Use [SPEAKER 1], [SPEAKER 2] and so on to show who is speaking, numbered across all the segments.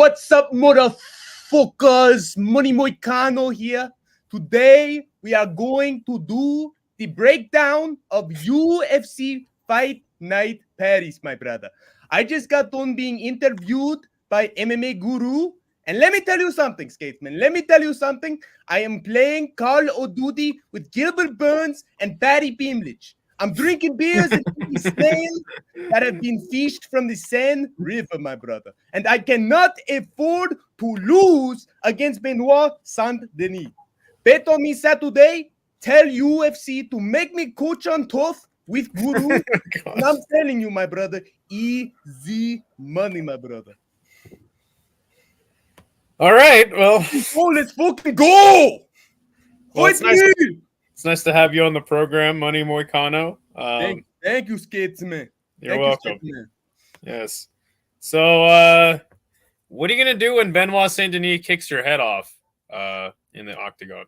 [SPEAKER 1] What's up, motherfuckers? Money Moicano here. Today, we are going to do the breakdown of UFC Fight Night Paris, my brother. I just got done being interviewed by MMA Guru. And let me tell you something, Skatesman. Let me tell you something. I am playing Call of Duty with Gilbert Burns and Patty Beamlich. I'm drinking beers and snails that have been fished from the Seine River, my brother. And I cannot afford to lose against Benoit Saint-Denis. Bet on me Saturday. Tell UFC to make me coach on tough with Guru. And I'm telling you, my brother, easy money, my brother.
[SPEAKER 2] All right, well.
[SPEAKER 1] Oh, let's fucking go!
[SPEAKER 2] Well, it's nice to have you on the program, Money Moicano.
[SPEAKER 1] Thank you, Skatesman.
[SPEAKER 2] You're welcome. Yes. So, what are you going to do when Benoit Saint-Denis kicks your head off in the octagon?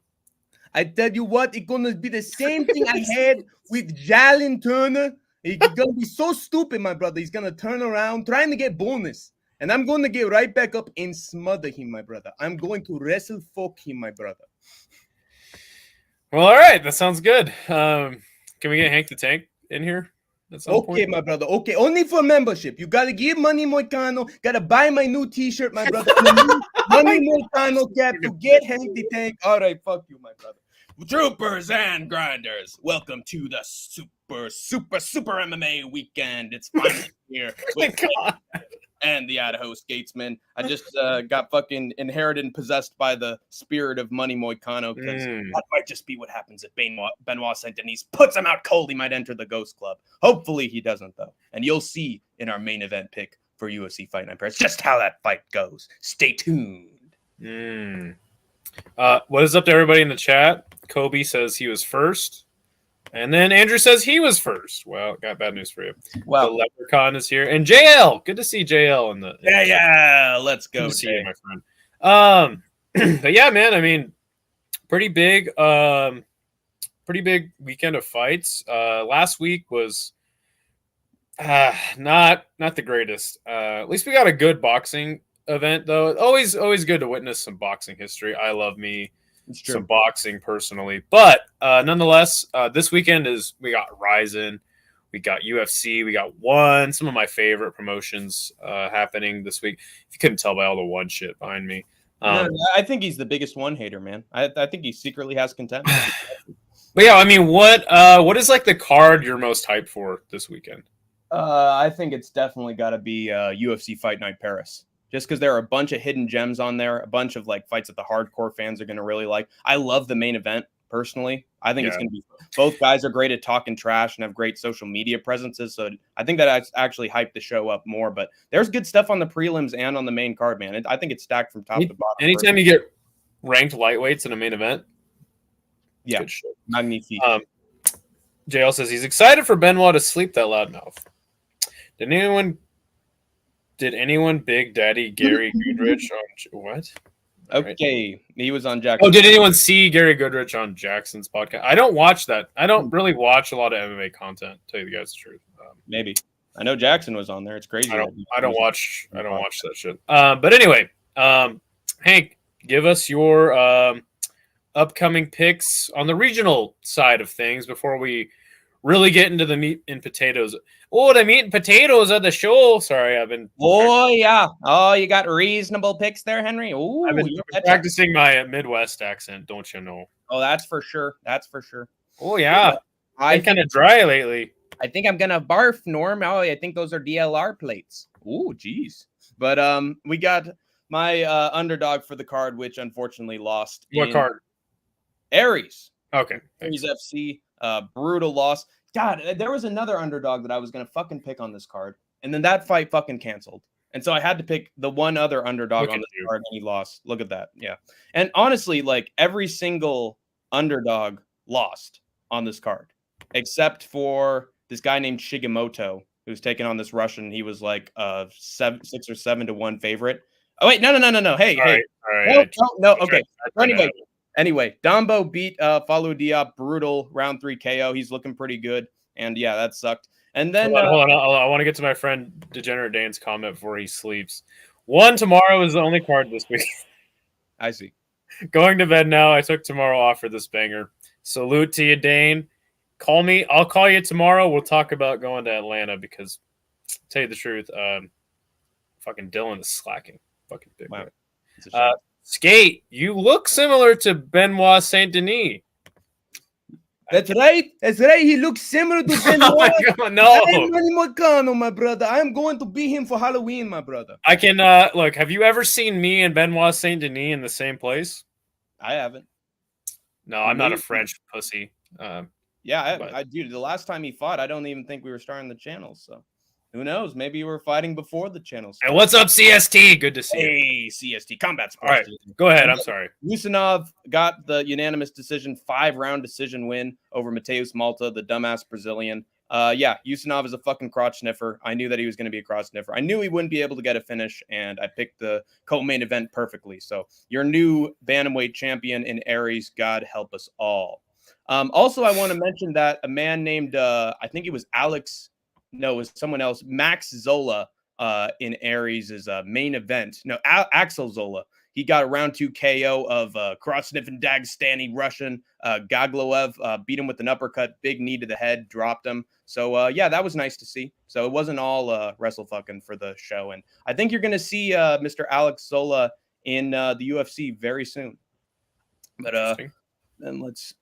[SPEAKER 1] I tell you what, it's going to be the same thing I had with Jalen Turner. He's going to be so stupid, my brother. He's going to turn around trying to get bonus. And I'm going to get right back up and smother him, my brother. I'm going to wrestle fuck him, my brother.
[SPEAKER 2] Well, all right. That sounds good. Can we get Hank the Tank in here?
[SPEAKER 1] Okay, my brother. Okay, only for membership. You got to give Money Moicano. Got to buy my new T-shirt, my brother. Money Moicano cap to get Hank the Tank. All right, fuck you, my brother.
[SPEAKER 3] Troopers and grinders, welcome to the super MMA weekend. It's finally here with and the Idaho Skatesman. I just got fucking inherited and possessed by the spirit of Money Moicano, because that might just be what happens if Benoit Saint-Denis puts him out cold. He might enter the Ghost Club. Hopefully he doesn't, though. And you'll see in our main event pick for UFC Fight Night Paris just how that fight goes. Stay tuned.
[SPEAKER 2] What is up to everybody in the chat? Kobe says he was first. And then Andrew says he was first. Well, got bad news for you.
[SPEAKER 1] Well,
[SPEAKER 2] the Leprechaun is here. And JL. Good to see JL in the
[SPEAKER 3] Yeah. Let's go.
[SPEAKER 2] Good to see you, my friend. But yeah, man, I mean, pretty big weekend of fights. Last week was not the greatest. At least we got a good boxing event, though. Always good to witness some boxing history. I love me some boxing personally, but nonetheless, this weekend we got Rizin, we got UFC, we got One, some of my favorite promotions happening this week. If you couldn't tell by all the One shit behind me.
[SPEAKER 3] I think he's the biggest One hater, man. I think he secretly has contempt.
[SPEAKER 2] But yeah, I mean, what is like the card you're most hyped for this weekend?
[SPEAKER 3] I think it's definitely got to be UFC Fight Night Paris. Just because there are a bunch of hidden gems on there, a bunch of like fights that the hardcore fans are going to really like. I love the main event personally. I think it's going to be, both guys are great at talking trash and have great social media presences. So I think that actually hyped the show up more. But there's good stuff on the prelims and on the main card, man. I think it's stacked from top to bottom.
[SPEAKER 2] Anytime you get ranked lightweights in a main event,
[SPEAKER 3] yeah,
[SPEAKER 2] good shit.
[SPEAKER 3] Magnifique.
[SPEAKER 2] JL says he's excited for Benoit to sleep that loudmouth. Did anyone Big Daddy Gary Goodrich on what?
[SPEAKER 3] Okay, he was on Jackson.
[SPEAKER 2] Oh, did anyone see Gary Goodrich on Jackson's podcast? I don't watch that. I don't really watch a lot of MMA content. To tell you the guys the truth.
[SPEAKER 3] Maybe I know Jackson was on there. It's crazy.
[SPEAKER 2] I don't watch that shit. But anyway, Hank, give us your upcoming picks on the regional side of things before we really get into the meat and potatoes. Oh, the meat and potatoes of the show. Sorry, I've been...
[SPEAKER 3] Oh, yeah. Oh, you got reasonable picks there, Henry. Oh,
[SPEAKER 2] I've been practicing my Midwest accent, don't you know?
[SPEAKER 3] Oh, that's for sure. That's for sure.
[SPEAKER 2] Oh, yeah. I'm kind of dry lately.
[SPEAKER 3] I think I'm going to barf, Norm. Oh, I think those are DLR plates. Oh, geez. But we got my underdog for the card, which unfortunately lost.
[SPEAKER 2] What card?
[SPEAKER 3] Aries.
[SPEAKER 2] Okay.
[SPEAKER 3] Aries FC. Brutal loss. God, there was another underdog that I was going to fucking pick on this card. And then that fight fucking canceled. And so I had to pick the one other underdog on this card, and he lost. Look at that. Yeah. And honestly, like every single underdog lost on this card, except for this guy named Shigemoto, who's taking on this Russian. He was like 6 or 7 to 1 favorite. Oh, wait. No. Hey.
[SPEAKER 2] All right.
[SPEAKER 3] No. Okay. Anyway, Dombo beat Falou Diop, brutal round 3 KO. He's looking pretty good. And yeah, that sucked. And then
[SPEAKER 2] hold on. I want to get to my friend Degenerate Dan's comment before he sleeps. One tomorrow is the only card this week.
[SPEAKER 3] I see.
[SPEAKER 2] Going to bed now. I took tomorrow off for this banger. Salute to you, Dane. Call me. I'll call you tomorrow. We'll talk about going to Atlanta because, to tell you the truth, fucking Dylan is slacking. Fucking big.
[SPEAKER 3] Wow.
[SPEAKER 2] Skate, you look similar to Benoit Saint-Denis.
[SPEAKER 1] That's right. That's right. He looks similar to Benoit.
[SPEAKER 2] Oh my God, no.
[SPEAKER 1] I'm Moicano, my brother. I am going to be him for Halloween, my brother.
[SPEAKER 2] I can look. Have you ever seen me and Benoit Saint-Denis in the same place?
[SPEAKER 3] I haven't.
[SPEAKER 2] No, I'm not a French pussy.
[SPEAKER 3] Yeah,
[SPEAKER 2] but-
[SPEAKER 3] I dude. The last time he fought, I don't even think we were starting the channel. So who knows? Maybe you were fighting before the channel started.
[SPEAKER 2] Hey, what's up, CST? Good to see you.
[SPEAKER 3] Hey, CST Combat Sports.
[SPEAKER 2] All right, go ahead. I'm sorry.
[SPEAKER 3] Yusinov got the unanimous decision, 5-round decision win over Mateus Malta, the dumbass Brazilian. Yeah, Yusinov is a fucking crotch sniffer. I knew that he was going to be a crotch sniffer. I knew he wouldn't be able to get a finish, and I picked the co-main event perfectly. So your new bantamweight champion in Aries, God help us all. Also, I want to mention that a man named, I think it was Alex, no, it was someone else, Max Zola in Aries' main event. No, Axel Zola. He got a round 2 KO of cross-sniffing Dagestani Russian Gagloev, beat him with an uppercut, big knee to the head, dropped him. So, yeah, that was nice to see. So it wasn't all wrestle fucking for the show. And I think you're going to see Mr. Alex Zola in the UFC very soon. But then let's...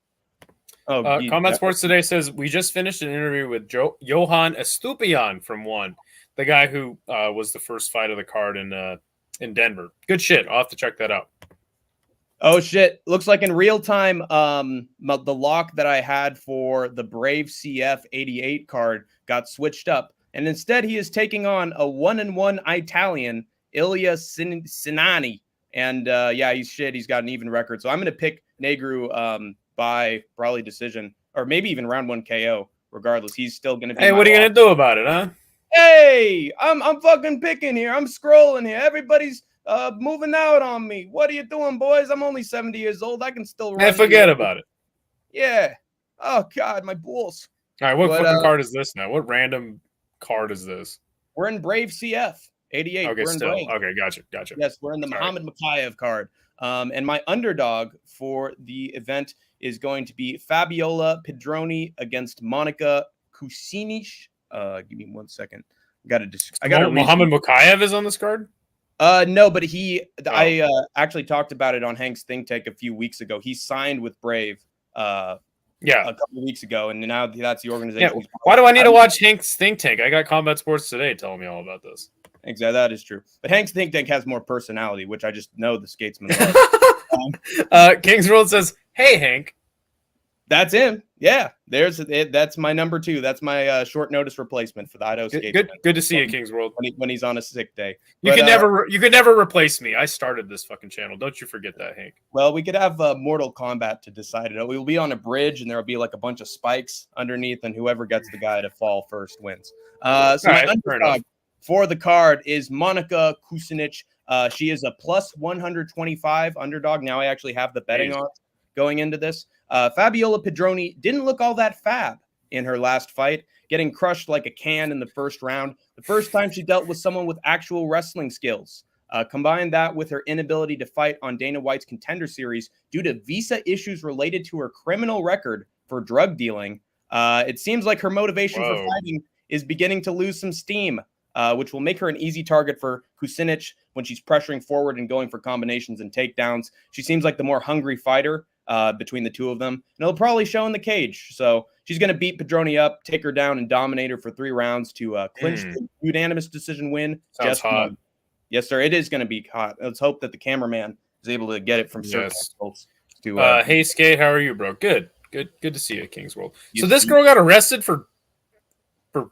[SPEAKER 2] Combat Sports Today says, we just finished an interview with Johan Estupiñán from One, the guy who was the first fight of the card in Denver. Good shit. I'll have to check that out.
[SPEAKER 3] Oh, shit. Looks like in real time, the lock that I had for the Brave CF 88 card got switched up. And instead, he is taking on a 1-1 Italian, Ilya Sinani. And yeah, he's shit. He's got an even record. So I'm going to pick Negru by probably decision, or maybe even round 1 KO. Regardless, he's still going to be.
[SPEAKER 2] Hey, what are you going to do about it, huh?
[SPEAKER 3] Hey, I'm fucking picking here. I'm scrolling here. Everybody's moving out on me. What are you doing, boys? I'm only 70 years old. I can still run.
[SPEAKER 2] Hey, forget about it.
[SPEAKER 3] Yeah. Oh God, my balls.
[SPEAKER 2] All right, what fucking card is this now? What random card is this?
[SPEAKER 3] We're in Brave CF 88.
[SPEAKER 2] Okay,
[SPEAKER 3] we're in
[SPEAKER 2] still.
[SPEAKER 3] Brave.
[SPEAKER 2] Okay, gotcha.
[SPEAKER 3] Yes, we're in the Muhammad Makayev card. And my underdog for the event is going to be Fabiola Pedroni against Monica Kusinic. Give me 1 second. I got
[SPEAKER 2] Muhammad Makayev is on this card?
[SPEAKER 3] No, but I actually talked about it on Hank's Think Tank a few weeks ago. He signed with Brave a couple of weeks ago, and now that's the organization.
[SPEAKER 2] Yeah. Why do I need to watch Hank's Think Tank? I got Combat Sports Today telling me all about this.
[SPEAKER 3] Exactly, that is true. But Hank's Think Tank has more personality, which I just know the skatesman.
[SPEAKER 2] King's World says, "Hey Hank."
[SPEAKER 3] That's him. Yeah, that's my number 2. That's my short notice replacement for the Idaho Skatesman.
[SPEAKER 2] Good to see you, King's World.
[SPEAKER 3] When he's on a sick day.
[SPEAKER 2] You can never replace me. I started this fucking channel. Don't you forget that, Hank.
[SPEAKER 3] Well, we could have Mortal Kombat to decide it. We'll be on a bridge, and there'll be like a bunch of spikes underneath, and whoever gets the guy to fall first wins. So my underdog for the card is Monica Kusinic. She is a plus 125 underdog. Now I actually have the betting on going into this. Fabiola Pedroni didn't look all that fab in her last fight, getting crushed like a can in the first round. The first time she dealt with someone with actual wrestling skills. Combine that with her inability to fight on Dana White's Contender Series due to visa issues related to her criminal record for drug dealing. It seems like her motivation for fighting is beginning to lose some steam, which will make her an easy target for Kusinic when she's pressuring forward and going for combinations and takedowns. She seems like the more hungry fighter between the two of them, and it'll probably show in the cage. So she's going to beat Pedroni up, take her down, and dominate her for 3 rounds to clinch the unanimous decision win.
[SPEAKER 2] Sounds hot.
[SPEAKER 3] Yes, sir. It is going to be hot. Let's hope that the cameraman is able to get it from circus.
[SPEAKER 2] Hey, Skate, how are you, bro? Good to see you, King's World. So this girl got arrested for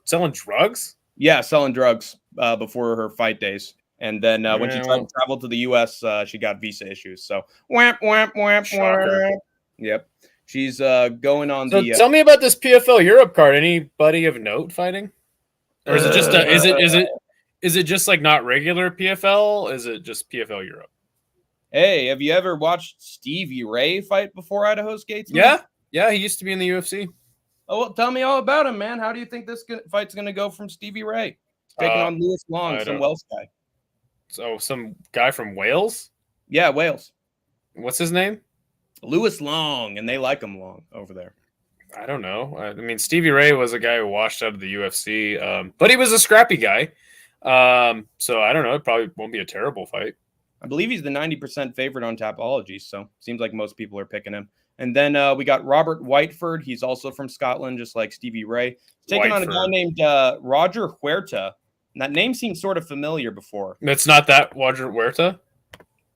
[SPEAKER 2] selling drugs?
[SPEAKER 3] Yeah, selling drugs before her fight days. And then when she tried to travel to the U.S., she got visa issues. So, whamp. Yep. She's going on the...
[SPEAKER 2] tell me about this PFL Europe card. Anybody of note fighting? Or is it just is it just like not regular PFL? Is it just PFL Europe?
[SPEAKER 3] Hey, have you ever watched Stevie Ray fight before Idaho Skatesman?
[SPEAKER 2] Yeah, he used to be in the UFC.
[SPEAKER 3] Oh, well, tell me all about him, man. How do you think this fight's going to go from Stevie Ray? Taking on Lewis Long, some Welsh guy.
[SPEAKER 2] So some guy from Wales.
[SPEAKER 3] Yeah, Wales.
[SPEAKER 2] What's his name?
[SPEAKER 3] Lewis Long, and they like him long over there.
[SPEAKER 2] I don't know. I mean, Stevie Ray was a guy who washed out of the UFC, but he was a scrappy guy. So I don't know. It probably won't be a terrible fight.
[SPEAKER 3] I believe he's the 90% favorite on Tapology, so seems like most people are picking him. And then we got Robert Whiteford. He's also from Scotland, just like Stevie Ray. He's taking on a guy named Roger Huerta. And that name seems sort of familiar before.
[SPEAKER 2] It's not that Roger Huerta?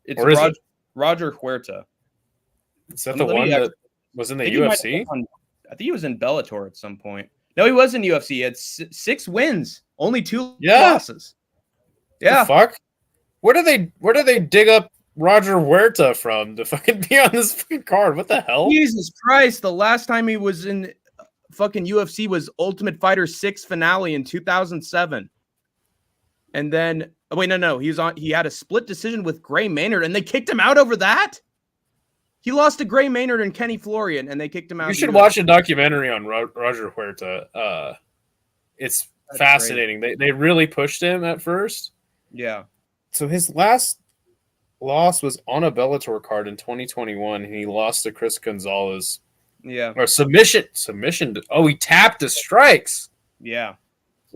[SPEAKER 3] It's Roger Huerta.
[SPEAKER 2] Is that the one that was in the UFC?
[SPEAKER 3] I think he was in Bellator at some point. No, he was in UFC. He had 6 wins, only 2 losses. Yeah.
[SPEAKER 2] The fuck? Where do they dig up Roger Huerta from to fucking be on this fucking card? What the hell?
[SPEAKER 3] Jesus Christ! The last time he was in fucking UFC was Ultimate Fighter 6 finale in 2007. And then no, he had a split decision with Gray Maynard, and they kicked him out over that. He lost to Gray Maynard and Kenny Florian, and they kicked him out.
[SPEAKER 2] You should watch a documentary on Roger Huerta. That's fascinating. They really pushed him at first.
[SPEAKER 3] Yeah.
[SPEAKER 2] So his last loss was on a Bellator card in 2021, and he lost to Chris Gonzalez.
[SPEAKER 3] Yeah.
[SPEAKER 2] Or submission. He tapped the strikes.
[SPEAKER 3] Yeah.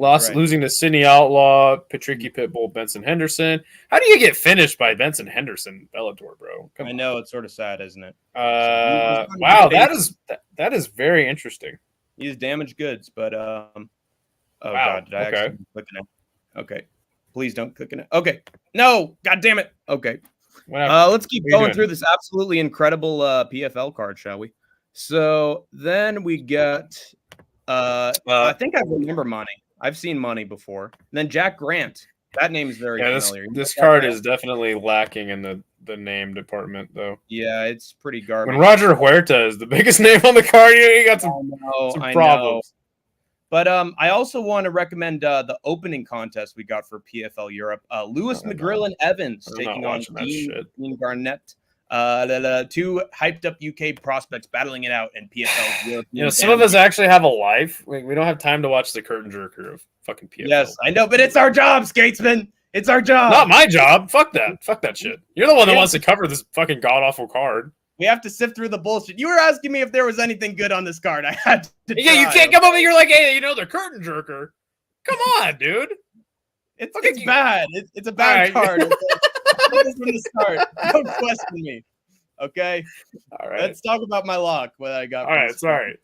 [SPEAKER 2] Losing to Sidney Outlaw, Patricky Pitbull, Benson Henderson. How do you get finished by Benson Henderson, Bellator, bro?
[SPEAKER 3] I know, it's sort of sad, isn't it?
[SPEAKER 2] Wow, that is very interesting.
[SPEAKER 3] He's damaged goods, but
[SPEAKER 2] wow.
[SPEAKER 3] God, did I actually click in it? Okay. Please don't click in it. Okay. No, god damn it. Okay. Let's keep going through this absolutely incredible PFL card, shall we? So then we got I think I remember Money. I've seen Money before. And then Jack Grant. That name is very familiar.
[SPEAKER 2] This card is definitely lacking in the name department, though.
[SPEAKER 3] Yeah, it's pretty garbage.
[SPEAKER 2] When Roger Huerta is the biggest name on the card, you got some problems.
[SPEAKER 3] But I also want to recommend the opening contest we got for PFL Europe. Lewis McGrillen Evans taking on Dean Garnett. 2 hyped up UK prospects battling it out in PFL Europe.
[SPEAKER 2] Some of us actually have a life. We don't have time to watch the curtain jerker of fucking PFL.
[SPEAKER 3] Yes, I know, but it's our job, Skatesman. It's our job.
[SPEAKER 2] Not my job. Fuck that. Fuck that shit. You're the one that wants to cover this fucking god awful card.
[SPEAKER 3] We have to sift through the bullshit. You were asking me if there was anything good on this card. I had to.
[SPEAKER 2] Yeah, you can't come over. You're like, hey, the curtain jerker. Come on, dude.
[SPEAKER 3] It's bad. It's a bad card. From the start. Don't question me. Okay. All right. Let's talk about my lock. What I got.
[SPEAKER 2] All right. Sorry.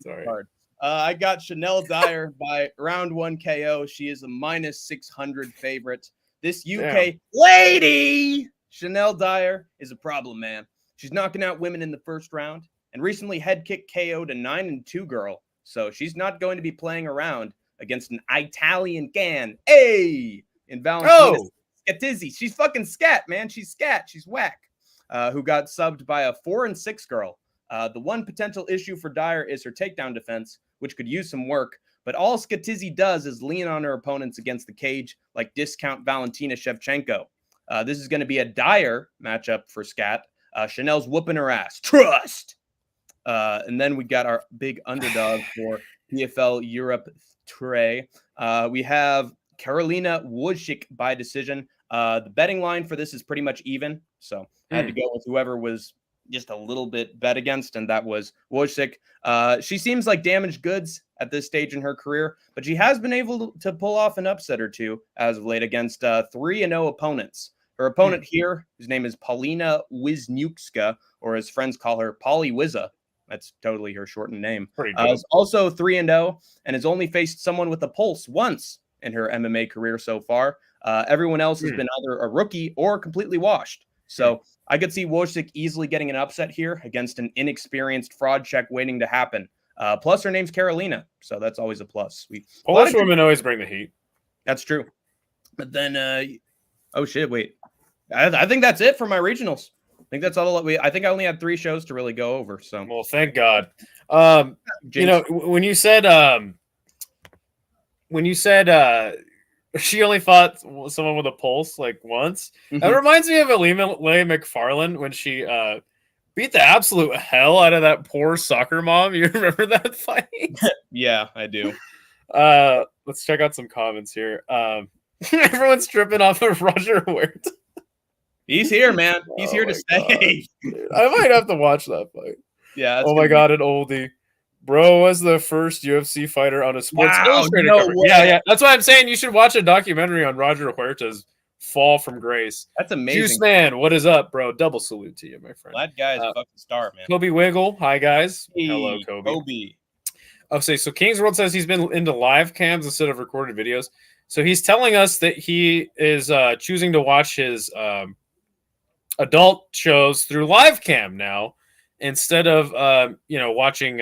[SPEAKER 3] I got Chanel Dyer by round 1 KO. She is a -600 favorite. This UK lady, Chanel Dyer, is a problem, man. She's knocking out women in the first round and recently head kick KO'd a 9-2 girl. So she's not going to be playing around against an Italian can. Hey, in Valentina Scatizzi. She's fucking scat, man. She's scat. She's whack. Who got subbed by a 4-6 girl. The one potential issue for Dyer is her takedown defense, which could use some work. But all Scatizzi does is lean on her opponents against the cage, like discount Valentina Shevchenko. This is going to be a Dyer matchup for Scat. Chanel's whooping her ass. Trust! And then we got our big underdog for PFL Europe Trey. We have Karolina Wojcik by decision. The betting line for this is pretty much even. So I had to go with whoever was just a little bit bet against, and that was Wojcik. She seems like damaged goods at this stage in her career, but she has been able to pull off an upset or two as of late against 3-0 opponents. Her opponent here, whose name is Paulina Wisniewska, or as friends call her, Polly Wizza. That's totally her shortened name. Is also 3-0 and has only faced someone with a pulse once in her MMA career so far. Everyone else has been either a rookie or completely washed. So I could see Wojcik easily getting an upset here against an inexperienced fraud check waiting to happen. Plus, her name's Carolina, so that's always a plus.
[SPEAKER 2] Polish women always bring the heat.
[SPEAKER 3] That's true. But then, oh shit, wait. I think that's it for my regionals. I think that's all. I think I only had 3 shows to really go over. So,
[SPEAKER 2] well, thank God. When you said she only fought someone with a pulse like once, that reminds me of Ailín McFarland when she beat the absolute hell out of that poor soccer mom. You remember that fight?
[SPEAKER 3] Yeah, I do.
[SPEAKER 2] Let's check out some comments here. Everyone's tripping off of Roger Huerta.
[SPEAKER 3] He's here, man. He's here to
[SPEAKER 2] my
[SPEAKER 3] stay.
[SPEAKER 2] Dude, I might have to watch that fight.
[SPEAKER 3] Yeah.
[SPEAKER 2] Oh my god, an oldie. Bro was the first UFC fighter on a Sports Illustrated
[SPEAKER 3] no
[SPEAKER 2] cover.
[SPEAKER 3] way.
[SPEAKER 2] Yeah. That's why I'm saying you should watch a documentary on Roger Huerta's fall from grace.
[SPEAKER 3] That's amazing.
[SPEAKER 2] Juice Man, what is up, bro? Double salute to you, my friend.
[SPEAKER 3] That guy is a fucking star, man.
[SPEAKER 2] Kobe Wiggle, hi guys.
[SPEAKER 3] Hey,
[SPEAKER 2] Hello, Kobe. Okay, so King's World says he's been into live cams instead of recorded videos. So he's telling us that he is choosing to watch his adult shows through live cam now instead of watching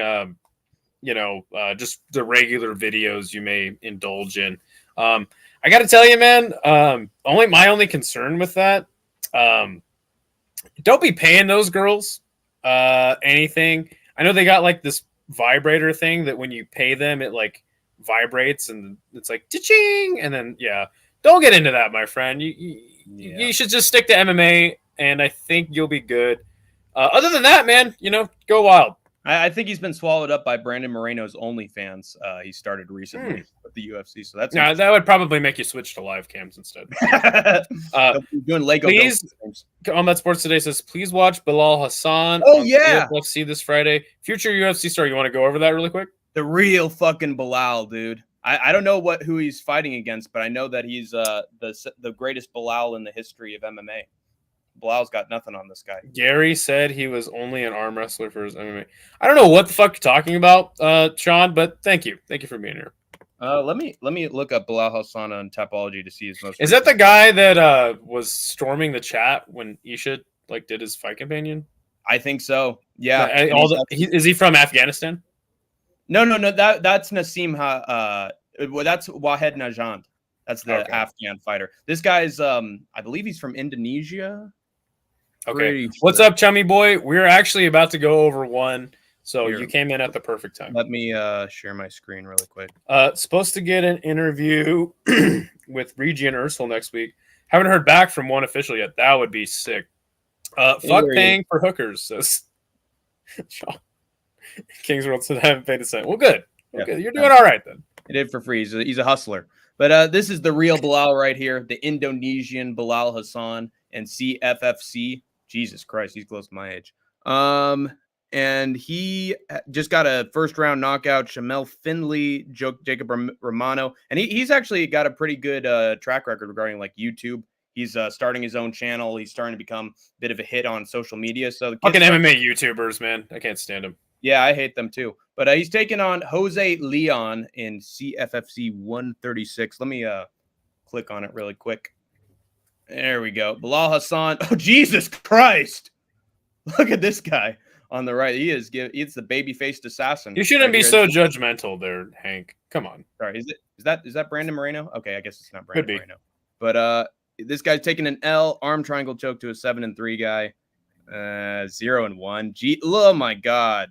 [SPEAKER 2] just the regular videos you may indulge in. I got to tell you, man, my only concern with that, don't be paying those girls anything. I know they got like this vibrator thing that when you pay them, it like vibrates and it's like cha-ching, and then don't get into that, my friend. You should just stick to MMA, and I think you'll be good. Other than that, man, go wild.
[SPEAKER 3] I think he's been swallowed up by Brandon Moreno's OnlyFans. He started recently with the UFC, so that's
[SPEAKER 2] that would probably make you switch to live cams instead.
[SPEAKER 3] Doing Lego.
[SPEAKER 2] Please, Combat Sports Today says, please watch Belal Hassan.
[SPEAKER 3] Oh yeah,
[SPEAKER 2] UFC this Friday. Future UFC star. You want to go over that really quick?
[SPEAKER 3] The real fucking Bilal, dude. I don't know who he's fighting against, but I know that he's the greatest Bilal in the history of MMA. Bilal's got nothing on this guy.
[SPEAKER 2] Gary said he was only an arm wrestler for his MMA. I don't know what the fuck you're talking about, Sean, but thank you. Thank you for being here.
[SPEAKER 3] Let me look up Belal Hassan on Tapology to see his most.
[SPEAKER 2] Is that the guy that was storming the chat when Isha did his fight companion?
[SPEAKER 3] I think so. Yeah.
[SPEAKER 2] Is he from Afghanistan?
[SPEAKER 3] No. That's Nassim. That's Wahed Najand. That's the Afghan fighter. This guy's I believe he's from Indonesia.
[SPEAKER 2] Okay. What's up, chummy boy? We're actually about to go over one, so you came in at the perfect time.
[SPEAKER 3] Let me share my screen really quick.
[SPEAKER 2] Supposed to get an interview with Regi and Ursel next week. Haven't heard back from one official yet. That would be sick. Fuck paying for hookers, says Sean. King's World said I haven't paid a cent. Well, good. Okay, you're doing all right then.
[SPEAKER 3] He did for free. He's a hustler. But this is the real Bilal right here, the Indonesian Belal Hassan and CFFC. Jesus Christ, he's close to my age. And he just got a first-round knockout, Shamel Findlay, Jacob Romano. And he's actually got a pretty good track record regarding YouTube. He's starting his own channel. He's starting to become a bit of a hit on social media. So
[SPEAKER 2] fucking MMA YouTubers, man. I can't stand them.
[SPEAKER 3] Yeah, I hate them too. But he's taking on Jose Leon in CFFC 136. Let me click on it really quick. There we go. Belal Hassan. Oh, Jesus Christ. Look at this guy on the right. He's the baby-faced assassin.
[SPEAKER 2] You shouldn't be so judgmental there, Hank. Come on.
[SPEAKER 3] Sorry, is that Brandon Moreno? Okay, I guess it's not Brandon Moreno. But this guy's taking an L, arm triangle choke to a 7-3 guy. 0-1. Oh my God.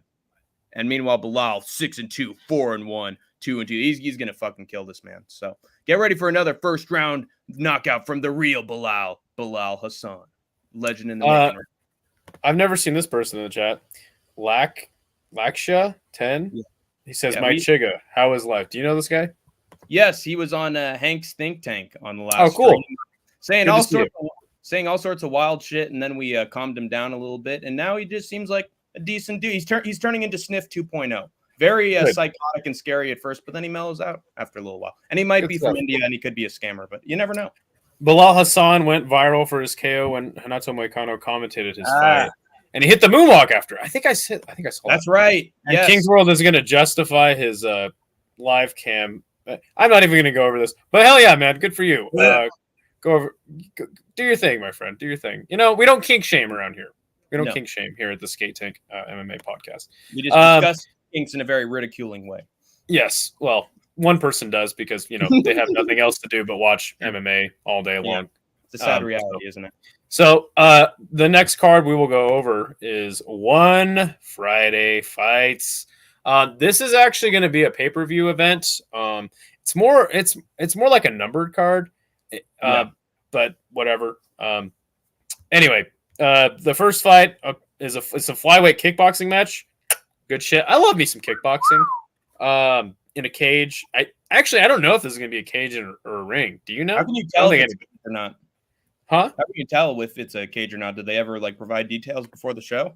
[SPEAKER 3] And meanwhile, Bilal 6-2, 4-1, 2-2. He's gonna fucking kill this man. So get ready for another first round knockout from the real Belal Hassan, legend in the making.
[SPEAKER 2] I've never seen this person in the chat. Laksha 10. Yeah. He says, "My Chiga, how is life?" Do you know this guy?
[SPEAKER 3] Yes, he was on Hank's Think Tank on the last.
[SPEAKER 2] Oh, cool.
[SPEAKER 3] Saying all sorts of wild shit, and then we calmed him down a little bit, and now he just seems like a decent dude. He's turning into Sniff 2.0. Very psychotic and scary at first, but then he mellows out after a little while. And he might be from India, and he could be a scammer, but you never know.
[SPEAKER 2] Bilal Hassan went viral for his KO when Hanato Moicano commentated his fight, and he hit the moonwalk after. I think I saw.
[SPEAKER 3] That's right.
[SPEAKER 2] And yes. King's World is going to justify his live cam. I'm not even going to go over this, but hell yeah, man, good for you. Go do your thing, my friend. Do your thing. We don't kink shame around here. We don't kink shame here at the SkateTank MMA podcast.
[SPEAKER 3] We just discuss kinks in a very ridiculing way.
[SPEAKER 2] Yes. Well, one person does because, they have nothing else to do but watch MMA all day long.
[SPEAKER 3] It's a sad reality, isn't it?
[SPEAKER 2] So the next card we will go over is One Friday Fights. This is actually going to be a pay-per-view event. It's more like a numbered card, but whatever. Anyway. The first fight is a flyweight kickboxing match. Good shit. I love me some kickboxing. In a cage. I don't know if this is gonna be a cage or a ring. Do you know?
[SPEAKER 3] How can you tell if it's or not?
[SPEAKER 2] Huh?
[SPEAKER 3] How can you tell if it's a cage or not? Did they ever like provide details before the show?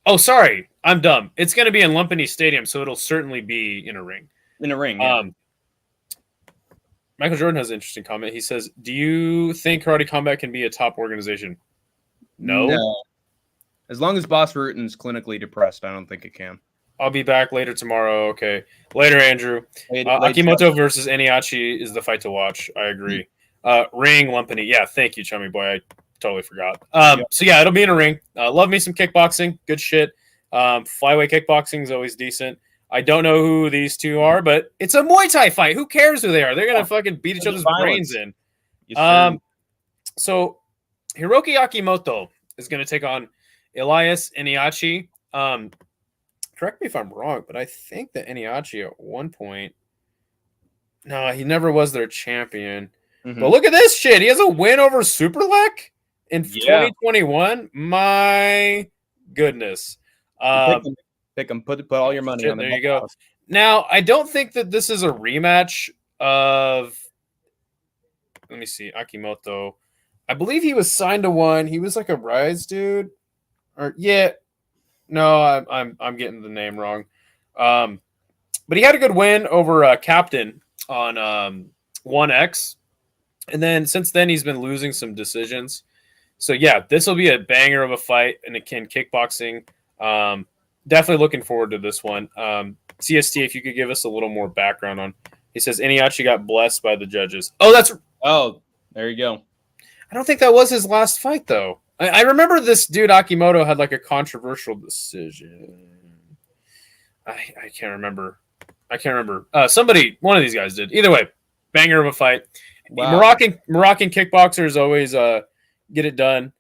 [SPEAKER 2] Oh, sorry, I'm dumb. It's going to be in Lumpini Stadium, so it'll certainly be in a ring.
[SPEAKER 3] In a ring, yeah.
[SPEAKER 2] Michael Jordan has an interesting comment. He says, "Do you think Karate Combat can be a top organization?" No.
[SPEAKER 3] As long as Boss Rutan's clinically depressed, I don't think it can.
[SPEAKER 2] I'll be back later tomorrow. Okay. Later, Andrew. Akimoto versus Eniachi is the fight to watch. I agree. Ring, Lumpini. Yeah, thank you, Chummy Boy. I totally forgot. So, yeah, it'll be in a ring. Love me some kickboxing. Good shit. Flyweight kickboxing is always decent. I don't know who these two are, but it's a Muay Thai fight. Who cares who they are? They're going to fucking beat each other's brains in. So, Hiroki Akimoto is going to take on Elias Eniachi. Correct me if I'm wrong, but I think that Eniachi at one point, no, he never was their champion. Mm-hmm. But look at this shit. He has a win over Superlek in 2021. My goodness.
[SPEAKER 3] Pick him. Put all your money on
[SPEAKER 2] there. There you go. Now, I don't think that this is a rematch of. Let me see. Akimoto. I believe he was signed to one. He was like a Rise dude. No, I'm getting the name wrong. But he had a good win over Captain on 1X. And then since then, he's been losing some decisions. So, yeah, this will be a banger of a fight in kickboxing. Definitely looking forward to this one. CST, if you could give us a little more background on. He says Eniachi got blessed by the judges.
[SPEAKER 3] Oh, there you go.
[SPEAKER 2] I don't think that was his last fight, though. I remember this dude Akimoto had like a controversial decision. I can't remember. One of these guys did. Either way, banger of a fight. Wow. Moroccan kickboxers always get it done.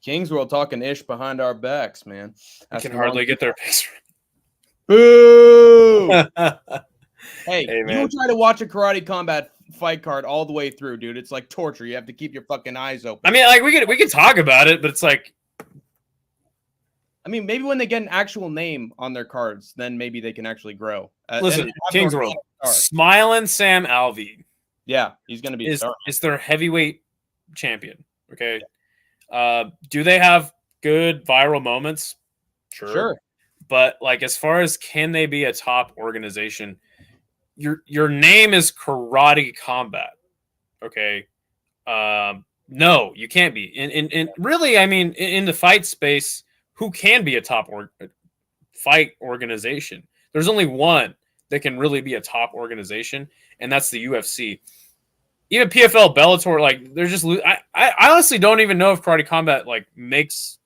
[SPEAKER 3] Kings World talking ish behind our backs, man.
[SPEAKER 2] I can hardly get their picks.
[SPEAKER 3] Boo! Hey, you try to watch a Karate Combat fight card all the way through, dude. It's like torture. You have to keep your fucking eyes open.
[SPEAKER 2] I mean, like we could talk about it, but it's like,
[SPEAKER 3] I mean, maybe when they get an actual name on their cards, then maybe they can actually grow.
[SPEAKER 2] Listen, Kings World, Smiling Sam Alvey.
[SPEAKER 3] Yeah, he's going to be
[SPEAKER 2] is their heavyweight champion. Okay. Yeah. Do they have good viral moments? Sure. But like, as far as can they be a top organization? Your name is Karate Combat, okay? No, you can't be. And really, I mean, in the fight space, who can be a top fight organization? There's only one that can really be a top organization, and that's the UFC. Even PFL, Bellator, like they're just. I honestly don't even know if Karate Combat like makes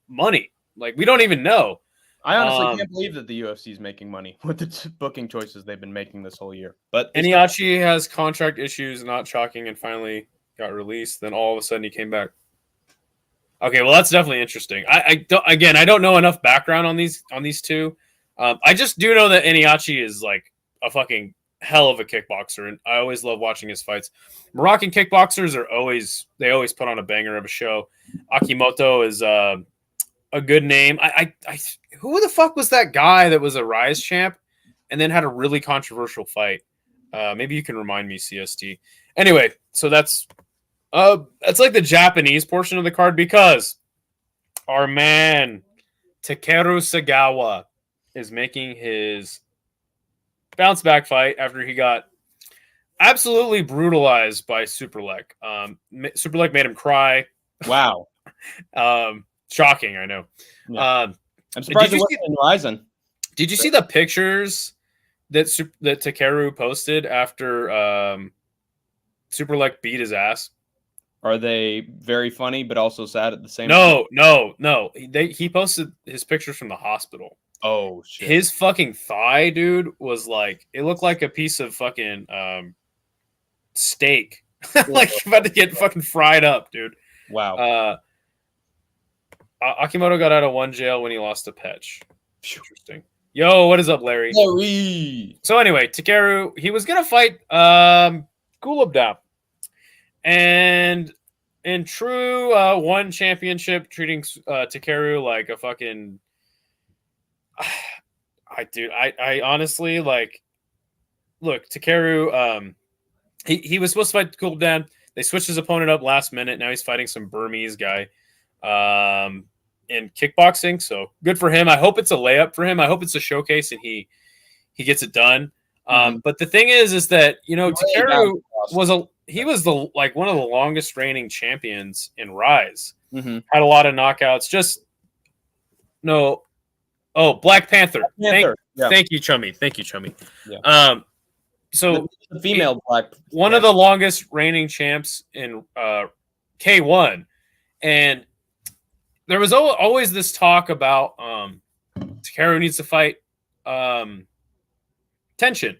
[SPEAKER 2] money. Like we don't even know.
[SPEAKER 3] I honestly can't believe that the UFC is making money with the booking choices they've been making this whole year. But
[SPEAKER 2] Eniachi has contract issues, not shocking, and finally got released. Then all of a sudden he came back. Okay, well that's definitely interesting. I don't know enough background on these two. I just do know that Eniachi is like a fucking hell of a kickboxer, and I always love watching his fights. Moroccan kickboxers always put on a banger of a show. Akimoto is a good name. Who the fuck was that guy that was a Rise champ and then had a really controversial fight? Maybe you can remind me, CST. Anyway, so that's like the Japanese portion of the card because our man Takeru Sagawa is making his bounce back fight after he got absolutely brutalized by Superlek. Superlek made him cry.
[SPEAKER 3] Wow.
[SPEAKER 2] Shocking, I know.
[SPEAKER 3] Yeah. I'm surprised it wasn't in Rizin.
[SPEAKER 2] Did you see the pictures that Takeru posted after Superlek beat his ass?
[SPEAKER 3] Are they very funny but also sad at the same
[SPEAKER 2] time? No. He posted his pictures from the hospital.
[SPEAKER 3] Oh shit.
[SPEAKER 2] His fucking thigh, dude, was like it looked like a piece of fucking steak. Like about to get fucking fried up, dude.
[SPEAKER 3] Wow.
[SPEAKER 2] Akimoto got out of one jail when he lost to Petch. Interesting. Yo, what is up, Larry? So anyway, Takeru, he was gonna fight Gulabdap. And in true one championship, treating Takeru like a fucking I honestly like look, Takeru he was supposed to fight Gulabdap. They switched his opponent up last minute. Now he's fighting some Burmese guy in kickboxing. So good for him. I hope it's a layup for him. I hope it's a showcase and he gets it done. But the thing is that, you know, Takeru was one of the longest reigning champions in Rise. Had a lot of knockouts. Black Panther. Thank you, Chummy. Yeah. So
[SPEAKER 3] the female
[SPEAKER 2] one of the longest reigning champs in K1, and there was always this talk about Takeru needs to fight Tension,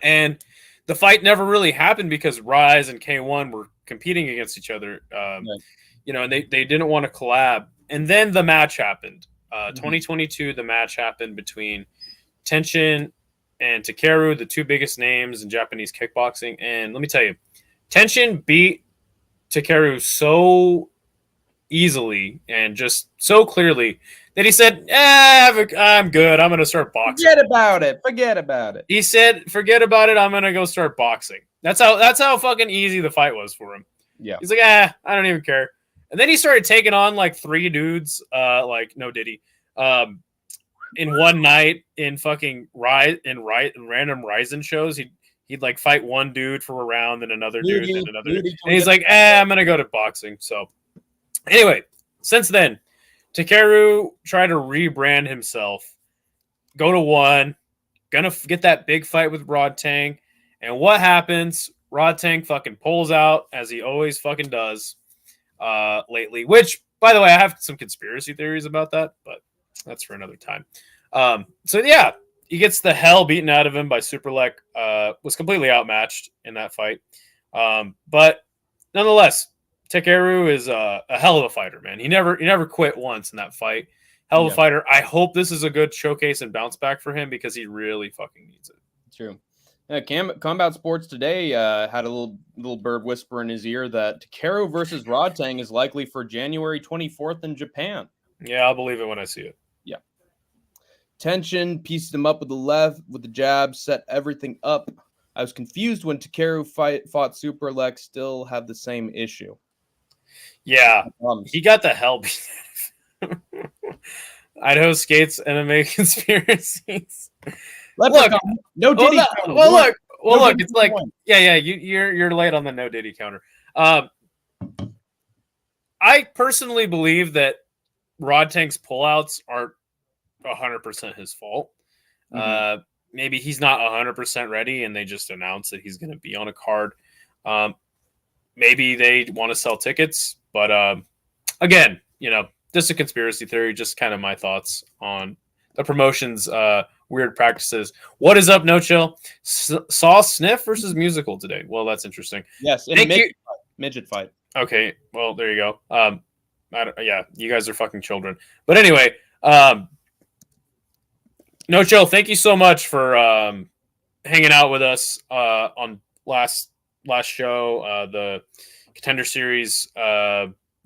[SPEAKER 2] and the fight never really happened because Rise and K1 were competing against each other. You know, and they didn't want to collab, and then the match happened. 2022, the match happened between Tension and Takeru, the two biggest names in Japanese kickboxing. And let me tell you, Tension beat Takeru so easily and just so clearly that he said, I'm good. I'm going to start boxing.
[SPEAKER 3] Forget about it.
[SPEAKER 2] He said, forget about it. I'm going to go start boxing. That's how fucking easy the fight was for him.
[SPEAKER 3] Yeah.
[SPEAKER 2] He's like, I don't even care. And then he started taking on like 3 dudes, like no Diddy, in one night in fucking random Rizin shows. He'd like fight one dude for a round, then another dude, then another dude. And he's like, I'm gonna go to boxing. So anyway, since then, Takeru tried to rebrand himself, go to 1, gonna get that big fight with Rod Tang, and what happens? Rod Tang fucking pulls out as he always fucking does. Lately, which, by the way, I have some conspiracy theories about that, but that's for another time. So yeah, he gets the hell beaten out of him by Superlek. Was completely outmatched in that fight. But nonetheless, Takeru is a hell of a fighter, man. He never quit once in that fight. Hell of a fighter. I hope this is a good showcase and bounce back for him because he really fucking needs it.
[SPEAKER 3] True. Combat Sports Today had a little bird whisper in his ear that Takeru versus Rod Tang is likely for January 24th in Japan.
[SPEAKER 2] Yeah, I'll believe it when I see it.
[SPEAKER 3] Yeah. Tension pieced him up with the left, with the jab, set everything up. I was confused when Takeru fought Superlek, still have the same issue.
[SPEAKER 2] Yeah, he got the hell beat out of him. Idaho Skates MMA conspiracies.
[SPEAKER 3] Look, no Diddy counter.
[SPEAKER 2] Look, it's like, you're late on the no Diddy counter. I personally believe that Rod Tang's pullouts aren't 100% his fault. Maybe he's not 100% ready, and they just announced that he's going to be on a card. Maybe they want to sell tickets, but again, just a conspiracy theory, just kind of my thoughts on the promotion's weird practices. What is up, No Chill? Saw Sniff versus Musical today. Well, that's interesting.
[SPEAKER 3] Yes, midget fight.
[SPEAKER 2] Okay, well, there you go. You guys are fucking children. But anyway, No Chill, thank you so much for hanging out with us on last show, the Contender Series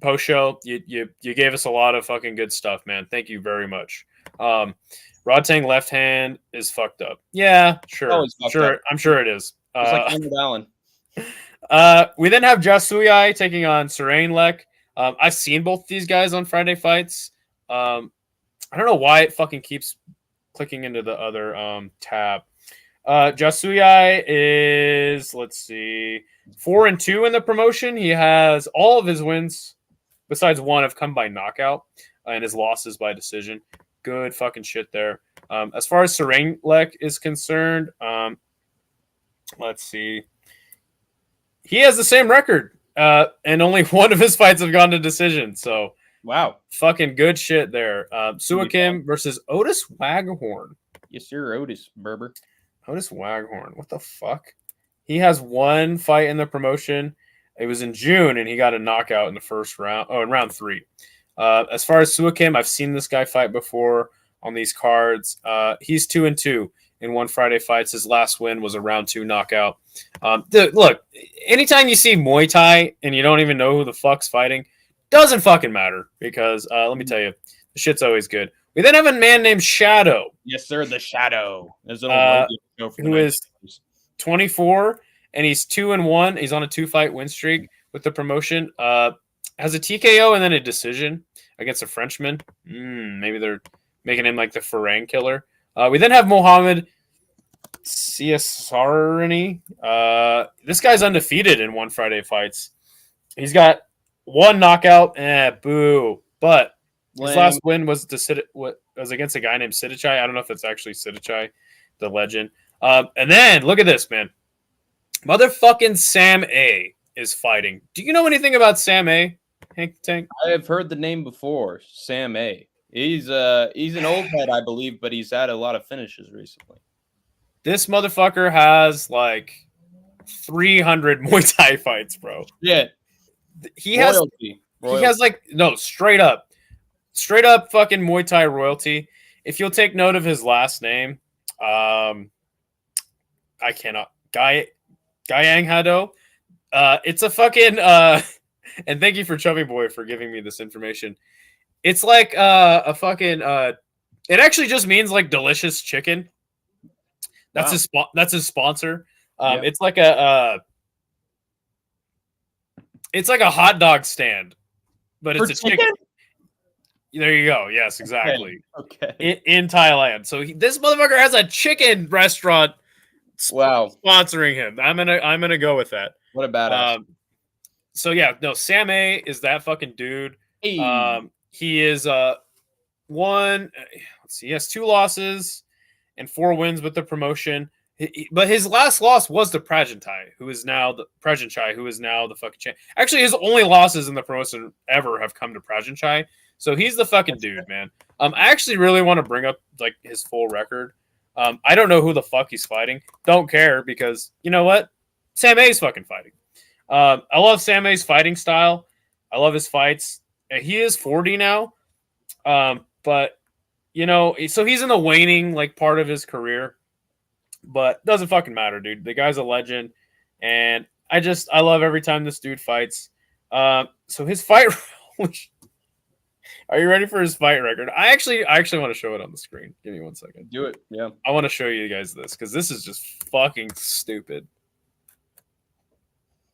[SPEAKER 2] post show. You gave us a lot of fucking good stuff, man. Thank you very much. Rod Tang left hand is fucked up. Yeah, sure. I'm sure it is.
[SPEAKER 3] It's like Allen.
[SPEAKER 2] We then have Jasuyai taking on Zheleznyakova. I've seen both these guys on Friday fights. I don't know why it fucking keeps clicking into the other tab. Jasuyai is, let's see, 4-2 in the promotion. He has all of his wins, besides one, have come by knockout, and his losses by decision. Good fucking shit there. As far as Zheleznyakova is concerned, let's see. He has the same record, and only one of his fights have gone to decision. So,
[SPEAKER 3] wow,
[SPEAKER 2] fucking good shit there. Suakim versus Otis Waghorn.
[SPEAKER 3] Yes, sir, Otis Berber.
[SPEAKER 2] Otis Waghorn. What the fuck? He has one fight in the promotion. It was in June, and he got a knockout in the first round. Oh, in round 3. As far as Suakim, I've seen this guy fight before on these cards. He's 2-2 in one Friday fights. His last win was a round 2 knockout. Look, anytime you see Muay Thai and you don't even know who the fuck's fighting, doesn't fucking matter because let me tell you, the shit's always good. We then have a man named Shadow.
[SPEAKER 3] Yes, sir, the Shadow.
[SPEAKER 2] Who is 24, and he's 2-1. He's on a 2-fight win streak with the promotion. Has a TKO and then a decision against a Frenchman. Maybe they're making him like the Farang killer. We then have Mohamed Ciasarini. This guy's undefeated in one Friday fights. He's got one knockout. Boo. But his last win was against a guy named Sidichai. I don't know if it's actually Sidichai, the legend. And then look at this, man. Motherfucking Sam A is fighting. Do you know anything about Sam A, Hank the Tank?
[SPEAKER 3] I have heard the name before. Sam A. He's an old head, I believe, but he's had a lot of finishes recently. This
[SPEAKER 2] motherfucker has like 300 Muay Thai fights, bro.
[SPEAKER 3] Yeah.
[SPEAKER 2] He has like straight up fucking Muay Thai royalty. If you'll take note of his last name, I cannot. Guyang Hado. It's a fucking and thank you for Chubby Boy for giving me this information. It's like a fucking it actually just means like delicious chicken. That's that's his sponsor. It's like a hot dog stand, but it's a chicken. There you go. Yes, exactly.
[SPEAKER 3] Okay.
[SPEAKER 2] In Thailand. So this motherfucker has a chicken restaurant.
[SPEAKER 3] Wow.
[SPEAKER 2] Sponsoring him. I'm gonna go with that.
[SPEAKER 3] What a badass.
[SPEAKER 2] So yeah, no, Sam A is that fucking dude.
[SPEAKER 3] Hey.
[SPEAKER 2] He is he has 2 losses and 4 wins with the promotion. But his last loss was to Prajanchai, who is now the fucking champ. Actually, his only losses in the promotion ever have come to Prajanchai. So he's the fucking dude, man. I actually really want to bring up like his full record. I don't know who the fuck he's fighting. Don't care because you know what? Sam A's fucking fighting. I love Sam A's fighting style. I love his fights. He is 40 now. But you know, so he's in the waning like part of his career. But doesn't fucking matter, dude. The guy's a legend, and I love every time this dude fights. So his fight. Are you ready for his fight record? I actually want to show it on the screen. Give me 1 second.
[SPEAKER 3] Do it. Yeah.
[SPEAKER 2] I want to show you guys this because this is just fucking stupid.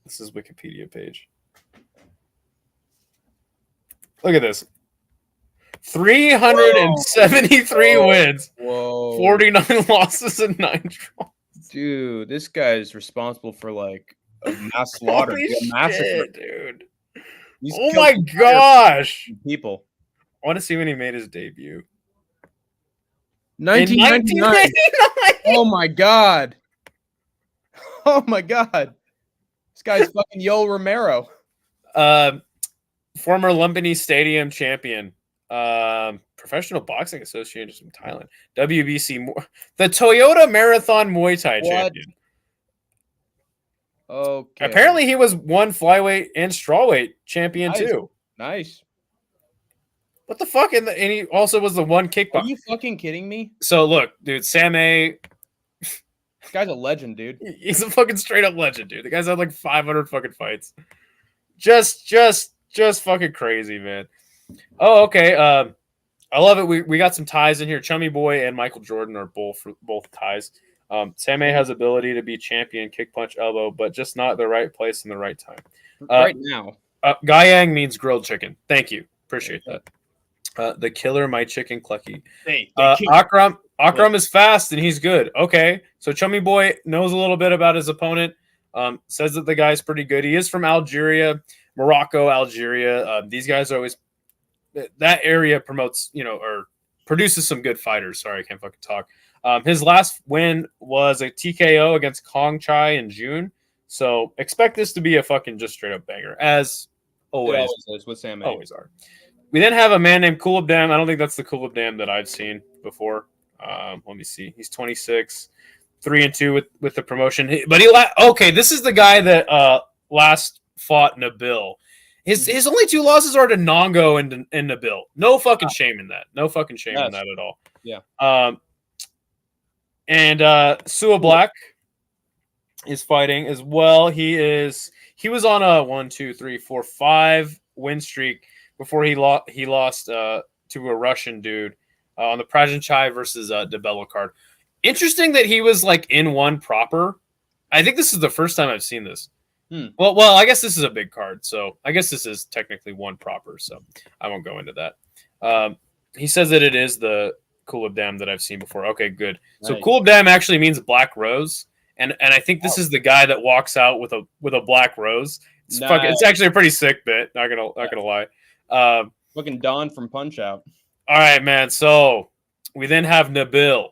[SPEAKER 2] This is Wikipedia page. Look at this. 373 wins.
[SPEAKER 3] Whoa.
[SPEAKER 2] 49 losses and 9 draws.
[SPEAKER 3] Dude, this guy is responsible for like a mass slaughter.
[SPEAKER 2] Holy
[SPEAKER 3] massacre.
[SPEAKER 2] shit, dude.
[SPEAKER 3] He's
[SPEAKER 2] Oh my gosh.
[SPEAKER 3] People.
[SPEAKER 2] I want to see when he made his debut.
[SPEAKER 3] 1999. Oh my god. Oh my god. This guy's fucking Yoel Romero.
[SPEAKER 2] Former Lumpini Stadium champion. Professional Boxing Association from Thailand. WBC. The Toyota Marathon Muay Thai champion.
[SPEAKER 3] Okay.
[SPEAKER 2] Apparently he was one flyweight and strawweight champion too.
[SPEAKER 3] Nice.
[SPEAKER 2] What the fuck? And he also was the one kickboxer.
[SPEAKER 3] Are you fucking kidding me?
[SPEAKER 2] So look, dude, Sam A.
[SPEAKER 3] This guy's a legend, dude.
[SPEAKER 2] He's a fucking straight up legend, dude. The guy's had like 500 fucking fights. Just fucking crazy, man. Oh, okay. I love it. We got some ties in here. Chummy Boy and Michael Jordan are both ties. Sam A has ability to be champion, kick, punch, elbow, but just not the right place in the right time.
[SPEAKER 3] Right now.
[SPEAKER 2] Guyang means grilled chicken. Thank you. Appreciate that. The killer, my chicken clucky.
[SPEAKER 3] Hey,
[SPEAKER 2] Akram is fast and he's good. Okay, so Chummy Boy knows a little bit about his opponent. Says that the guy's pretty good. He is from Algeria, Morocco, Algeria. These guys are always that area promotes, or produces some good fighters. Sorry, I can't fucking talk. His last win was a TKO against Kong Chai in June. So expect this to be a fucking just straight up banger, as always.
[SPEAKER 3] It always is with Sam A.
[SPEAKER 2] Always are. We then have a man named Kulabdam. I don't think that's the Kulabdam that I've seen before. Let me see. He's 26, 3-2 with the promotion. But okay, this is the guy that last fought Nabil. His only 2 losses are to Nongo and Nabil. No fucking shame in that. No fucking shame in that at all.
[SPEAKER 3] Yeah.
[SPEAKER 2] And Sua Black is fighting as well. He was on a 5 win streak before he lost to a Russian dude on the Prajanchai versus DeBello card. Interesting that he was like in one proper I think this is the first time I've seen this.
[SPEAKER 3] Hmm.
[SPEAKER 2] Well, I guess this is a big card, so I guess this is technically one proper, so I won't go into that. He says that it is the Kulabdam that I've seen before. Okay, good. So
[SPEAKER 3] Nice.
[SPEAKER 2] Kulabdam actually means black rose, and I think this is the guy that walks out with a black rose. It's actually a pretty sick bit. Not gonna lie.
[SPEAKER 3] Fucking Don from Punch Out.
[SPEAKER 2] All right, man. So we then have Nabil.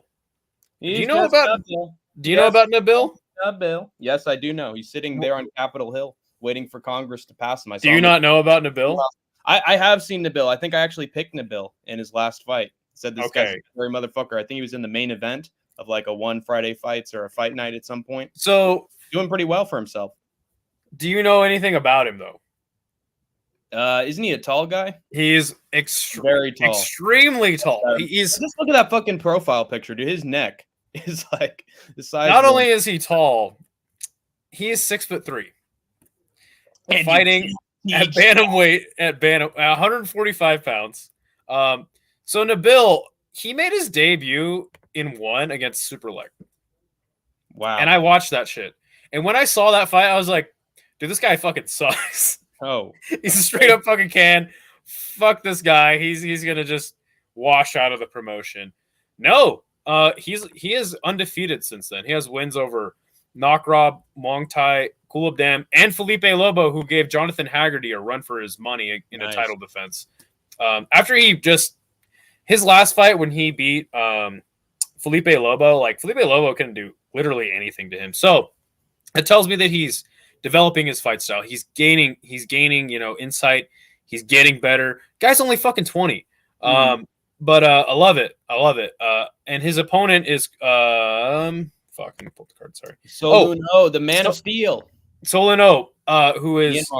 [SPEAKER 2] Do you know about Nabil?
[SPEAKER 3] Nabil. Yes, I do know. He's sitting there on Capitol Hill waiting for Congress to pass him.
[SPEAKER 2] Do you not know about Nabil?
[SPEAKER 3] I have seen Nabil. I think I actually picked Nabil in his last fight. Said this guy's a very motherfucker. I think he was in the main event of like a one Friday fights or a fight night at some point.
[SPEAKER 2] So
[SPEAKER 3] doing pretty well for himself.
[SPEAKER 2] Do you know anything about him though?
[SPEAKER 3] Isn't he a tall guy?
[SPEAKER 2] He's
[SPEAKER 3] very tall,
[SPEAKER 2] extremely tall. He's
[SPEAKER 3] just look at that fucking profile picture, dude. His neck is like the size.
[SPEAKER 2] Not only is he tall, he is 6'3". And fighting at bantamweight at 145 pounds. So Nabil, he made his debut in one against Superleg.
[SPEAKER 3] Wow!
[SPEAKER 2] And I watched that shit. And when I saw that fight, I was like, dude, this guy fucking sucks.
[SPEAKER 3] Oh,
[SPEAKER 2] he's a straight up fucking can. Fuck this guy. He's gonna just wash out of the promotion. No, he is undefeated since then. He has wins over Knockrob, Mongtai, Kulabdam, and Felipe Lobo, who gave Jonathan Haggerty a run for his money in a title defense. After his last fight when he beat Felipe Lobo, like Felipe Lobo couldn't do literally anything to him. So it tells me that he's developing his fight style. He's gaining, insight. He's getting better. Guy's only fucking 20. But I love it. And his opponent is fucking pull the card, sorry.
[SPEAKER 3] Solano, the man of steel.
[SPEAKER 2] Solano, who is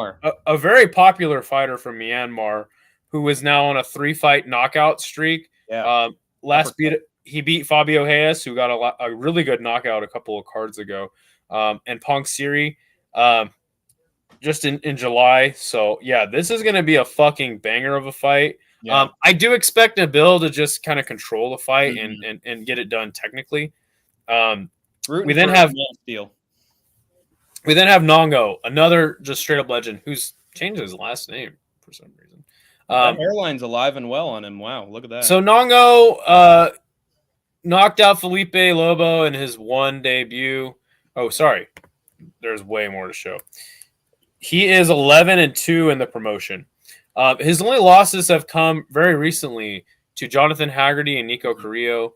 [SPEAKER 2] a very popular fighter from Myanmar, who is now on a 3-fight knockout streak.
[SPEAKER 3] Yeah.
[SPEAKER 2] He beat Fabio Hayes, who got a really good knockout a couple of cards ago. And Pong Siri just in July. So yeah, this is gonna be a fucking banger of a fight. Yeah. I do expect Nabil to just kind of control the fight and get it done technically. We then have Nongo, another just straight up legend who's changed his last name for some reason.
[SPEAKER 3] That hairline's alive and well on him. Wow, look at that.
[SPEAKER 2] So Nongo knocked out Felipe Lobo in his one debut. Oh, sorry. There's way more to show. He is 11-2 in the promotion. His only losses have come very recently to Jonathan Haggerty and Nico Carrillo.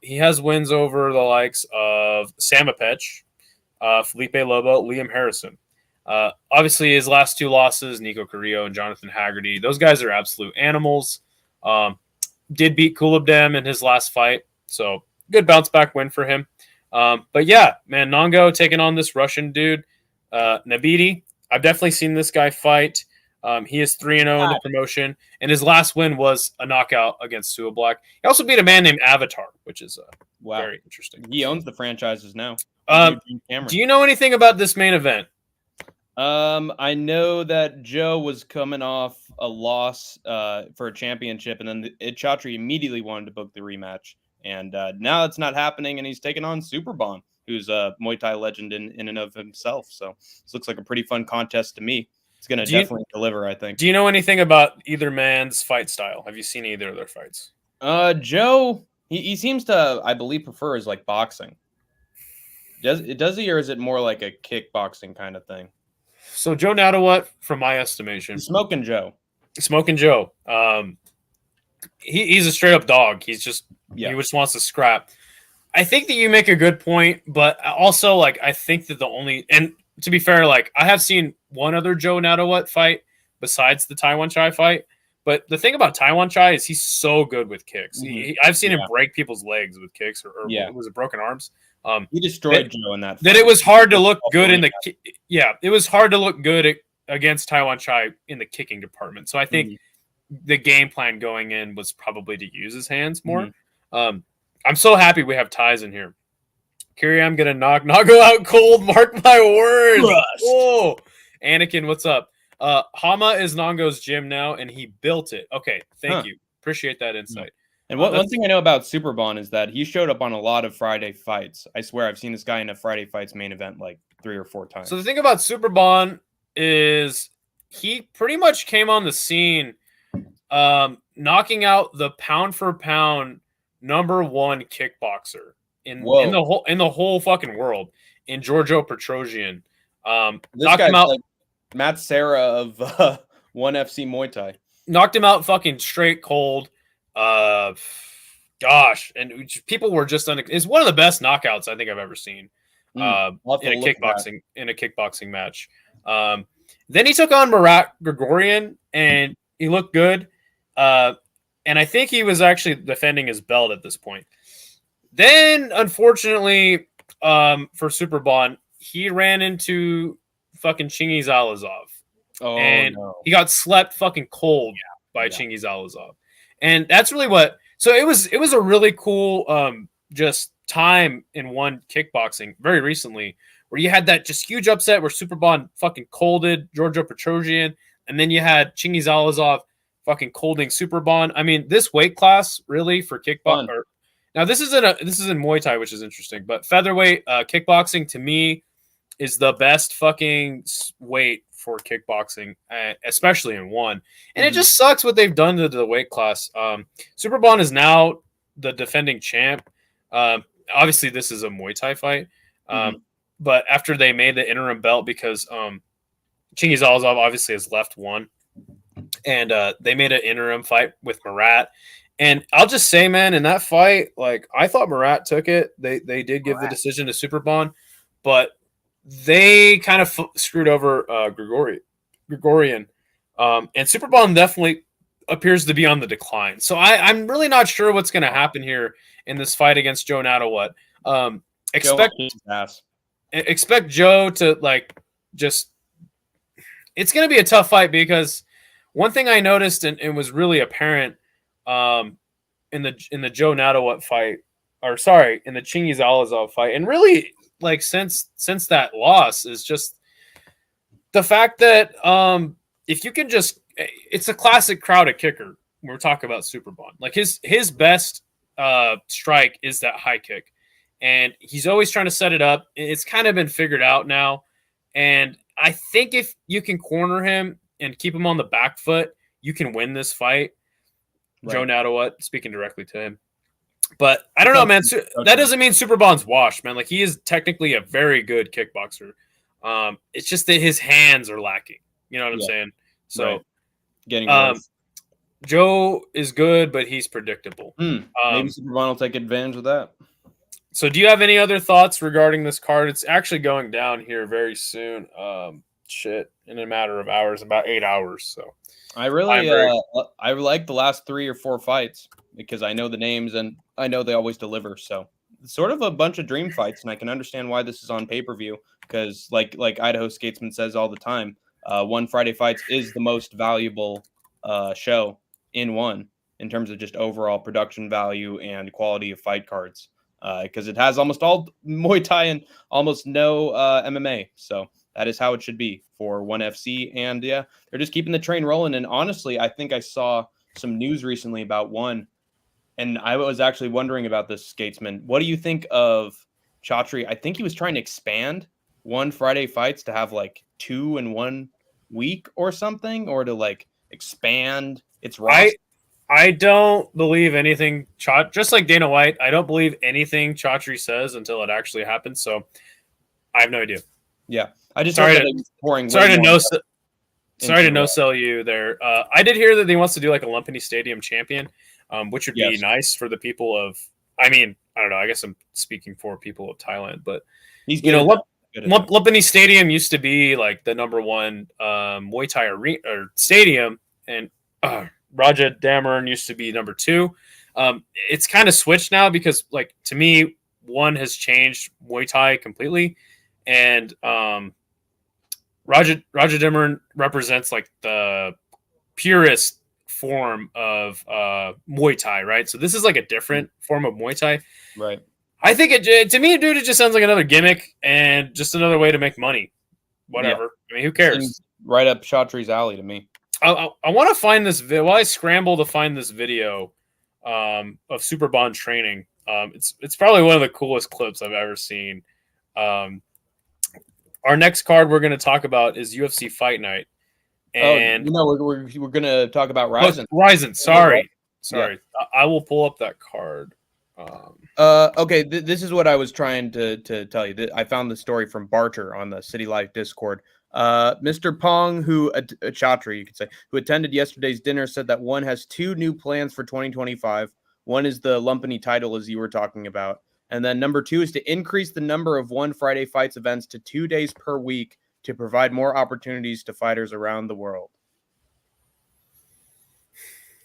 [SPEAKER 2] He has wins over the likes of Samapech, Felipe Lobo, Liam Harrison. Obviously, his last two losses, Nico Carrillo and Jonathan Haggerty, those guys are absolute animals. Did beat Kulabdam in his last fight, so good bounce back win for him. But yeah, man, Nongo taking on this Russian dude, Nabidi. I've definitely seen this guy fight. He is 3-0 in the promotion, and his last win was a knockout against Sua Black. He also beat a man named Avatar, which is very interesting.
[SPEAKER 3] He owns the franchises now.
[SPEAKER 2] Do you know anything about this main event?
[SPEAKER 3] I know that Joe was coming off a loss for a championship, and then Chatri immediately wanted to book the rematch. And now it's not happening, and he's taking on Superbon, who's a Muay Thai legend in and of himself. So this looks like a pretty fun contest to me. It's going to definitely deliver, I think.
[SPEAKER 2] Do you know anything about either man's fight style? Have you seen either of their fights?
[SPEAKER 3] Joe, he seems to, I believe, prefers like boxing. Does he, or is it more like a kickboxing kind of thing?
[SPEAKER 2] So Joe Nadawat, from my estimation,
[SPEAKER 3] Smoking Joe.
[SPEAKER 2] He's a straight up dog. He just wants to scrap. I think that you make a good point, but also I think that and to be fair, I have seen one other Joe Nadawat fight besides the Taiwan Chai fight. But the thing about Taiwan Chai is he's so good with kicks. I've seen him break people's legs with kicks, or was it broken arms?
[SPEAKER 3] He destroyed Joe in that fight.
[SPEAKER 2] That it was hard to look good in the it was hard to look good against Taiwan Chai in the kicking department. So I think the game plan going in was probably to use his hands more. I'm so happy we have ties in here. Kyrie, I'm gonna knock Nago out cold. Mark my words. Oh, Anakin, what's up? Hama is Nongo's gym now, and he built it. Okay, thank you. Appreciate that insight.
[SPEAKER 3] And one thing I know about Superbon is that he showed up on a lot of Friday fights. I swear I've seen this guy in a Friday fights main event like 3 or 4 times.
[SPEAKER 2] So the thing about Superbon is he pretty much came on the scene knocking out the pound for pound #1 kickboxer in the whole fucking world in Giorgio Petrosian.
[SPEAKER 3] This guy's like Matt Serra of ONE FC Muay Thai.
[SPEAKER 2] Knocked him out fucking straight cold. Gosh, and people were just it's one of the best knockouts I think I've ever seen in a kickboxing match. Then he took on Murat Grigorian and he looked good. And I think he was actually defending his belt at this point. Then, unfortunately, for Superbon, he ran into fucking Chingiz Alazov.
[SPEAKER 3] Oh,
[SPEAKER 2] and he got slept fucking cold by Chingiz Alazov. And that's really what. So it was a really cool just time in ONE kickboxing very recently where you had that just huge upset where Superbon fucking colded Giorgio Petrosian, and then you had Chingiz Alazov fucking colding Superbon. I mean, this weight class really for kickboxing. Now this is in Muay Thai, which is interesting, but featherweight kickboxing to me is the best fucking weight for kickboxing, especially in ONE. And it just sucks what they've done to the weight class. Superbon is now the defending champ. Obviously, this is a Muay Thai fight. But after they made the interim belt, because Chingiz Alazov obviously has left ONE, and they made an interim fight with Murat. And I'll just say, man, in that fight, like I thought Murat took it. They did give the decision to Superbon, but they kind of screwed over Grigorian. And Superbon definitely appears to be on the decline. So I'm really not sure what's going to happen here in this fight against Joe Natawut. Expect Joe to like just. It's going to be a tough fight because one thing I noticed and was really apparent in the Joe Natawut fight, or sorry, in the Chingiz Alazov fight, and really like since that loss is just the fact that if you can just, it's a classic crowded kicker. We're talking about Superbon. Like his best strike is that high kick, and he's always trying to set it up. It's kind of been figured out now, and I think if you can corner him and keep him on the back foot, you can win this fight. Right. Joe Natawut, speaking directly to him. But I don't know, man. That doesn't mean Superbon's washed, man. Like he is technically a very good kickboxer. It's just that his hands are lacking. You know what I'm saying? So
[SPEAKER 3] getting worse.
[SPEAKER 2] Joe is good, but he's predictable.
[SPEAKER 3] Maybe Superbon will take advantage of that.
[SPEAKER 2] So do you have any other thoughts regarding this card? It's actually going down here very soon. In a matter of hours, about 8 hours. So
[SPEAKER 3] I really I like the last 3 or 4 fights because I know the names and I know they always deliver. So it's sort of a bunch of dream fights, and I can understand why this is on pay-per-view because like Idaho Skatesman says all the time, ONE Friday Fights is the most valuable show in ONE in terms of just overall production value and quality of fight cards. Because it has almost all Muay Thai and almost no MMA. So that is how it should be for ONE FC. And yeah, they're just keeping the train rolling. And honestly, I think I saw some news recently about ONE. And I was actually wondering about this, Skatesman. What do you think of Chaudhry? I think he was trying to expand ONE Friday Fights to have like 2 in 1 week or something, or to like expand its roster.
[SPEAKER 2] I don't believe anything, just like Dana White, I don't believe anything Chaudhry says until it actually happens. So I have no idea.
[SPEAKER 3] Yeah. I just
[SPEAKER 2] sorry to no sell you there. I did hear that he wants to do like a Lumpini Stadium champion, which would be nice for the people of, I mean, I don't know. I guess I'm speaking for people of Thailand, but Lumpini Stadium used to be like the #1 Muay Thai arena or stadium, and Raja Dameron used to be #2. It's kind of switched now because, like, to me, ONE has changed Muay Thai completely, and Raja Dameron represents like the purest form of Muay Thai, right? So this is like a different form of Muay Thai,
[SPEAKER 3] right?
[SPEAKER 2] I think to me, dude, it just sounds like another gimmick and just another way to make money. Whatever. Yeah. I mean, who cares?
[SPEAKER 3] Seems right up Chaudhry's alley to me.
[SPEAKER 2] I want to find this video. While I scramble to find this video, of Super Bond training. It's probably one of the coolest clips I've ever seen. Our next card we're going to talk about is UFC Fight Night. And
[SPEAKER 3] we're going to talk about Rizin.
[SPEAKER 2] Rizin, sorry. Yeah. I will pull up that card.
[SPEAKER 3] Okay, this is what I was trying to tell you. I found the story from Barter on the City Life Discord. Mr. Pong, Chatri, you could say, who attended yesterday's dinner, said that one has 2 new plans for 2025. One is the Lumpany title, as you were talking about. And then number 2 is to increase the number of One Friday Fights events to 2 days per week to provide more opportunities to fighters around the world.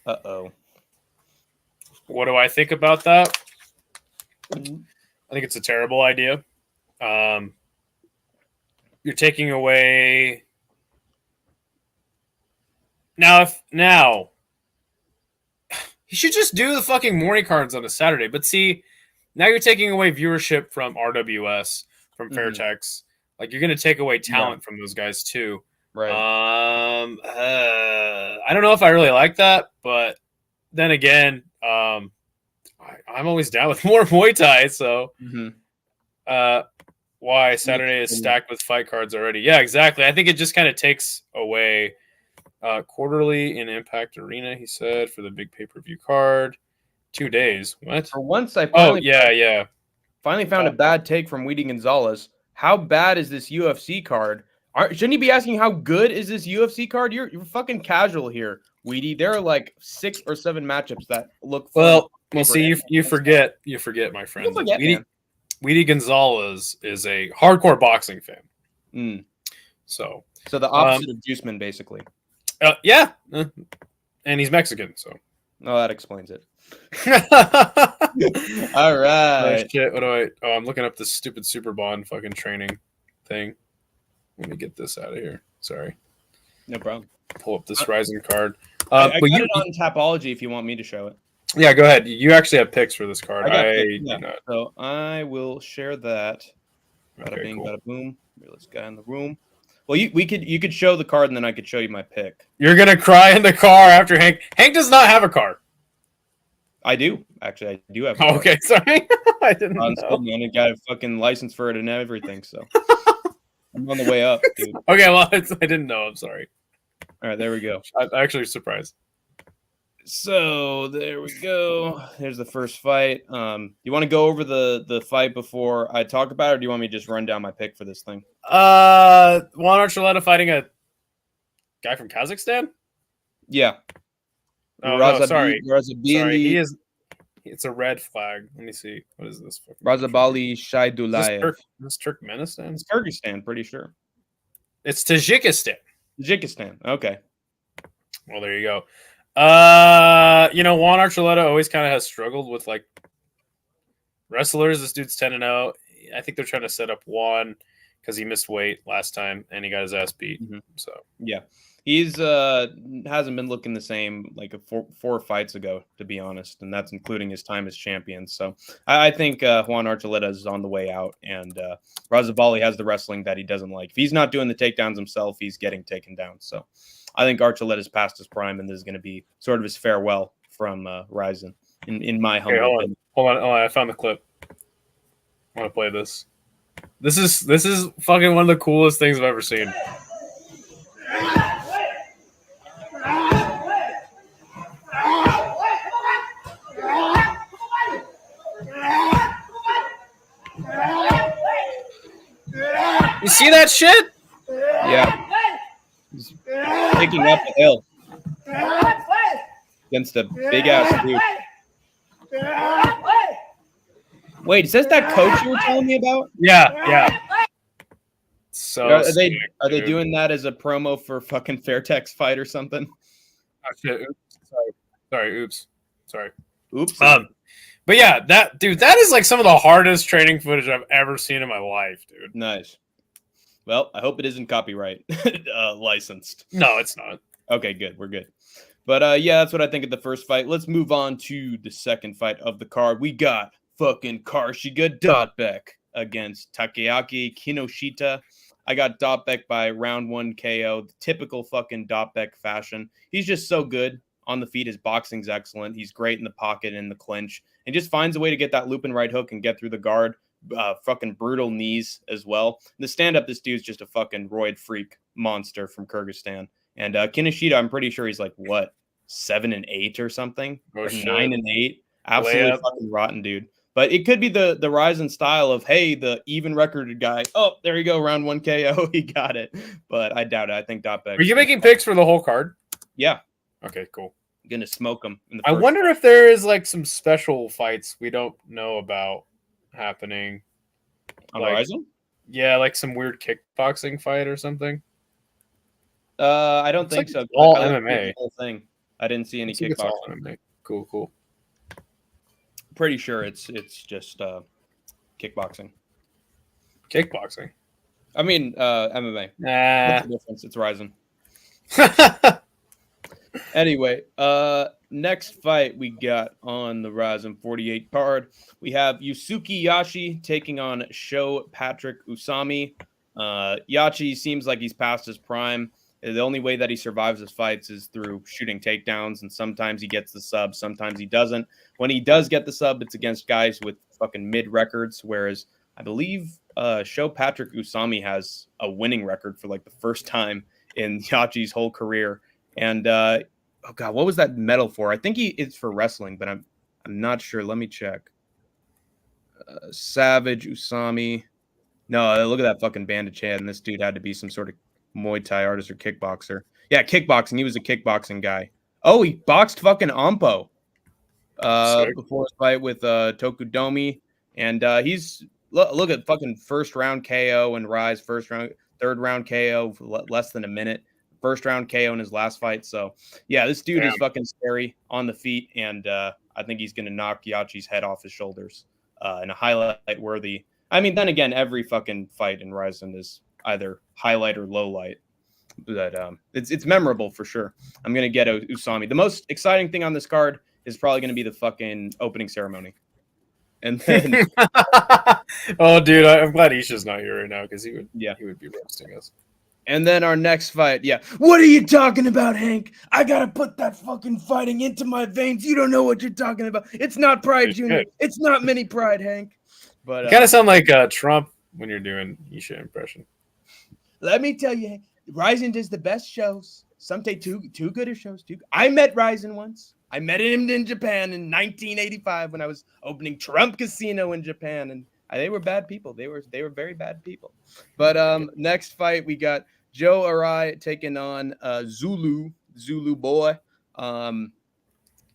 [SPEAKER 3] Uh-oh.
[SPEAKER 2] What do I think about that? I think it's a terrible idea. You're taking away now. You should just do the fucking morning cards on a Saturday. But see, now you're taking away viewership from RWS, from Fairtex. Like you're going to take away talent from those guys too.
[SPEAKER 3] Right.
[SPEAKER 2] I don't know if I really like that, but then again, I'm always down with more Muay Thai. So, why Saturday is stacked with fight cards already? Yeah, exactly. I think it just kind of takes away quarterly in Impact Arena. He said for the big pay-per-view card, 2 days. What?
[SPEAKER 3] For once, I finally found a bad take from Weedy Gonzalez. How bad is this UFC card? Shouldn't you be asking how good is this UFC card? You're fucking casual here, Weedy. There are like 6 or 7 matchups that look fun.
[SPEAKER 2] Well, see, you forget, my friend. Weedy Gonzalez is a hardcore boxing fan. So
[SPEAKER 3] the opposite of Juiceman, basically.
[SPEAKER 2] Yeah, and he's Mexican, so.
[SPEAKER 3] Oh, that explains it. All right.
[SPEAKER 2] Oh, shit. What do I? Oh, I'm looking up this stupid Super Bond fucking training thing. Let me get this out of here. Sorry.
[SPEAKER 3] No problem.
[SPEAKER 2] Pull up this Rizin card.
[SPEAKER 3] I got it on Tapology if you want me to show it.
[SPEAKER 2] Yeah, go ahead. You actually have picks for this card.
[SPEAKER 3] So I will share that. Bada
[SPEAKER 2] Okay,
[SPEAKER 3] bing,
[SPEAKER 2] cool.
[SPEAKER 3] bada boom. Realest guy in the room. Well, you could show the card and then I could show you my pick.
[SPEAKER 2] You're gonna cry in the car after Hank. Hank does not have a car.
[SPEAKER 3] I do. Actually, I do have a
[SPEAKER 2] car. Okay, sorry. I didn't know.
[SPEAKER 3] I got a fucking license for it and everything, so I'm on the way up, dude.
[SPEAKER 2] Okay, well, I didn't know. I'm sorry.
[SPEAKER 3] All right, there we go.
[SPEAKER 2] I'm actually surprised.
[SPEAKER 3] So there we go. Here's the first fight. You want to go over the fight before I talk about it, or do you want me to just run down my pick for this thing?
[SPEAKER 2] Juan Archuleta fighting a guy from Kazakhstan?
[SPEAKER 3] Yeah.
[SPEAKER 2] Oh, no, sorry. It's a red flag. Let me see. What is this?
[SPEAKER 3] Razabali Shaidulayev.
[SPEAKER 2] This Turkmenistan?
[SPEAKER 3] It's Kyrgyzstan, pretty sure.
[SPEAKER 2] It's Tajikistan.
[SPEAKER 3] Tajikistan. Okay.
[SPEAKER 2] Well, there you go. Juan Archuleta always kind of has struggled with like wrestlers. This dude's 10-0. I think they're trying to set up Juan because he missed weight last time and he got his ass beat. So yeah,
[SPEAKER 3] he's hasn't been looking the same like 4 fights ago, to be honest, and that's including his time as champion. So I think Juan Archuleta is on the way out, and Razabali has the wrestling that he doesn't like. If he's not doing the takedowns himself, he's getting taken down. So I think Archuleta's past his prime, and this is going to be sort of his farewell from Rizin, in my humble opinion.
[SPEAKER 2] Hold on. I found the clip. I want to play this. This is fucking one of the coolest things I've ever seen. You see that shit?
[SPEAKER 3] Yeah. He's picking up the hill against a big ass dude. Wait, is this that coach you were telling me about?
[SPEAKER 2] Yeah. So
[SPEAKER 3] are they doing that as a promo for fucking Fairtex fight or something?
[SPEAKER 2] Oh, shit. Sorry. Oops. But yeah, that is like some of the hardest training footage I've ever seen in my life, dude.
[SPEAKER 3] Nice. Well, I hope it isn't copyright licensed.
[SPEAKER 2] No, it's not.
[SPEAKER 3] Okay, good. We're good. But yeah, that's what I think of the first fight. Let's move on to the second fight of the card. We got fucking Karshiga Dotbeck against Takeaki Kinoshita. I got Dotbeck by round 1 KO, the typical fucking Dotbeck fashion. He's just so good on the feet. His boxing's excellent. He's great in the pocket and in the clinch, and just finds a way to get that looping right hook and get through the guard. Fucking brutal knees as well. The stand up, this dude's just a fucking roid freak monster from Kyrgyzstan. And Kinoshita, I'm pretty sure he's like what 7-8 or something, or 9-8. Absolutely fucking rotten, dude. But it could be the Rizin style of, hey, the even recorded guy. Oh, there you go, round 1 KO, he got it. But I doubt it. I think Dotbag.
[SPEAKER 2] Are you making picks for the whole card?
[SPEAKER 3] Yeah.
[SPEAKER 2] Okay, cool.
[SPEAKER 3] Gonna smoke him.
[SPEAKER 2] I wonder if there is like some special fights we don't know about happening
[SPEAKER 3] on Rizin.
[SPEAKER 2] Yeah, like some weird kickboxing fight or something.
[SPEAKER 3] I don't think so.
[SPEAKER 2] All MMA.
[SPEAKER 3] The whole thing. I didn't see any kickboxing.
[SPEAKER 2] Cool.
[SPEAKER 3] Pretty sure it's just kickboxing.
[SPEAKER 2] Kickboxing.
[SPEAKER 3] I mean MMA.
[SPEAKER 2] Nah.
[SPEAKER 3] What's the difference? It's Rizin. Anyway, next fight we got on the Rizin 48 card. We have Yusuke Yashi taking on Sho Patrick Usami. Yachi seems like he's past his prime. The only way that he survives his fights is through shooting takedowns, and sometimes he gets the sub, sometimes he doesn't. When he does get the sub, it's against guys with fucking mid records, whereas I believe Sho Patrick Usami has a winning record for like the first time in Yachi's whole career. And oh god, what was that medal for? I think it's for wrestling, but I'm not sure. Let me check. Savage Usami. No, look at that fucking bandage head, and this dude had to be some sort of Muay Thai artist or kickboxer. Yeah, kickboxing. He was a kickboxing guy. Oh, he boxed fucking Ampo before his fight with Tokudomi, and he's look at fucking first round KO and Rise, third round KO for less than a minute. First round KO in his last fight. So, yeah, this dude is fucking scary on the feet, and I think he's going to knock Yachi's head off his shoulders in a highlight worthy. I mean, then again, every fucking fight in Rizin is either highlight or low light. But it's memorable for sure. I'm going to get Usami. The most exciting thing on this card is probably going to be the fucking opening ceremony. And then...
[SPEAKER 2] oh, dude, I'm glad Isha's not here right now because he would be roasting us.
[SPEAKER 3] And then our next fight, What are you talking about, Hank? I gotta put that fucking fighting into my veins. You don't know what you're talking about. It's not Pride Junior. It's not mini Pride, Hank. But
[SPEAKER 2] you kind of sound like Trump when you're doing Isha impression.
[SPEAKER 3] Let me tell you, Hank, Rizin does the best shows. Some take two gooder shows. I met Rizin once. I met him in Japan in 1985 when I was opening Trump Casino in Japan, and they were bad people. They were very bad people. But next fight we got Joe Arai taking on Zulu Boy.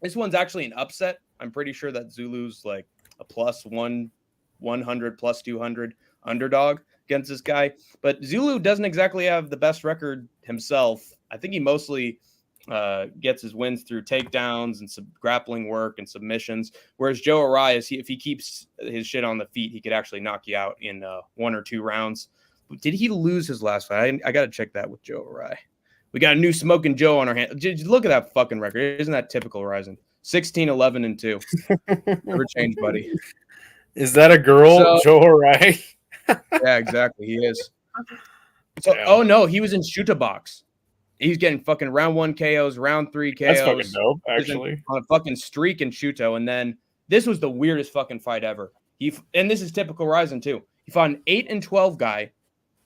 [SPEAKER 3] This one's actually an upset. I'm pretty sure that Zulu's like a plus 100, plus 200 underdog against this guy. But Zulu doesn't exactly have the best record himself. I think he mostly gets his wins through takedowns and grappling work and submissions. Whereas Joe Arai, if he keeps his shit on the feet, he could actually knock you out in 1 or 2 rounds. Did he lose his last fight? I got to check that with Joe Arai. We got a new Smoking Joe on our hand. Look at that fucking record. Isn't that typical Rizin? 16-11-2. Never change, buddy.
[SPEAKER 2] Is that a girl, Joe Arai?
[SPEAKER 3] Yeah, exactly. He is. So, oh no, he was in Shoota Box. He's getting fucking round 1 KOs, round 3 KOs.
[SPEAKER 2] That's fucking dope, actually.
[SPEAKER 3] On a fucking streak in Shuto. And then this was the weirdest fucking fight ever. And this is typical Rizin too. He fought an 8-12 guy,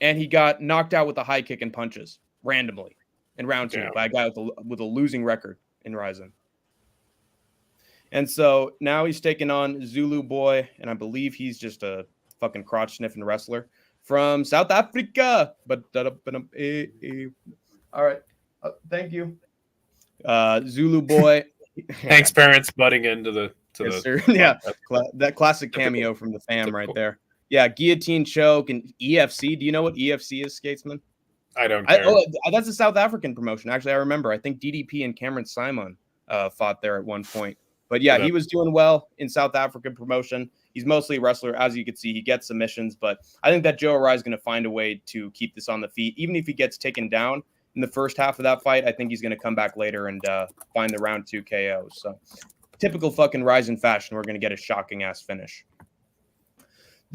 [SPEAKER 3] and he got knocked out with a high kick and punches randomly in round 2 by a guy with a losing record in Rizin. And so now he's taking on Zulu Boy, and I believe he's just a fucking crotch sniffing wrestler from South Africa. But all right. Thank you. Zulu Boy.
[SPEAKER 2] Thanks, parents, butting into the
[SPEAKER 3] that classic cameo from the fam right there. Yeah, guillotine choke and EFC. Do you know what EFC is, Skatesman?
[SPEAKER 2] I don't care.
[SPEAKER 3] That's a South African promotion. Actually, I remember. I think DDP and Cameron Simon fought there at one point. But yeah, he was doing well in South African promotion. He's mostly a wrestler. As you can see, he gets submissions. But I think that Joe Arai is going to find a way to keep this on the feet. Even if he gets taken down in the first half of that fight, I think he's going to come back later and find the round 2 KOs. So typical fucking Rizin fashion, we're going to get a shocking ass finish.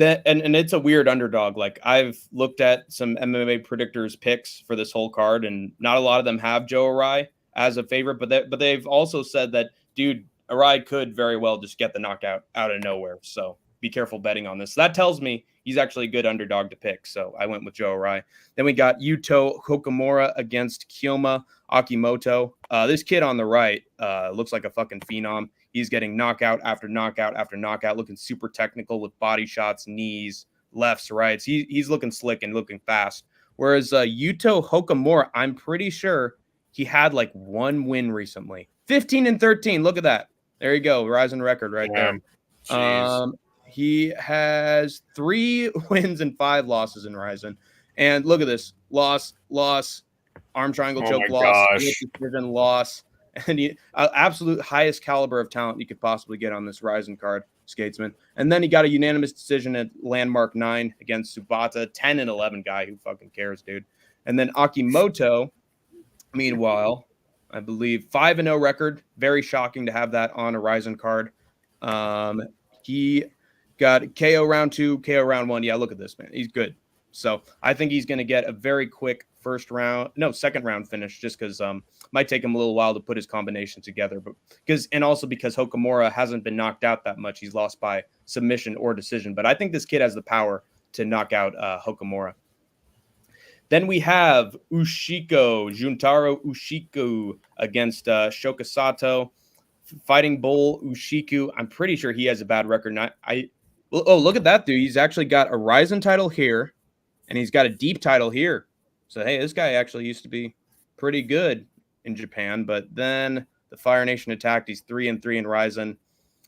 [SPEAKER 3] And it's a weird underdog. Like, I've looked at some MMA predictors picks for this whole card, and not a lot of them have Joe Arai as a favorite, but they've also said that, dude, Arai could very well just get the knockout out of nowhere. So be careful betting on this. So that tells me he's actually a good underdog to pick. So I went with Joe Arai. Then we got Yuto Hokamura against Kyoma Akimoto. This kid on the right looks like a fucking phenom. He's getting knockout after knockout after knockout, looking super technical with body shots, knees, lefts, rights. He's looking slick and looking fast. Whereas Yuto Hokamura, I'm pretty sure he had like one win recently. 15-13. Look at that. There you go. Rizin record right there. He has 3 wins and 5 losses in Rizin. And look at this. Loss, arm triangle choke, loss, decision, loss. And absolute highest caliber of talent you could possibly get on this Rizin card, Skatesman. And then he got a unanimous decision at Landmark 9 against Subata, 10-11 guy. Who fucking cares, dude? And then Akimoto, meanwhile, I believe 5-0 record. Very shocking to have that on a Rizin card. He got KO round 2, KO round 1. Yeah, look at this, man. He's good. So I think he's going to get a very quick second round finish, just because might take him a little while to put his combination together. But because Hokamura hasn't been knocked out that much. He's lost by submission or decision. But I think this kid has the power to knock out Hokamura. Then we have Juntaro Ushiko against Shoka Sato. Fighting Bull Ushiku. I'm pretty sure he has a bad record. Look at that dude. He's actually got a Rizin title here, and he's got a deep title here. So, hey, this guy actually used to be pretty good in Japan, but then the Fire Nation attacked. He's 3-3 in Rizin.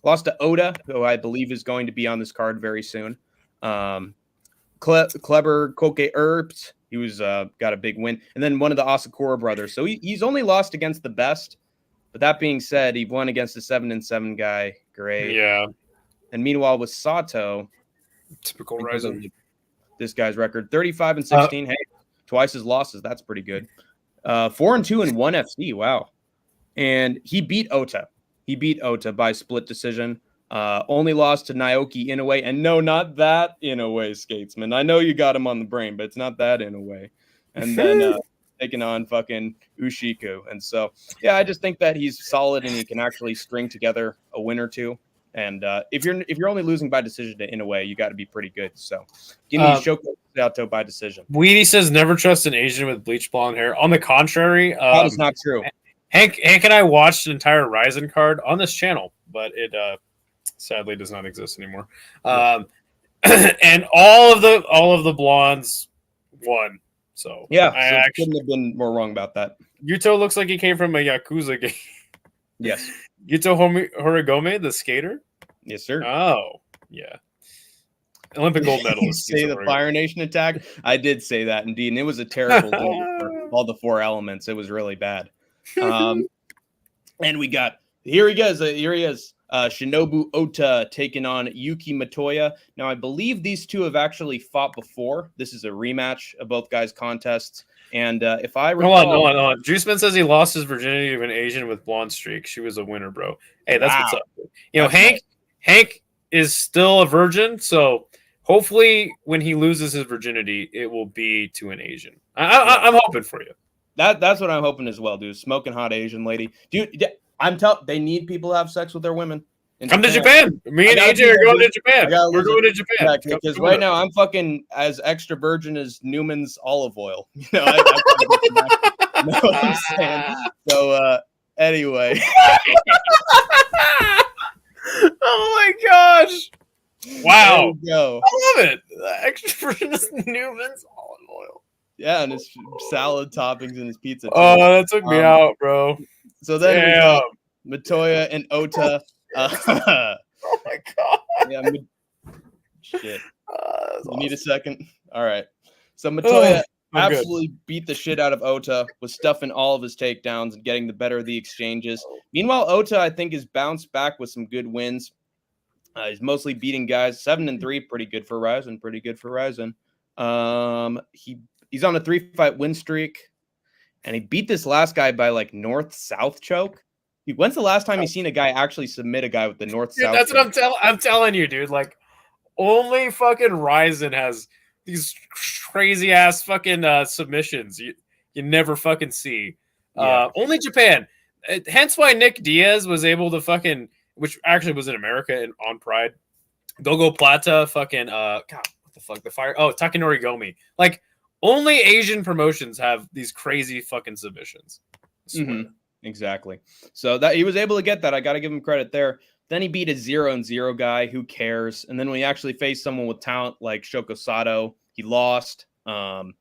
[SPEAKER 3] Lost to Oda, who I believe is going to be on this card very soon. Clever Koke Herbst. He was got a big win. And then one of the Asakura brothers. So he's only lost against the best. But that being said, he won against a 7-7 guy. Great.
[SPEAKER 2] Yeah.
[SPEAKER 3] And meanwhile, with Sato,
[SPEAKER 2] typical Rizin.
[SPEAKER 3] This guy's record 35-16. Hey, twice his losses. That's pretty good. 4-2 in one FC. Wow. And he beat Ota. He beat Ota by split decision. Only lost to Naoki Inoue. And no, not that Inoue, Skatesman. I know you got him on the brain, but it's not that Inoue. And then taking on fucking Ushiku. And so, yeah, I just think that he's solid and he can actually string together a win or two. And if you're only losing by decision to Inoue, you got to be pretty good. So give me Shoko Sato by decision.
[SPEAKER 2] Weedy says never trust an Asian with bleach blonde hair. On the contrary,
[SPEAKER 3] that is not true.
[SPEAKER 2] Hank and I watched an entire Rizin card on this channel, but it sadly does not exist anymore. And all of the blondes won. So
[SPEAKER 3] yeah, I couldn't have been more wrong about that.
[SPEAKER 2] Yuto looks like he came from a Yakuza game.
[SPEAKER 3] Yes.
[SPEAKER 2] Yuto Horigome, the skater.
[SPEAKER 3] Yes, sir.
[SPEAKER 2] Oh, yeah. Olympic gold medalist.
[SPEAKER 3] Say the Fire Nation attack. I did say that indeed, and it was a terrible day for all the 4 elements. It was really bad. And we got here he is. Shinobu Ota taking on Yuki Matoya. Now, I believe these two have actually fought before. This is a rematch of both guys' contests. And if I recall...
[SPEAKER 2] Hold on. Juiceman says he lost his virginity to an Asian with blonde streak. She was a winner, bro. Hey, that's what's up. You know, Hank is still a virgin, so hopefully when he loses his virginity, it will be to an Asian. I'm hoping for you.
[SPEAKER 3] That's what I'm hoping as well, dude. Smoking hot Asian lady. Dude, they need people to have sex with their women.
[SPEAKER 2] Come to Japan. Me and AJ are going to Japan. We're going to Japan.
[SPEAKER 3] Because right now I'm fucking as extra virgin as Newman's olive oil. You know, I know what I'm saying. So anyway.
[SPEAKER 2] Oh my gosh. Wow.
[SPEAKER 3] Go.
[SPEAKER 2] I love it. The extra virgin is Newman's olive oil.
[SPEAKER 3] Yeah, and his salad toppings and his pizza.
[SPEAKER 2] Oh, that took me out, bro.
[SPEAKER 3] So then we got Matoya and Ota.
[SPEAKER 2] Oh my god!
[SPEAKER 3] Yeah, shit. You need a second? All right. So Matoya absolutely beat the shit out of Ota, was stuffing all of his takedowns and getting the better of the exchanges. Meanwhile, Ota, I think, has bounced back with some good wins. He's mostly beating guys 7-3, pretty good for Rizin. He's on a 3-fight win streak, and he beat this last guy by like north-south choke. When's the last time you seen a guy actually submit a guy with the north-south?
[SPEAKER 2] That's what I'm telling you, dude. Like, only fucking Rizin has these crazy ass fucking submissions you never fucking see. Only Japan. Hence why Nick Diaz was able to fucking, which actually was in America and on Pride. Gogo Plata, fucking, God, what the fuck? The fire. Oh, Takanori Gomi. Like, only Asian promotions have these crazy fucking submissions.
[SPEAKER 3] Exactly. So that he was able to get that. I got to give him credit there. Then he beat a 0-0 guy. Who cares? And then when he actually faced someone with talent like Shoko Sato, he lost. Fought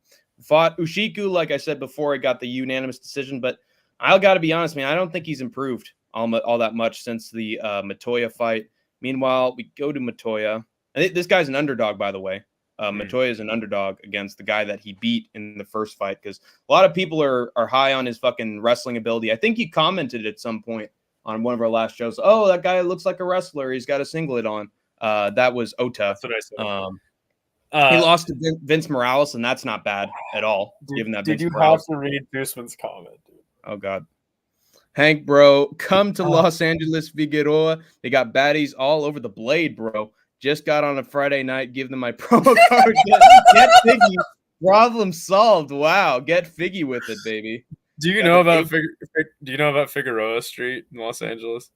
[SPEAKER 3] Ushiku, like I said before, he got the unanimous decision. But I got to be honest, man, I don't think he's improved all that much since the Matoya fight. Meanwhile, we go to Matoya. This guy's an underdog, by the way. Matoya is an underdog against the guy that he beat in the first fight, because a lot of people are high on his fucking wrestling ability. I think he commented at some point on one of our last shows, oh, that guy looks like a wrestler. He's got a singlet on. That was Ota.
[SPEAKER 2] That's what I said.
[SPEAKER 3] He lost to Vince Morales, and that's not bad at all. Given that
[SPEAKER 2] did
[SPEAKER 3] Vince
[SPEAKER 2] you
[SPEAKER 3] Morales.
[SPEAKER 2] have to read Gooseman's comment, dude?
[SPEAKER 3] Oh, God. Hank, bro, come to Los Angeles, Figueroa. They got baddies all over the blade, bro. Just got on a Friday night. Give them my promo card. Get Figgy. Problem solved. Wow. Get Figgy with it, baby.
[SPEAKER 2] Do you know about Figueroa Street in Los Angeles?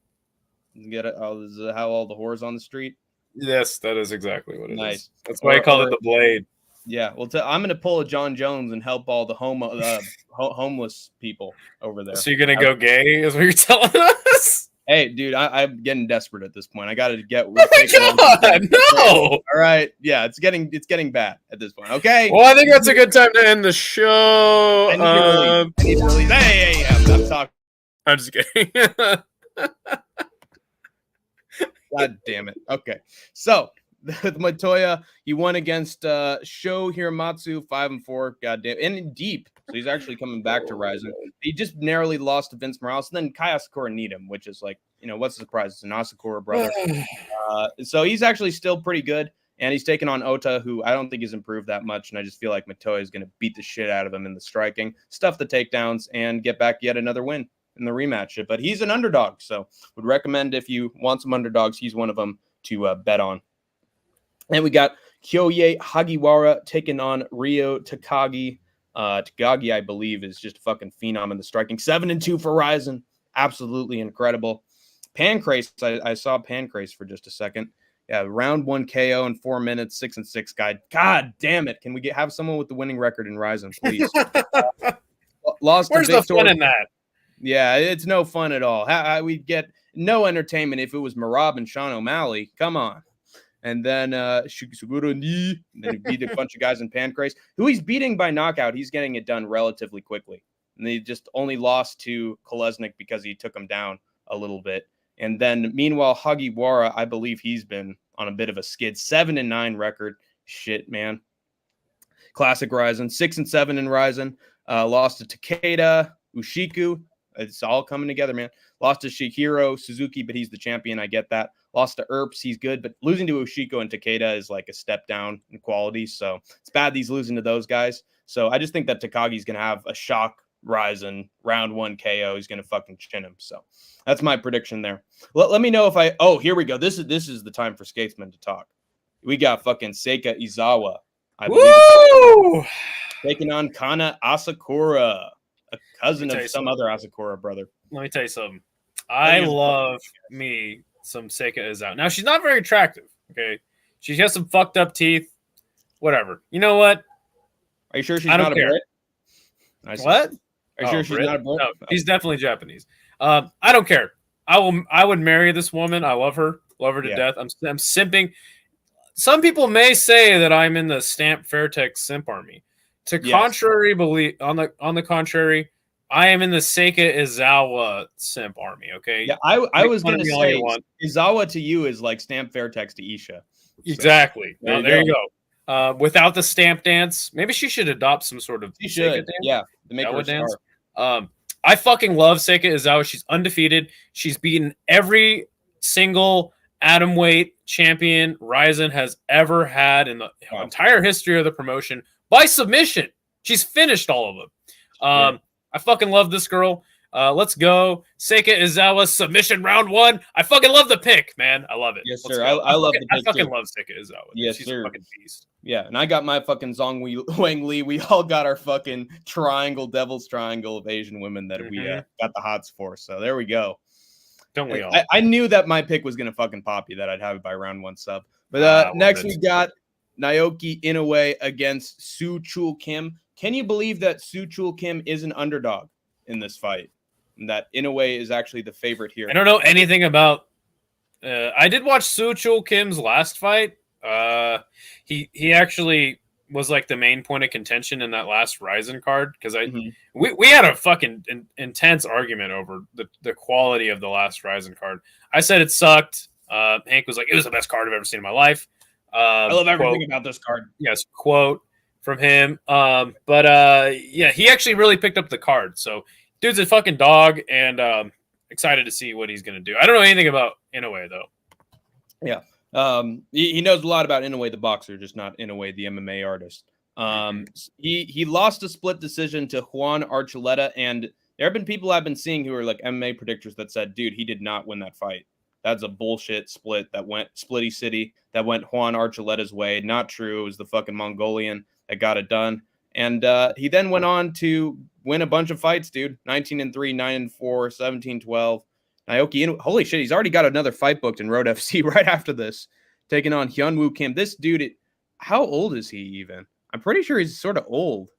[SPEAKER 3] Get it? Oh, this is how all the whores on the street?
[SPEAKER 2] Yes, that is exactly what it is.
[SPEAKER 3] Nice.
[SPEAKER 2] That's why I called it the Blade.
[SPEAKER 3] Yeah. Well, I'm going to pull a John Jones and help all the homeless people over there.
[SPEAKER 2] So you're going to go gay is what you're telling us?
[SPEAKER 3] Hey, dude, I'm getting desperate at this point. I got to get.
[SPEAKER 2] Oh my God, no!
[SPEAKER 3] All right, yeah, it's getting bad at this point. Okay.
[SPEAKER 2] Well, I think that's a good time to end the show.
[SPEAKER 3] Hey, I'm talking.
[SPEAKER 2] I'm just kidding.
[SPEAKER 3] God damn it. Okay, so with Matoya, he won against Sho Hiramatsu 5-4. God damn, and deep. So he's actually coming back to Rizin. He just narrowly lost to Vince Morales, and then Kai Asakura need him, which is like, what's the surprise? It's an Asakura brother. So he's actually still pretty good, and he's taking on Ota, who I don't think has improved that much, and I just feel like Matoya is going to beat the shit out of him in the striking, stuff the takedowns, and get back yet another win in the rematch. But he's an underdog, so would recommend if you want some underdogs, he's one of them to bet on. And we got Kyoye Hagiwara taking on Ryo Takagi. Takagi, I believe, is just a fucking phenom in the striking. 7-2 for Rizin. Absolutely incredible. Pancrase, I saw Pancrase for just a second. Yeah, round 1 KO in 4 minutes, 6-6 guy. God damn it. Can we have someone with the winning record in Rizin, please? Lost
[SPEAKER 2] Where's
[SPEAKER 3] to
[SPEAKER 2] the
[SPEAKER 3] Victor.
[SPEAKER 2] fun in that?
[SPEAKER 3] Yeah, it's no fun at all. We'd get no entertainment if it was Marab and Sean O'Malley. Come on. And then Shiguro Ni, and then he beat a bunch of guys in Pancrase, who he's beating by knockout. He's getting it done relatively quickly. And they just only lost to Kolesnik because he took him down a little bit. And then meanwhile, Hagiwara, I believe he's been on a bit of a skid. 7-9 record. Shit, man. Classic Rizin. 6-7 in Rizin. Lost to Takeda, Ushiku. It's all coming together, man. Lost to Shihiro Suzuki, but he's the champion. I get that. Lost to Earps. He's good, but losing to Ushiko and Takeda is like a step down in quality. So it's bad he's losing to those guys. So I just think that Takagi's going to have a shock Rizin round 1 KO. He's going to fucking chin him. So that's my prediction there. Let me know if here we go. This is the time for Skatesman to talk. We got fucking Seika Izawa. I believe taking on Kana Asakura, a cousin of some other Asakura brother.
[SPEAKER 2] Let me tell you something. I love me some Seika Izawa. Now, she's not very attractive, okay? She has some fucked up teeth. Whatever. You know what?
[SPEAKER 3] Are you sure she's not a Brit?
[SPEAKER 2] What?
[SPEAKER 3] Are you sure she's not a Brit?
[SPEAKER 2] No, she's definitely Japanese. I don't care. I would marry this woman. I love her. Love her to death. I'm simping. Some people may say that I'm in the Stamp Fairtex simp army. Contrary belief, on the contrary, I am in the Seika Izawa simp army. Okay.
[SPEAKER 3] Yeah, I was going to say Izawa to you is like Stamp Fairtex to Isha.
[SPEAKER 2] Exactly. So, there you go. Without the stamp dance, maybe she should adopt some sort of.
[SPEAKER 3] She should. Dance. Yeah. To make her
[SPEAKER 2] dance. I fucking love Seika Izawa. She's undefeated. She's beaten every single atomweight champion Rizin has ever had in the entire history of the promotion by submission. She's finished all of them. I fucking love this girl. Let's go. Seika Izawa submission round 1. I fucking love the pick, man. I love it.
[SPEAKER 3] Yes,
[SPEAKER 2] Let's
[SPEAKER 3] sir.
[SPEAKER 2] go.
[SPEAKER 3] I love the pick,
[SPEAKER 2] I fucking
[SPEAKER 3] too.
[SPEAKER 2] love Seika Izawa.
[SPEAKER 3] Yes,
[SPEAKER 2] She's
[SPEAKER 3] sir.
[SPEAKER 2] a fucking beast.
[SPEAKER 3] Yeah, and I got my fucking Wang Li. We all got our fucking devil's triangle of Asian women that we got the hots for. So there we go.
[SPEAKER 2] Don't we all?
[SPEAKER 3] I knew that my pick was gonna fucking pop you, that I'd have it by round 1 sub. But next we got Naoki Inoue against Soo Chul Kim. Can you believe that Soo Chul Kim is an underdog in this fight? And that Inoue is actually the favorite here.
[SPEAKER 2] I don't know anything about. I did watch Soo Chul Kim's last fight. He actually was like the main point of contention in that last Rizin card because we had a fucking intense argument over the quality of the last Rizin card. I said it sucked. Hank was like, it was the best card I've ever seen in my life.
[SPEAKER 3] I love everything about this card.
[SPEAKER 2] Yes, quote from him. Yeah, he actually really picked up the card. So dude's a fucking dog, and excited to see what he's gonna do. I don't know anything about Inoue though.
[SPEAKER 3] Yeah. He knows a lot about Inoue the boxer, just not Inoue the MMA artist. He lost a split decision to Juan Archuleta, and there have been people I've been seeing who are like MMA predictors that said, dude, he did not win that fight. That's a bullshit split that went Splitty City, that went Juan Archuleta's way. Not true. It was the fucking Mongolian that got it done. And he then went on to win a bunch of fights, dude. 19-3, 9-4, 17-12. Naoki, holy shit, he's already got another fight booked in Road FC right after this, taking on Hyunwoo Kim. This dude, how old is he even? I'm pretty sure he's sort of old.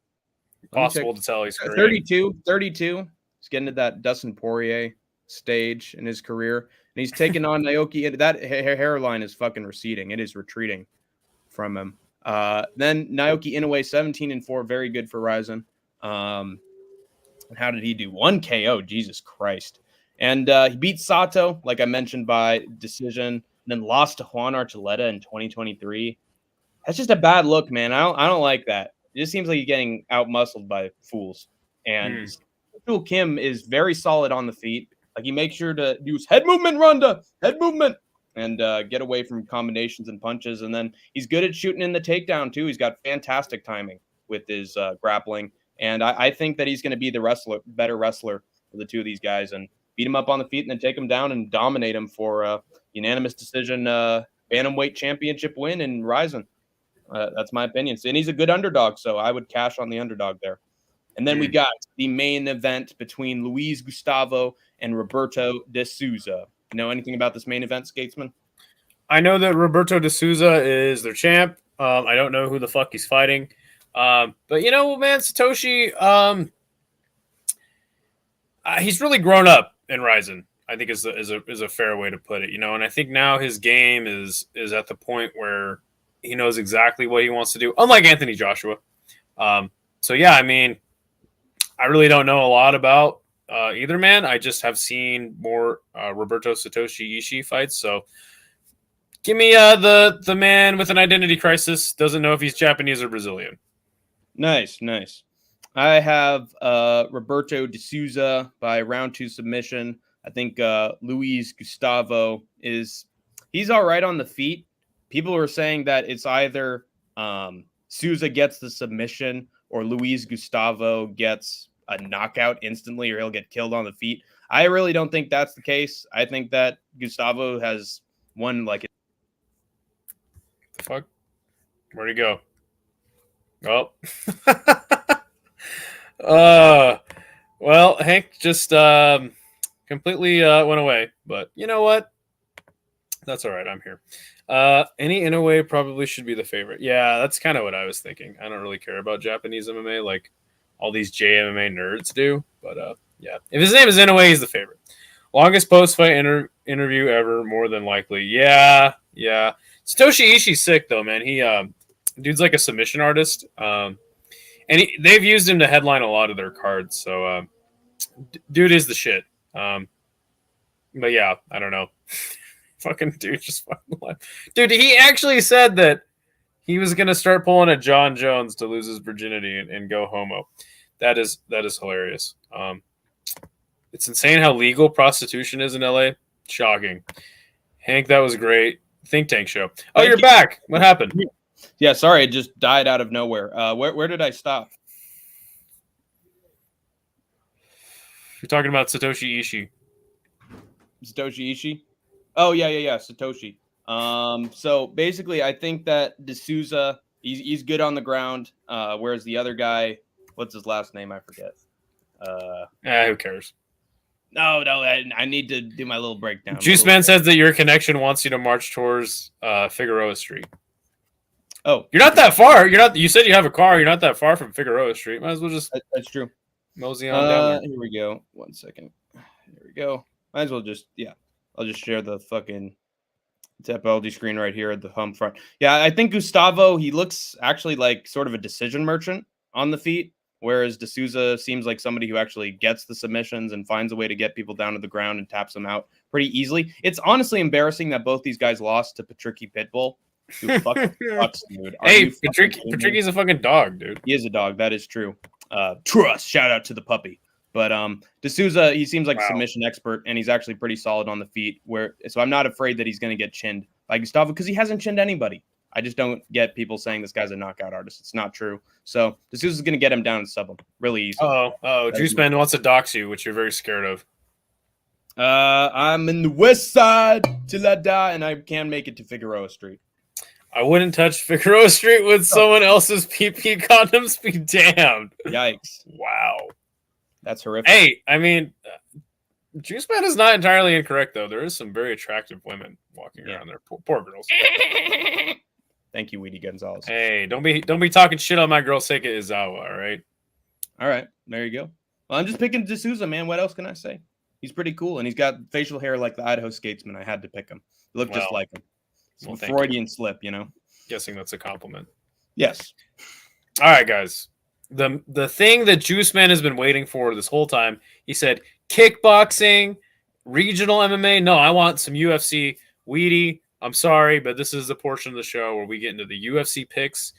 [SPEAKER 2] Possible to tell. He's
[SPEAKER 3] 32. He's getting to that Dustin Poirier stage in his career. And he's taking on Naoki. That hairline is fucking receding. It is retreating from him. Then Naoki Inoue, 17-4, very good for Rizin. And how did he do? 1 KO, Jesus Christ. And he beat Sato, like I mentioned, by decision, and then lost to Juan Archuleta in 2023. That's just a bad look, man. I don't like that. It just seems like he's getting out-muscled by fools. And Chul Kim is very solid on the feet. Like, he makes sure to use head movement, Ronda, head movement, and get away from combinations and punches. And then he's good at shooting in the takedown, too. He's got fantastic timing with his grappling. And I think that he's going to be the better wrestler of the two of these guys, and beat him up on the feet and then take him down and dominate him for a unanimous decision bantamweight championship win in Rizin. That's my opinion. And he's a good underdog, so I would cash on the underdog there. And then we got the main event between Luis Gustavo and Roberto de Souza. You know anything about this main event, Skatesman?
[SPEAKER 2] I know that Roberto de Souza is their champ. I don't know who the fuck he's fighting. But you know, man, Satoshi, he's really grown up in Rizin, I think is a fair way to put it, you know, and I think now his game is at the point where he knows exactly what he wants to do, unlike Anthony Joshua. So yeah, I mean, I really don't know a lot about either man. I just have seen more Roberto Satoshi Ishii fights. So give me the man with an identity crisis, doesn't know if he's Japanese or Brazilian.
[SPEAKER 3] Nice. I have Roberto de Souza by round 2 submission. I think Luis Gustavo he's all right on the feet. People are saying that it's either Souza gets the submission or Luis Gustavo gets a knockout instantly, or he'll get killed on the feet. I really don't think that's the case. I think that Gustavo has won like it.
[SPEAKER 2] The fuck? Where'd he go? Oh. Well, Hank just completely went away. But you know what? That's all right. I'm here. Any Inoue probably should be the favorite. Yeah, that's kind of what I was thinking. I don't really care about Japanese MMA like all these JMMA nerds do. But yeah, if his name is Inoue, he's the favorite. Longest post-fight interview ever, more than likely. Yeah. Satoshi Ishii's sick though, man. He dude's like a submission artist. And they've used him to headline a lot of their cards. So dude is the shit. But yeah, I don't know. Fucking dude, just fucking alive. Dude, he actually said that he was gonna start pulling a John Jones to lose his virginity and go homo. That is hilarious. It's insane how legal prostitution is in LA. Shocking. Hank, that was great. Think Tank show. Oh, you're back. What happened?
[SPEAKER 3] Yeah, sorry, it just died out of nowhere. Where did I stop?
[SPEAKER 2] We're talking about Satoshi Ishii.
[SPEAKER 3] Satoshi Ishii. Oh yeah, Satoshi. So basically, I think that D'Souza, he's good on the ground, whereas the other guy, what's his last name? I forget.
[SPEAKER 2] Who cares?
[SPEAKER 3] No, I need to do my little breakdown.
[SPEAKER 2] Juice Man says that your connection wants you to march towards Figueroa Street.
[SPEAKER 3] Oh,
[SPEAKER 2] you're not that far. You're not. You said you have a car. You're not that far from Figueroa Street. Might as well just.
[SPEAKER 3] That's true.
[SPEAKER 2] Mosey on down there.
[SPEAKER 3] Here we go. 1 second. Here we go. Might as well just I'll just share the fucking TPLG screen right here at the home front. Yeah, I think Gustavo, he looks actually like sort of a decision merchant on the feet, whereas D'Souza seems like somebody who actually gets the submissions and finds a way to get people down to the ground and taps them out pretty easily. It's honestly embarrassing that both these guys lost to Patricky Pitbull, who fucking sucks, dude.
[SPEAKER 2] Hey, Patricky's a fucking dog, dude.
[SPEAKER 3] He is a dog. That is true. Trust. Shout out to the puppy. But D'Souza, he seems like a submission expert, and he's actually pretty solid on the feet. So I'm not afraid that he's going to get chinned by Gustavo because he hasn't chinned anybody. I just don't get people saying this guy's a knockout artist. It's not true. So D'Souza's going to get him down and sub him really easy.
[SPEAKER 2] Juice Man wants to dox you, which you're very scared of.
[SPEAKER 3] I'm in the west side till I die, and I can make it to Figueroa Street.
[SPEAKER 2] I wouldn't touch Figueroa Street with someone else's PP condoms. Be damned.
[SPEAKER 3] Yikes.
[SPEAKER 2] Wow.
[SPEAKER 3] That's horrific.
[SPEAKER 2] Hey, I mean, Juice Man is not entirely incorrect, though. There is some very attractive women walking around there. Poor girls.
[SPEAKER 3] Thank you, Weedy Gonzalez.
[SPEAKER 2] Hey, don't be talking shit on my girl Seika Izawa, all right?
[SPEAKER 3] All right, there you go. Well, I'm just picking D'Souza, man. What else can I say? He's pretty cool, and he's got facial hair like the Idaho Skatesman. I had to pick him. He looked just like him. Some Freudian slip, you know?
[SPEAKER 2] Guessing that's a compliment.
[SPEAKER 3] Yes.
[SPEAKER 2] All right, guys. The thing that Juice Man has been waiting for this whole time, he said, kickboxing, regional MMA. No, I want some UFC. Weedy, I'm sorry, but this is the portion of the show where we get into the UFC picks,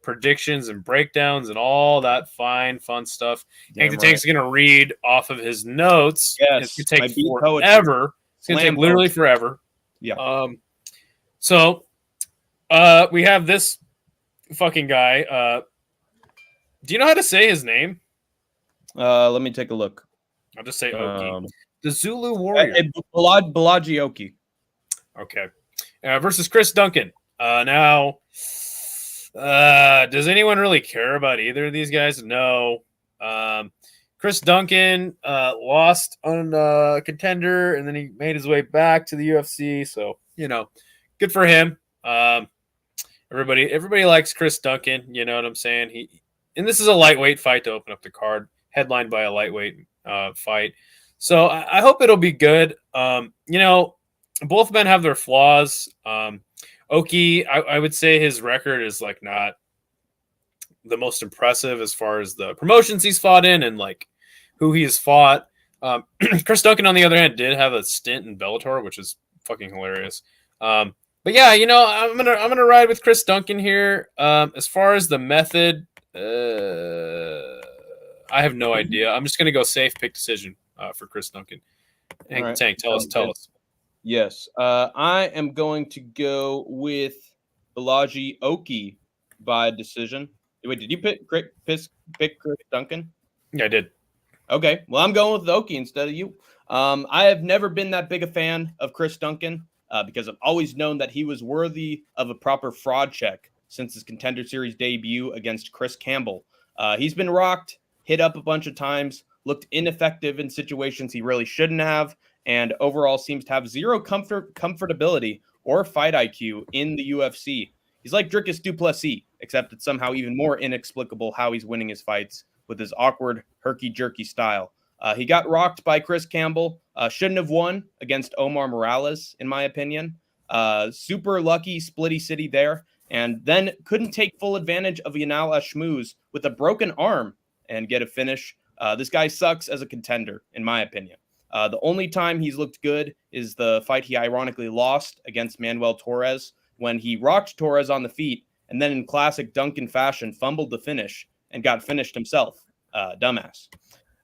[SPEAKER 2] predictions, and breakdowns, and all that fine, fun stuff. Hank the Tank's going to read off of his notes.
[SPEAKER 3] Yes.
[SPEAKER 2] It's going to take forever. It's going to take literally forever.
[SPEAKER 3] Yeah.
[SPEAKER 2] So we have this fucking guy. Do you know how to say his name?
[SPEAKER 3] Let me take a look.
[SPEAKER 2] I'll just say Oki. The Zulu Warrior.
[SPEAKER 3] Bolaji Oki.
[SPEAKER 2] Okay. Versus Chris Duncan. Now, does anyone really care about either of these guys? No. Chris Duncan lost on a contender, and then he made his way back to the UFC. So, good for him. Everybody likes Chris Duncan. You know what I'm saying? And this is a lightweight fight to open up the card, headlined by a lightweight fight. So I hope it'll be good. Both men have their flaws. Oki, I would say his record is like not the most impressive as far as the promotions he's fought in and like who he has fought. Chris Duncan, on the other hand, did have a stint in Bellator, which is fucking hilarious. But yeah, I'm gonna ride with Chris Duncan here. As far as the method, I have no idea. I'm just gonna go safe pick decision for Chris Duncan. Hank the Tank, tell us.
[SPEAKER 3] Yes, I am going to go with Bolaji Oki by decision. Wait, did you pick Chris Duncan?
[SPEAKER 2] Yeah, I did.
[SPEAKER 3] Okay, well, I'm going with Oki instead of you. I have never been that big a fan of Chris Duncan because I've always known that he was worthy of a proper fraud check since his Contender Series debut against Chris Campbell. He's been rocked, hit up a bunch of times, looked ineffective in situations he really shouldn't have, and overall seems to have zero comfortability or fight IQ in the UFC. He's like Dricus du Plessis, except it's somehow even more inexplicable how he's winning his fights with his awkward, herky-jerky style. He got rocked by Chris Campbell. Shouldn't have won against Omar Morales, in my opinion. Super lucky splitty city there. And then couldn't take full advantage of Yanal Ashmuz with a broken arm and get a finish. This guy sucks as a contender, in my opinion. The only time he's looked good is the fight he ironically lost against Manuel Torres when he rocked Torres on the feet and then in classic Duncan fashion fumbled the finish and got finished himself. Dumbass.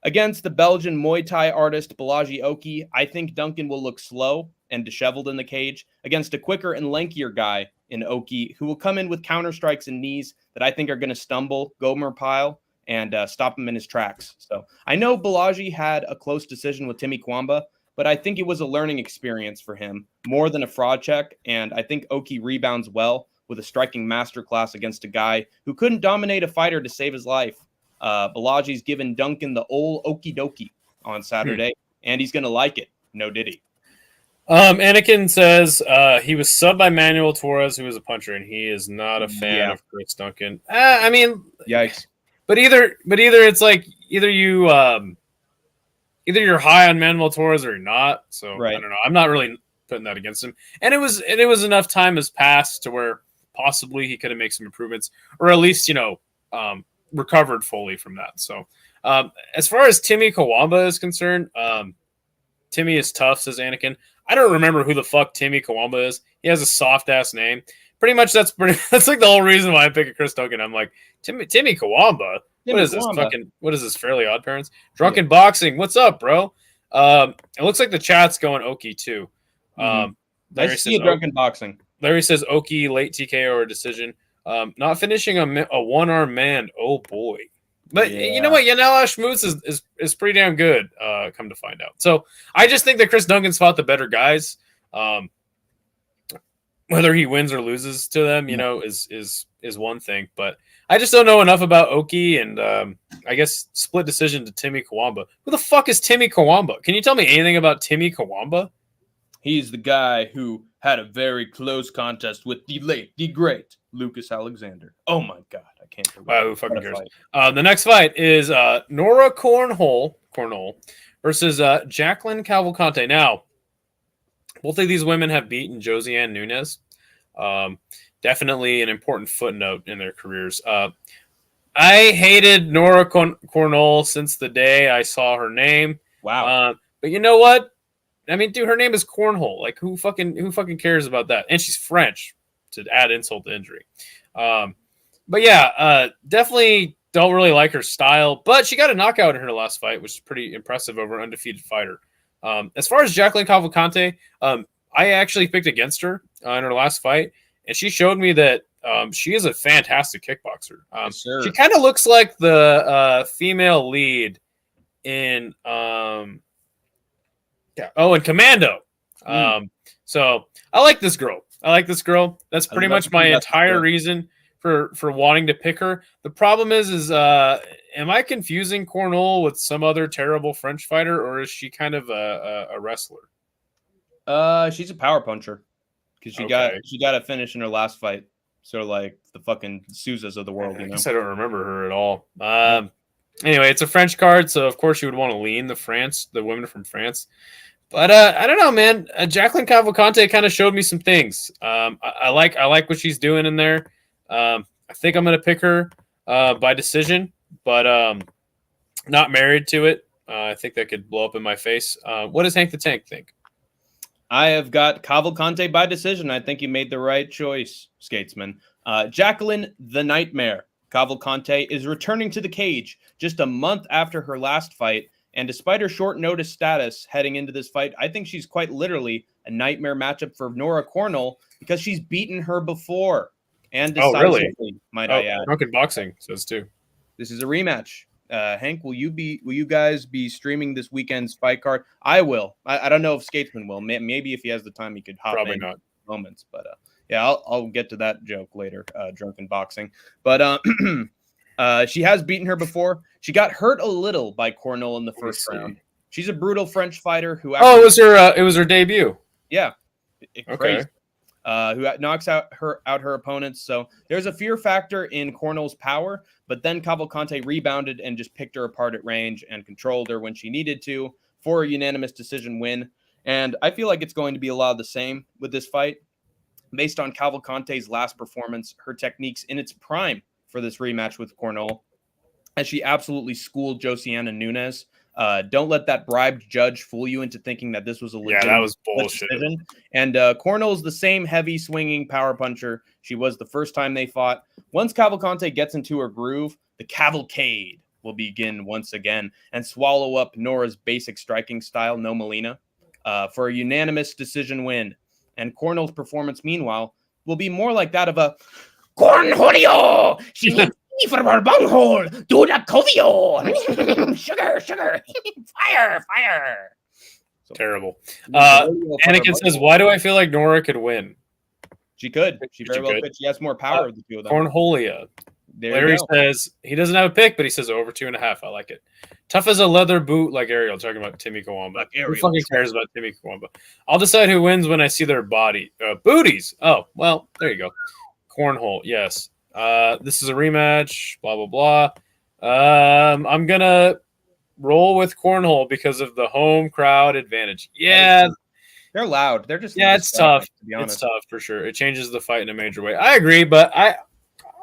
[SPEAKER 3] Against the Belgian Muay Thai artist Bolaji Oki, I think Duncan will look slow and disheveled in the cage against a quicker and lankier guy in Oki who will come in with counter strikes and knees that I think are going to stumble Gomer Pyle and stop him in his tracks. So I know Bolaji had a close decision with Timmy Kwamba, but I think it was a learning experience for him more than a fraud check. And I think Oki rebounds well with a striking masterclass against a guy who couldn't dominate a fighter to save his life. Bolaji's given Duncan the old okie dokie on Saturday, and he's going to like it. No diddy.
[SPEAKER 2] Anakin says he was subbed by Manuel Torres, who was a puncher, and he is not a fan of Chris Duncan. I mean,
[SPEAKER 3] yikes.
[SPEAKER 2] But either it's like either you're high on Manuel Torres or you're not. So I don't know. I'm not really putting that against him. And it was enough time has passed to where possibly he could have made some improvements, or at least recovered fully from that. So as far as Timmy Kawamba is concerned, Timmy is tough, says Anakin. I don't remember who the fuck Timmy Kawamba is. He has a soft ass name. Pretty much that's like the whole reason why I pick a Chris Duncan. I'm like, Timmy Kawamba? What is this? What is this? Fairly Odd Parents? Drunken Boxing. What's up, bro? It looks like the chat's going Oki too.
[SPEAKER 3] I see Drunken Boxing.
[SPEAKER 2] Larry says Oki late TKO or decision. Not finishing a one-arm man. Oh boy. But you know what? Yanela Schmutz is pretty damn good, come to find out. So I just think that Chris Duncan's fought the better guys. Whether he wins or loses to them, is one thing. But I just don't know enough about Oki, and I guess split decision to Timmy Kawamba. Who the fuck is Timmy Kawamba? Can you tell me anything about Timmy Kawamba?
[SPEAKER 3] He's the guy who had a very close contest with the late, the great Lucas Alexander. Oh my God, I can't believe
[SPEAKER 2] it. Who fucking cares? The next fight is Nora Cornolle versus Jacqueline Cavalcanti. Now, both of these women have beaten Josiane Nunes. Definitely an important footnote in their careers. I hated Nora Cornolle since the day I saw her name.
[SPEAKER 3] Wow.
[SPEAKER 2] But you know what? I mean, dude, her name is Cornhole. Like, who fucking cares about that? And she's French, to add insult to injury. But yeah, definitely don't really like her style. But she got a knockout in her last fight, which is pretty impressive over an undefeated fighter. As far as Jacqueline Cavalcanti, I actually picked against her in her last fight, and she showed me that she is a fantastic kickboxer.
[SPEAKER 3] Yes,
[SPEAKER 2] she kind of looks like the female lead in and Commando. So I like this girl. That's pretty much my entire reason for wanting to pick her. The problem is am I confusing Cornolle with some other terrible French fighter, or is she kind of a wrestler?
[SPEAKER 3] She's a power puncher because she got a finish in her last fight. Sort of like the fucking Souzas of the world,
[SPEAKER 2] I guess I don't remember her at all. Anyway, it's a French card, so of course you would want to lean the women from France. But I don't know, man. Jacqueline Cavalcanti kind of showed me some things. I like what she's doing in there. I think I'm gonna pick her by decision, but not married to it. I think that could blow up in my face. What does Hank the Tank think?
[SPEAKER 3] I have got Cavalcanti by decision. I think you made the right choice, Skatesman. Jacqueline the Nightmare Cavalcanti is returning to the cage just a month after her last fight. And despite her short notice status heading into this fight, I think she's quite literally a nightmare matchup for Nora Cornolle because she's beaten her before. And decisively, might I add.
[SPEAKER 2] Drunken Boxing says too.
[SPEAKER 3] This is a rematch. Hank, will you guys be streaming this weekend's fight card? I will. I don't know if Skatesman will. Maybe if he has the time, he could hop
[SPEAKER 2] Probably
[SPEAKER 3] in
[SPEAKER 2] not.
[SPEAKER 3] Moments. But yeah, I'll get to that joke later. Drunken Boxing. But she has beaten her before. She got hurt a little by Cornolle in the first round. She's a brutal French fighter who.
[SPEAKER 2] It was her debut.
[SPEAKER 3] Yeah.
[SPEAKER 2] Okay.
[SPEAKER 3] Who knocks out her opponents. So there's a fear factor in Cornolle's power, but then Cavalcanti rebounded and just picked her apart at range and controlled her when she needed to for a unanimous decision win. And I feel like it's going to be a lot of the same with this fight. Based on Cavalcanti's last performance, her technique's in its prime for this rematch with Cornolle, as she absolutely schooled Josiane Nunes. Don't let that bribed judge fool you into thinking that this was a legitimate
[SPEAKER 2] that was bullshit.
[SPEAKER 3] decision. And Cornolle's the same heavy swinging power puncher she was the first time they fought. Once Cavalcanti gets into her groove, the cavalcade will begin once again and swallow up Nora's basic striking style, no Molina, for a unanimous decision win. And Cornolle's performance, meanwhile, will be more like that of a Cornholio. She needs For our bunghole, do not covio. Sugar, fire. So,
[SPEAKER 2] Terrible. Anakin says, "Why do I feel like Nora could win?"
[SPEAKER 3] She could. She very well could. She has more power of the two of them.
[SPEAKER 2] Cornholia.
[SPEAKER 3] There
[SPEAKER 2] Larry says he doesn't have a pick, but he says over 2.5. I like it. Tough as a leather boot, like Ariel. Talking about Timmy Kawamba. Who fucking cares about Timmy Kawamba? I'll decide who wins when I see their booties. Oh, well, there you go. Cornhole. Yes. This is a rematch. Blah blah blah. I'm gonna roll with Cornhole because of the home crowd advantage. Yeah.
[SPEAKER 3] They're loud. They're just
[SPEAKER 2] it's tough. To be honest. It's tough for sure. It changes the fight in a major way. I agree, but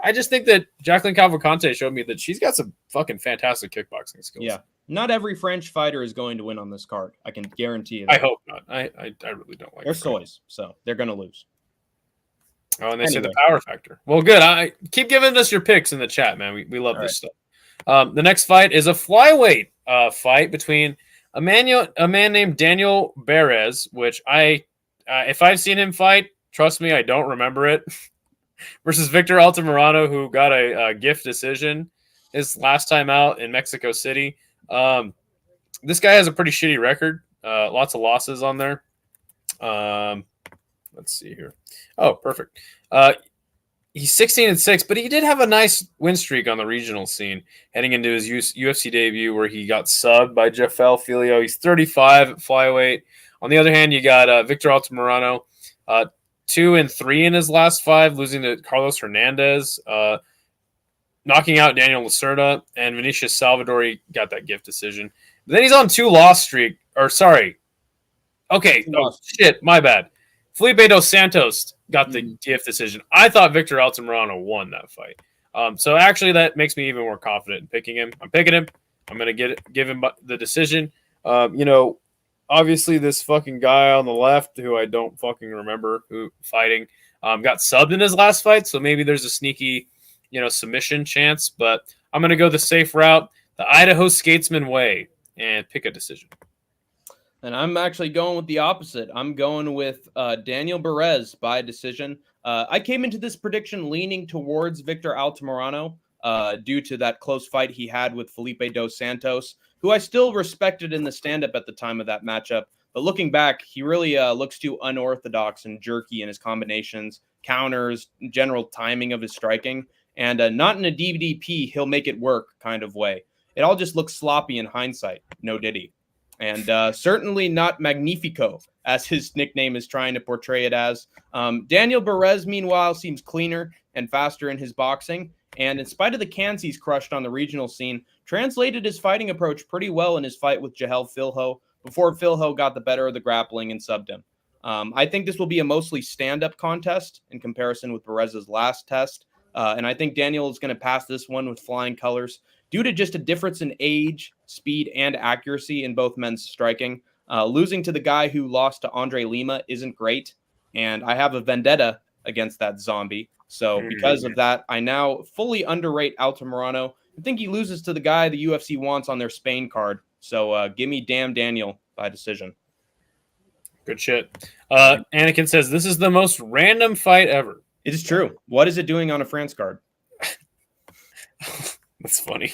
[SPEAKER 2] I just think that Jacqueline Cavalcanti showed me that she's got some fucking fantastic kickboxing skills.
[SPEAKER 3] Yeah. Not every French fighter is going to win on this card. I can guarantee you
[SPEAKER 2] that. I hope not. I really don't like
[SPEAKER 3] They're soys, so they're going to lose.
[SPEAKER 2] Oh, and they say the power factor. Well, good. I keep giving us your picks in the chat, man. We love this stuff. The next fight is a flyweight fight between a man named Daniel Barez, which if I've seen him fight, trust me, I don't remember it. Versus Victor Altamirano, who got a gift decision his last time out in Mexico City. This guy has a pretty shitty record. Lots of losses on there. Let's see here. Oh, perfect. He's 16-6, but he did have a nice win streak on the regional scene heading into his UFC debut where he got subbed by Jeffel Filio. He's 35 at flyweight. On the other hand, you got Victor Altamirano, 2-3 in his last 5, losing to Carlos Hernandez, knocking out Daniel Lacerda, and Vinicius Salvador got that gift decision. But then he's on 2-loss streak. Okay. Oh, shit. My bad. Felipe dos Santos got the gift decision. I thought Victor Altamirano won that fight. So actually that makes me even more confident in picking him. I'm picking him. I'm going to give him the decision. Obviously, this fucking guy on the left, who I don't fucking remember who fighting, got subbed in his last fight. So maybe there's a sneaky, submission chance. But I'm going to go the safe route, the Idaho Skatesman way, and pick a decision.
[SPEAKER 3] And I'm actually going with the opposite. I'm going with Daniel Barez by decision. I came into this prediction leaning towards Victor Altamirano due to that close fight he had with Felipe dos Santos, who I still respected in the stand-up at the time of that matchup. But looking back, he really looks too unorthodox and jerky in his combinations, counters, general timing of his striking, and not in a DDP, he'll make it work kind of way. It all just looks sloppy in hindsight. No diddy. And certainly not Magnifico, as his nickname is trying to portray it as. Daniel Barez, meanwhile, seems cleaner and faster in his boxing. And in spite of the cans he's crushed on the regional scene, translated his fighting approach pretty well in his fight with Jahel Filho before Filho got the better of the grappling and subbed him. I think this will be a mostly stand-up contest in comparison with Barez's last test. And I think Daniel is going to pass this one with flying colors due to just a difference in age, speed, and accuracy in both men's striking. Losing to the guy who lost to Andre Lima isn't great. And I have a vendetta against that zombie. So because of that, I now fully underrate Altamirano. I think he loses to the guy the UFC wants on their Spain card. So give me damn Daniel by decision.
[SPEAKER 2] Good shit. Anakin says, this is the most random fight ever.
[SPEAKER 3] It is true. What is it doing on a France card?
[SPEAKER 2] That's funny.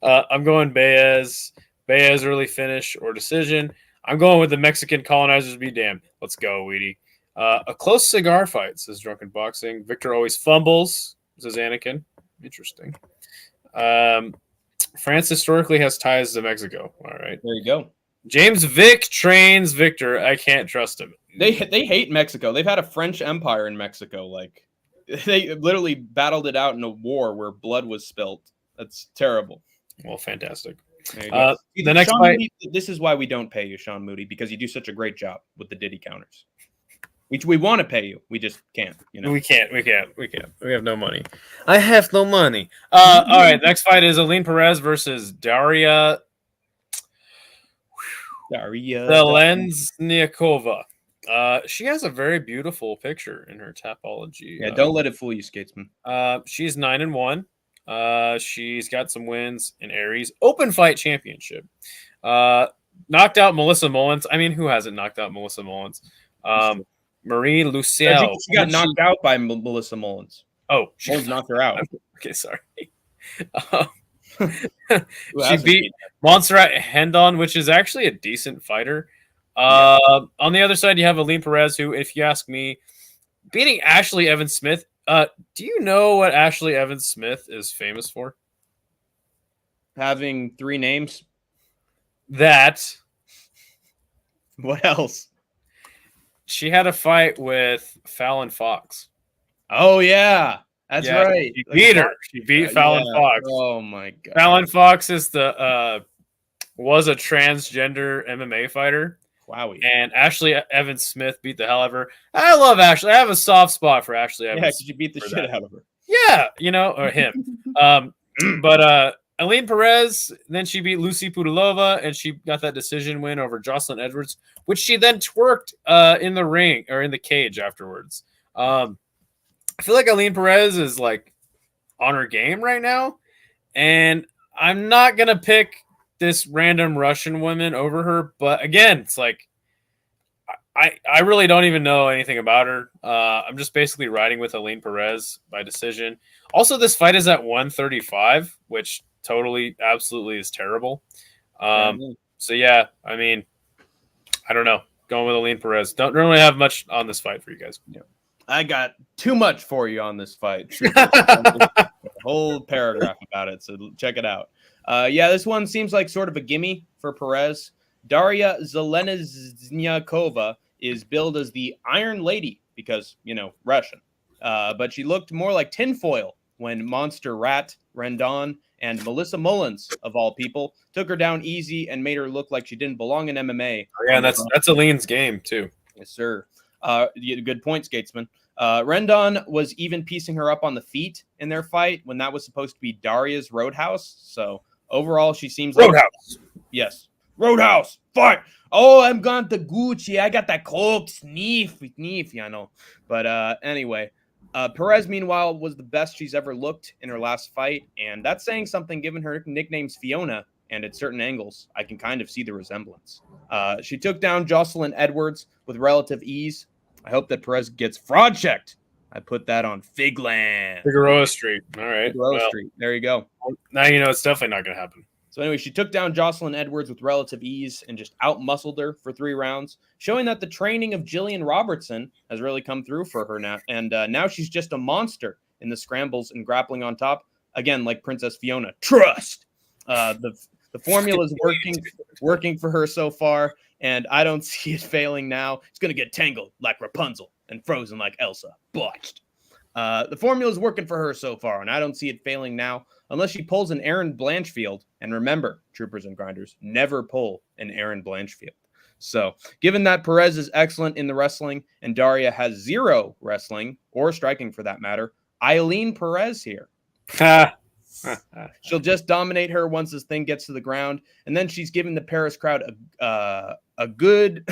[SPEAKER 2] I'm going Baez early finish or decision. I'm going with the Mexican colonizers be damned. Let's go, Weedy. A close cigar fight, says Drunken Boxing. Victor always fumbles, says Anakin. Interesting. France historically has ties to Mexico. All right.
[SPEAKER 3] There you go.
[SPEAKER 2] James Vick trains Victor. I can't trust him.
[SPEAKER 3] They hate Mexico. They've had a French empire in Mexico. Like, they literally battled it out in a war where blood was spilt. That's terrible.
[SPEAKER 2] Well, fantastic.
[SPEAKER 3] The next fight. Moody, this is why we don't pay you, Sean Moody, because you do such a great job with the Diddy counters. We want to pay you. We just can't.
[SPEAKER 2] We can't. We have no money. I have no money. All right. Next fight is Ailín Pérez versus Darya Zheleznyakova. She has a very beautiful picture in her Tapology.
[SPEAKER 3] Yeah, don't let it fool you, Skatesman.
[SPEAKER 2] She's 9-1. She's got some wins in Aries Open Fight Championship. Knocked out Melissa Mullins. I mean, who hasn't knocked out Melissa Mullins? Marie Luciel.
[SPEAKER 3] She got knocked out by Melissa Mullins.
[SPEAKER 2] Oh,
[SPEAKER 3] Mullins knocked her out.
[SPEAKER 2] Okay, sorry. She beat Montserrat Hendon, which is actually a decent fighter. On the other side, you have Ailín Pérez, who, if you ask me, beating Ashley Evans Smith. Do you know what Ashley Evans Smith is famous for?
[SPEAKER 3] Having 3 names.
[SPEAKER 2] That.
[SPEAKER 3] What else?
[SPEAKER 2] She had a fight with Fallon Fox.
[SPEAKER 3] Oh, yeah. That's right.
[SPEAKER 2] She beat her. She beat Fallon Fox.
[SPEAKER 3] Oh, my God.
[SPEAKER 2] Fallon Fox is was a transgender MMA fighter.
[SPEAKER 3] Wowie.
[SPEAKER 2] And Ashley Evans Smith beat the hell out of her. I love Ashley. I have a soft spot for Ashley Evans.
[SPEAKER 3] Yeah, because you beat the shit out of her.
[SPEAKER 2] Yeah, or him. But Ailín Pérez, then she beat Lucy Pudilova, and she got that decision win over Jocelyn Edwards, which she then twerked in the ring or in the cage afterwards. I feel like Ailín Pérez is like on her game right now, and I'm not gonna pick this random Russian woman over her, but again, it's like I really don't even know anything about her. I'm just basically riding with Ailín Pérez by decision. Also, this fight is at 135, which totally, absolutely is terrible. So yeah, I mean, I don't know. Going with Ailín Pérez. Don't really have much on this fight for you guys.
[SPEAKER 3] Yeah. I got too much for you on this fight. A whole paragraph about it, so check it out. Yeah, this one seems like sort of a gimme for Perez. Darya Zheleznyakova is billed as the Iron Lady because, Russian. But she looked more like tinfoil when Monster Rat Rendon and Melissa Mullins, of all people, took her down easy and made her look like she didn't belong in MMA.
[SPEAKER 2] Oh, yeah, that's Ailín's game, too.
[SPEAKER 3] Yes, sir. Good point, Skatesman. Rendon was even piecing her up on the feet in their fight when that was supposed to be Darya's Roadhouse. So overall, she seems
[SPEAKER 2] Roadhouse.
[SPEAKER 3] Yes. Roadhouse. Fight. Oh, I'm going to Gucci. I got that coke sniff, But anyway, Perez, meanwhile, was the best she's ever looked in her last fight. And that's saying something given her nickname's Fiona. And at certain angles, I can kind of see the resemblance. She took down Jocelyn Edwards with relative ease. I hope that Perez gets fraud checked. I put that on Figland.
[SPEAKER 2] Figueroa Street. All right.
[SPEAKER 3] Figueroa Street. There you go.
[SPEAKER 2] Now you know it's definitely not going to happen.
[SPEAKER 3] So anyway, she took down Jocelyn Edwards with relative ease and just out-muscled her for 3 rounds, showing that the training of Jillian Robertson has really come through for her now. And now she's just a monster in the scrambles and grappling on top. Again, like Princess Fiona. Trust! The formula is working for her so far, and I don't see it failing now. It's going to get tangled like Rapunzel and frozen like Elsa. Botched. The formula is working for her so far, and I don't see it failing now unless she pulls an Aaron Blanchfield. And remember, troopers and grinders, never pull an Aaron Blanchfield. So, given that Perez is excellent in the wrestling and Darya has 0 wrestling or striking for that matter, Ailín Pérez here. She'll just dominate her once this thing gets to the ground, and then she's giving the Paris crowd a good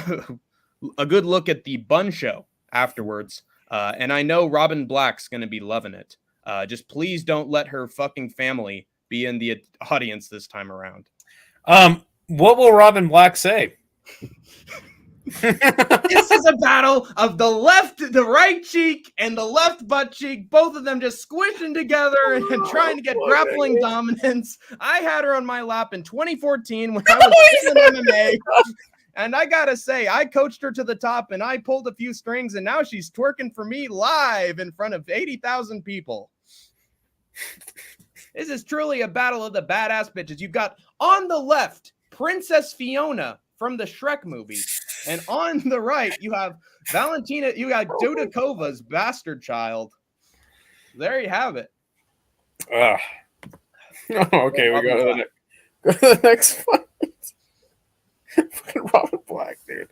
[SPEAKER 3] a good look at the bun show afterwards. And I know Robin Black's going to be loving it. Just please don't let her fucking family be in the audience this time around.
[SPEAKER 2] What will Robin Black say?
[SPEAKER 3] This is a battle of the right cheek and the left butt cheek, both of them just squishing together and trying to get grappling dominance. I had her on my lap in 2014 when I was in MMA. And I gotta say, I coached her to the top and I pulled a few strings, and now she's twerking for me live in front of 80,000 people. This is truly a battle of the badass bitches. You've got on the left, Princess Fiona from the Shrek movie. And on the right, you have Valentina, you got Dudakova's bastard child. There you have it.
[SPEAKER 2] Okay, we go to the next one. Fucking Robin Black, dude.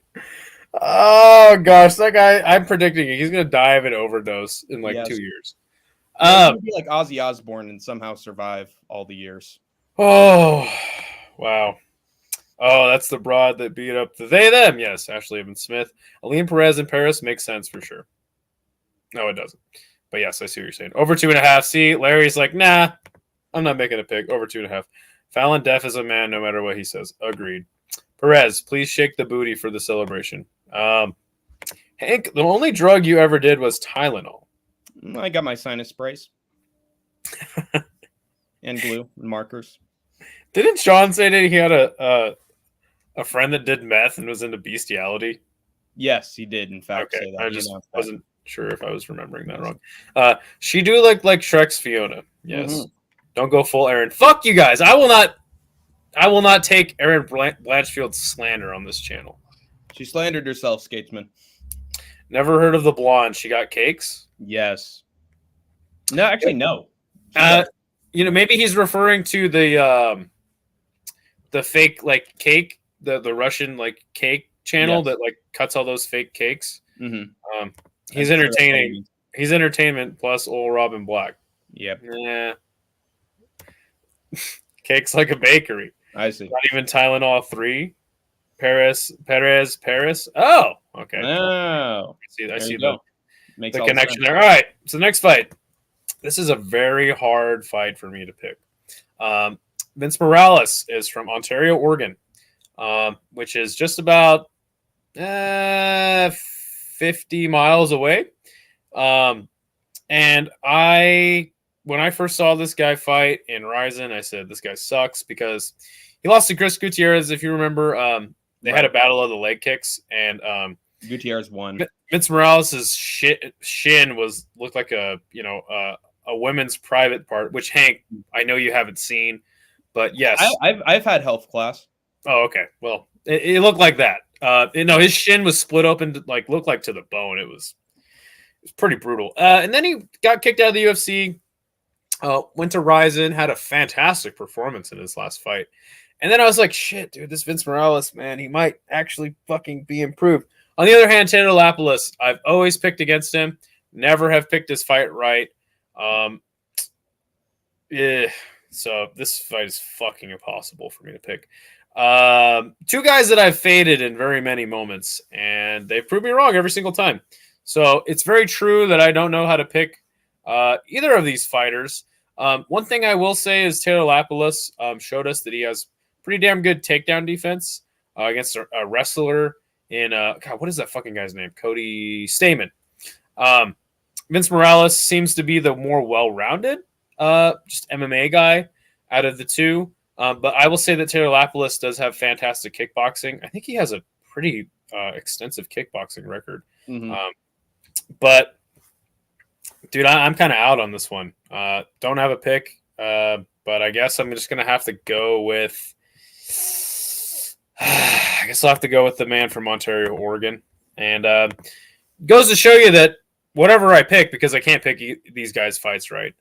[SPEAKER 2] Oh gosh, that guy! I'm predicting he's gonna die of an overdose in 2 years.
[SPEAKER 3] He's gonna be like Ozzy Osbourne and somehow survive all the years.
[SPEAKER 2] Oh, wow. Oh, that's the broad that beat up the they them. Yes, Ashley Evans Smith, Ailín Pérez in Paris makes sense for sure. No, it doesn't. But yes, I see what you're saying. Over 2.5. See, Larry's like, nah, I'm not making a pick. Over 2.5. Fallon Deaf is a man, no matter what he says. Agreed. Perez, please shake the booty for the celebration. Hank, the only drug you ever did was Tylenol.
[SPEAKER 3] I got my sinus sprays. and glue and markers.
[SPEAKER 2] Didn't Sean say that he had a friend that did meth and was into bestiality?
[SPEAKER 3] Yes, he did. In fact,
[SPEAKER 2] Okay,
[SPEAKER 3] say that.
[SPEAKER 2] I
[SPEAKER 3] He
[SPEAKER 2] just
[SPEAKER 3] announced that.
[SPEAKER 2] wasn't sure if I was remembering that wrong. She do like Shrek's Fiona. Yes. Don't go full Aaron. Fuck you guys. I will not take Aaron Blanchfield's slander on this channel.
[SPEAKER 3] She slandered herself, Skatesman.
[SPEAKER 2] Never heard of the blonde. She got cakes?
[SPEAKER 3] Yes. No, actually, no.
[SPEAKER 2] Maybe he's referring to the fake like cake, the Russian like cake channel that like cuts all those fake cakes.
[SPEAKER 3] Mm-hmm.
[SPEAKER 2] He's entertaining. He's entertainment plus old Robin Black.
[SPEAKER 3] Yep.
[SPEAKER 2] Yeah. Cake's like a bakery.
[SPEAKER 3] I see.
[SPEAKER 2] Not even Tylenol 3. Pérez. Oh, okay.
[SPEAKER 3] Oh,
[SPEAKER 2] I see the connection
[SPEAKER 3] sense.
[SPEAKER 2] there. All right. So next fight. This is a very hard fight for me to pick. Vince Morales is from Ontario, Oregon, which is just about 50 miles away. And when I first saw this guy fight in Rizin, I said, this guy sucks because he lost to Chris Gutierrez. If you remember, they had a battle of the leg kicks, and
[SPEAKER 3] Gutierrez won.
[SPEAKER 2] Vince Morales' shin looked like a women's private part, which Hank, I know you haven't seen, but yes,
[SPEAKER 3] I've had health class.
[SPEAKER 2] Oh, okay. Well, it looked like that. His shin was split open, looked like to the bone. It was pretty brutal. And then he got kicked out of the UFC. Went to Rizin, had a fantastic performance in his last fight. And then I was like, shit, dude, this Vince Morales, man, he might actually fucking be improved. On the other hand, Taylor Lapilus, I've always picked against him. Never have picked his fight right. So this fight is fucking impossible for me to pick. Two guys that I've faded in very many moments, and they've proved me wrong every single time. So it's very true that I don't know how to pick either of these fighters. One thing I will say is Taylor Lapilus showed us that he has pretty damn good takedown defense against a wrestler in God, what is that fucking guy's name? Cody Stamen. Vince Morales seems to be the more well-rounded just MMA guy out of the two. But I will say that Taylor Lapilus does have fantastic kickboxing. I think he has a pretty extensive kickboxing record.
[SPEAKER 3] Mm-hmm.
[SPEAKER 2] But dude, I'm kind of out on this one. Don't have a pick, but I guess I'm just gonna have to go with. I guess I'll have to go with the man from Ontario, Oregon, and goes to show you that whatever I pick, because I can't pick these guys' fights right.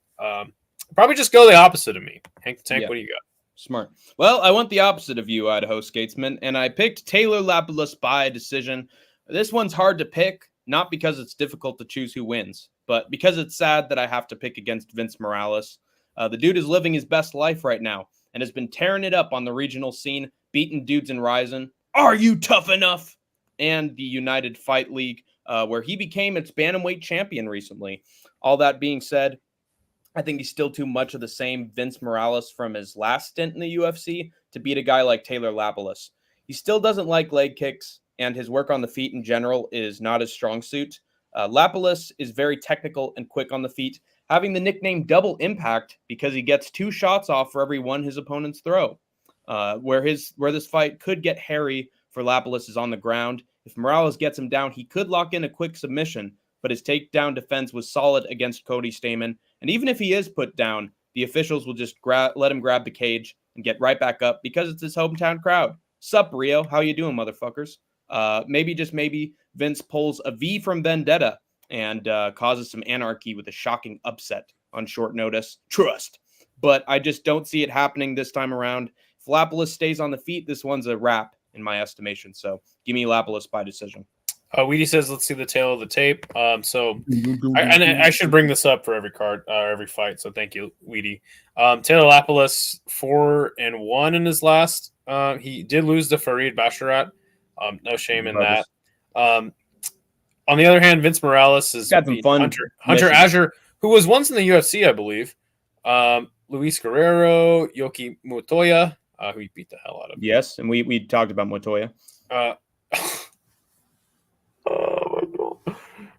[SPEAKER 2] Probably just go the opposite of me. Hank the Tank,
[SPEAKER 3] Yeah.
[SPEAKER 2] What do you got?
[SPEAKER 3] Smart. Well, I went the opposite of you, Idaho Skatesman, and I picked Taylor Lapilus by decision. This one's hard to pick, not because it's difficult to choose who wins, but because it's sad that I have to pick against Vince Morales. The dude is living his best life right now and has been tearing it up on the regional scene, beating dudes in Rizin. Are you tough enough? And the United Fight League, where he became its bantamweight champion recently. All that being said, I think he's still too much of the same Vince Morales from his last stint in the UFC to beat a guy like Taylor Lapilus. He still doesn't like leg kicks, and his work on the feet in general is not his strong suit. Lapilus is very technical and quick on the feet, having the nickname Double Impact because he gets 2 shots off for every one his opponents throw. Where this fight could get hairy for Lapilus is on the ground. If Morales gets him down, he could lock in a quick submission, but his takedown defense was solid against Cody Stamen. And even if he is put down, the officials will just let him grab the cage and get right back up because it's his hometown crowd. Sup, Rio? How you doing, motherfuckers? Maybe Vince pulls a V from Vendetta and causes some anarchy with a shocking upset on short notice. Trust. But I just don't see it happening this time around. If Lapilus stays on the feet, this one's a wrap in my estimation. So give me Lapilus by decision.
[SPEAKER 2] Weedy says, let's see the tail of the tape. I should bring this up for every card, every fight. So thank you, Weedy. Taylor Lapilus 4-1 in his last. He did lose to Farid Basharat. No shame in that. On the other hand, Vince Morales has
[SPEAKER 3] got some fun
[SPEAKER 2] Hunter Azure, who was once in the UFC, I believe. Luis Guerrero, Yoki Mutoya, who he beat the hell out of.
[SPEAKER 3] Yes, and we talked about Montoya.
[SPEAKER 2] Oh my god.